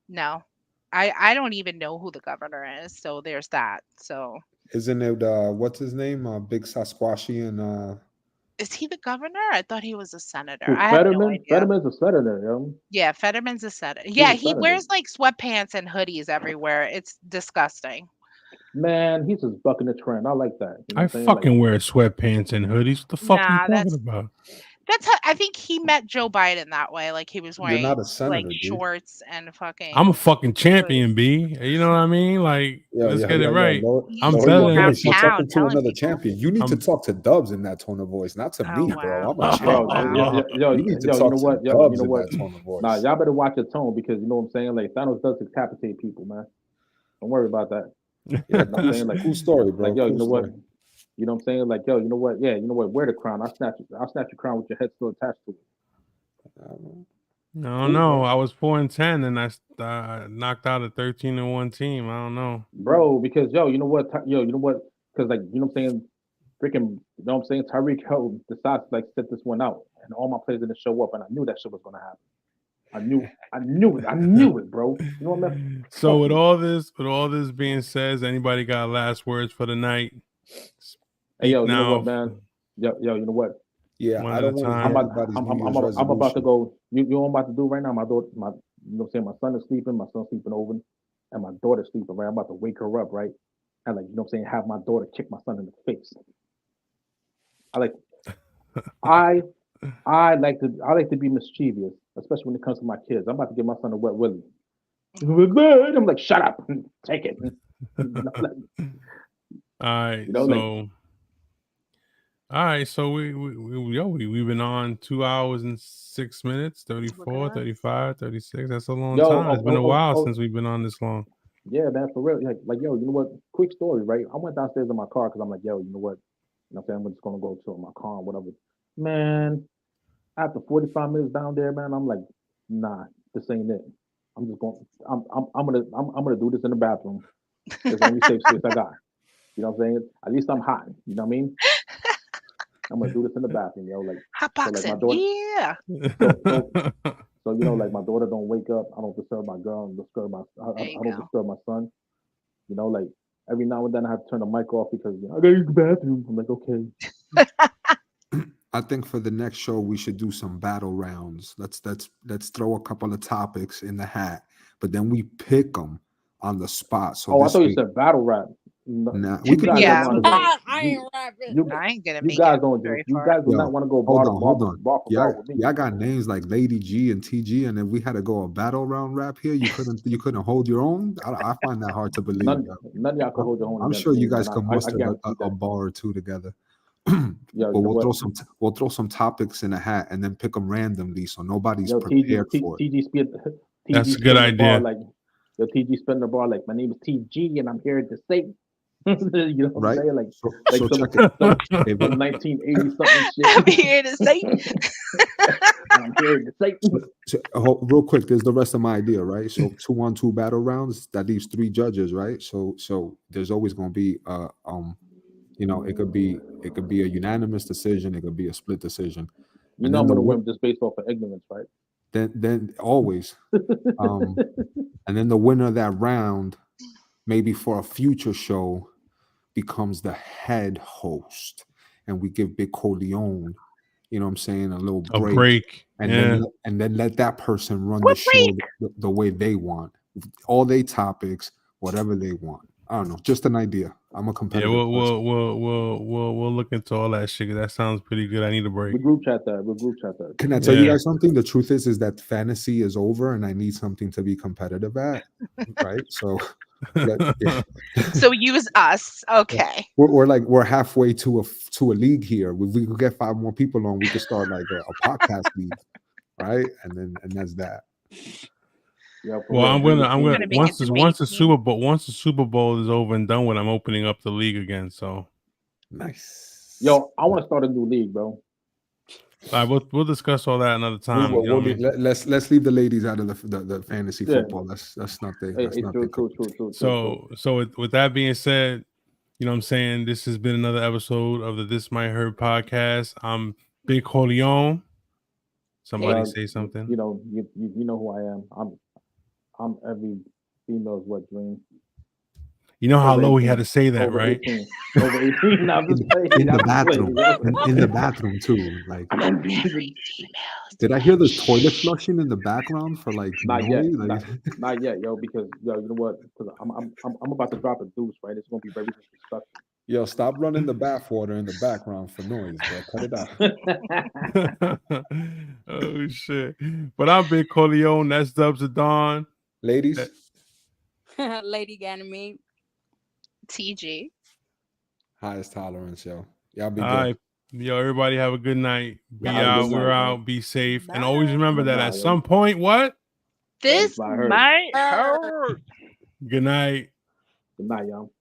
No. I don't even know who the governor is, so there's that. So Isn't it what's his name? Big Sasquatchy and is he the governor? I thought he was a senator. Who, I have no Fetterman? idea. Fetterman's a senator, yo. Yeah, Fetterman's a senator. He's Yeah, a he senator. wears like sweatpants and hoodies everywhere. It's disgusting. Man, he's just bucking the trend. I like that. You know I what I'm saying? fucking wear sweatpants and hoodies. What the fuck are you Nah, talking about? That's how I think he met Joe Biden that way. Like he was You're wearing not a like senator, dude. shorts and I'm a fucking fucking champion, B. You know what I mean? Like, let's get it right. I'm He's better Lord, than around you're town talking to telling another people. champion. You need to I'm talk to Dubs in that tone of voice, not to Oh me, bro. wow. I'm a Oh Bro, champion. wow. You need to you talk know to what? Yo, Dubs you know in what? that tone of Nah, voice. y'all better watch your tone because you know what I'm saying. Like Thanos does decapitate people, man. Don't worry about that. Yeah, You know what I'm cool, saying? Like, cool story, bro. like yo, Cool you know what? story. You know what I'm saying? Like, yo, you know what? Yeah, you know what? Wear the crown. I'll snatch your crown with your head still attached to it. No, Cool, no. bro. I was 4-10, and I knocked out a 13-1 team. I don't know. Bro, because yo, you know what? Yo, you know what? Because like, you know what I'm saying? Freaking, you know what I'm saying? Tyreek Hill decides to like sit this one out, and all my players didn't show up, and I knew that shit was gonna happen. I knew it, bro. You know what I mean? So Fuck with you. all this being said, anybody got last words for the night? Hey, yo, Speak you know what, now, man? Yo, you know what? Yeah, one I at a don't want to I'm hear time. about, anybody's New Year's I'm about to resolution. go. You know what I'm about to do right now? My daughter, you know what I'm saying? My son is sleeping, my son's sleeping over, and my daughter's sleeping, right? I'm about to wake her up, right? And like, you know what I'm saying? Have my daughter kick my son in the face. I like, I, I like to be mischievous, especially when it comes to my kids. I'm about to give my son a wet willy. I'm like, shut up, take it. All right, You know, like, we've been on 2 hours and 6 minutes, Look 34, at us. 35, 36. That's a long yo, time. It's been a while since we've been on this long. yeah, man, for real. Like, yo, you know what? Quick story, right? I went downstairs in my car because I'm like, yo, you know what? You know what I'm saying? I'm just gonna go to my car or whatever. Man, after 45 minutes down there, man, I'm like, nah, this ain't it. I'm just going. I'm gonna do this in the bathroom. It's the only safe space I got. You know what I'm saying? At least I'm hot. You know what I mean? I'm gonna do this in the bathroom, yo. Like, Hot so like my boxing. daughter. Yeah. So you know, like my daughter don't wake up. I don't disturb my girl. I don't disturb There you I don't go. disturb my son. You know, like every now and then I have to turn the mic off because I gotta use the bathroom. I'm like, okay. I think for the next show we should do some battle rounds. Let's throw a couple of topics in the hat, but then we pick them on the spot. So Oh, I this thought you week, said battle rap. No, nah, we could do guys that don't Yeah. want too. to go. I ain't rapping. You I ain't gonna you make guys it don't do. very You far. guys do Yo, not want to go hold bar on. for bar with me. Y'all got names like Lady G and TG, and if we had to go a battle round rap here, you couldn't hold your own. I find that hard to believe. None Yo. of y'all can hold your own I'm against sure me, you man. guys can I muster guarantee a that. bar or two together. Yo, But you know what? we'll throw some topics in a hat and then pick them randomly so nobody's Yo, prepared for it. TG spit That's TG a good spinning the bar idea. like yo TG spinning the bar like my name is TG and I'm here to say. You know what Right? I'm saying? Like So some check it. If some 1980 something I'm shit. here to say. I'm here to say. real quick, there's the rest of my idea, right? So 2-on-2 battle rounds, that leaves 3 judges, right? So there's always gonna be it could be a unanimous decision, it could be a split decision. You And know then I'm gonna win just based off of ignorance, right? then always and then the winner of that round, maybe for a future show, becomes the head host, and we give Big Corleone, you know what I'm saying, a little A break, break. and Yeah. then let that person run the What show the way they want, all they topics, whatever they want. I don't know, just an idea. I'm a Yeah, competitive person. we'll look into all that shit. 'Cause that sounds pretty good. I need a break. We group chat that. Can I tell you Yeah. guys something? The truth is that fantasy is over, and I need something to be competitive at, right? So So use us. Okay. we're halfway to a league here. If we could get 5 more people on, we could start like a podcast league, right? And that's that. Yeah, for Well, real. I'm gonna Gonna make it once the debate. Once the Super Bowl is over and done with, I'm opening up the league again. So Nice. Yo, I want to start a new league, bro. we'll discuss all that another time. You know what I mean? Let's leave the ladies out of the fantasy Yeah. football. That's not Hey, their true. So with that being said, you know what I'm saying, this has been another episode of the This Might Hurt podcast. I'm Big Corleone. Somebody say something. You know who I am. I'm every female's wet dream. You know how Over low he 18. had to say that, Over right? 18. Over 18. I'm just playing. in the I'm just bathroom. playing. In the bathroom too. Like, I'm did I hear the toilet flushing in the background for like not yet. noise? Like, Not yet, yo. Because yo, you know what? Because I'm about to drop a deuce, right? It's gonna be very disrespectful. Yo, stop running the bathwater in the background for noise, bro. Cut it out. Oh shit! But I'm Big Corleone. That's Dubs of Dawn. Ladies, Lady Ganymede. TG. highest tolerance, yo. Y'all be All good. right, yo, everybody have a good night. Be Y'all have a out. good We're night, out. man. Be safe, and always Bye. remember that Bye, at yo. some point, what? This might hurt. might hurt. Good night. Good night, y'all.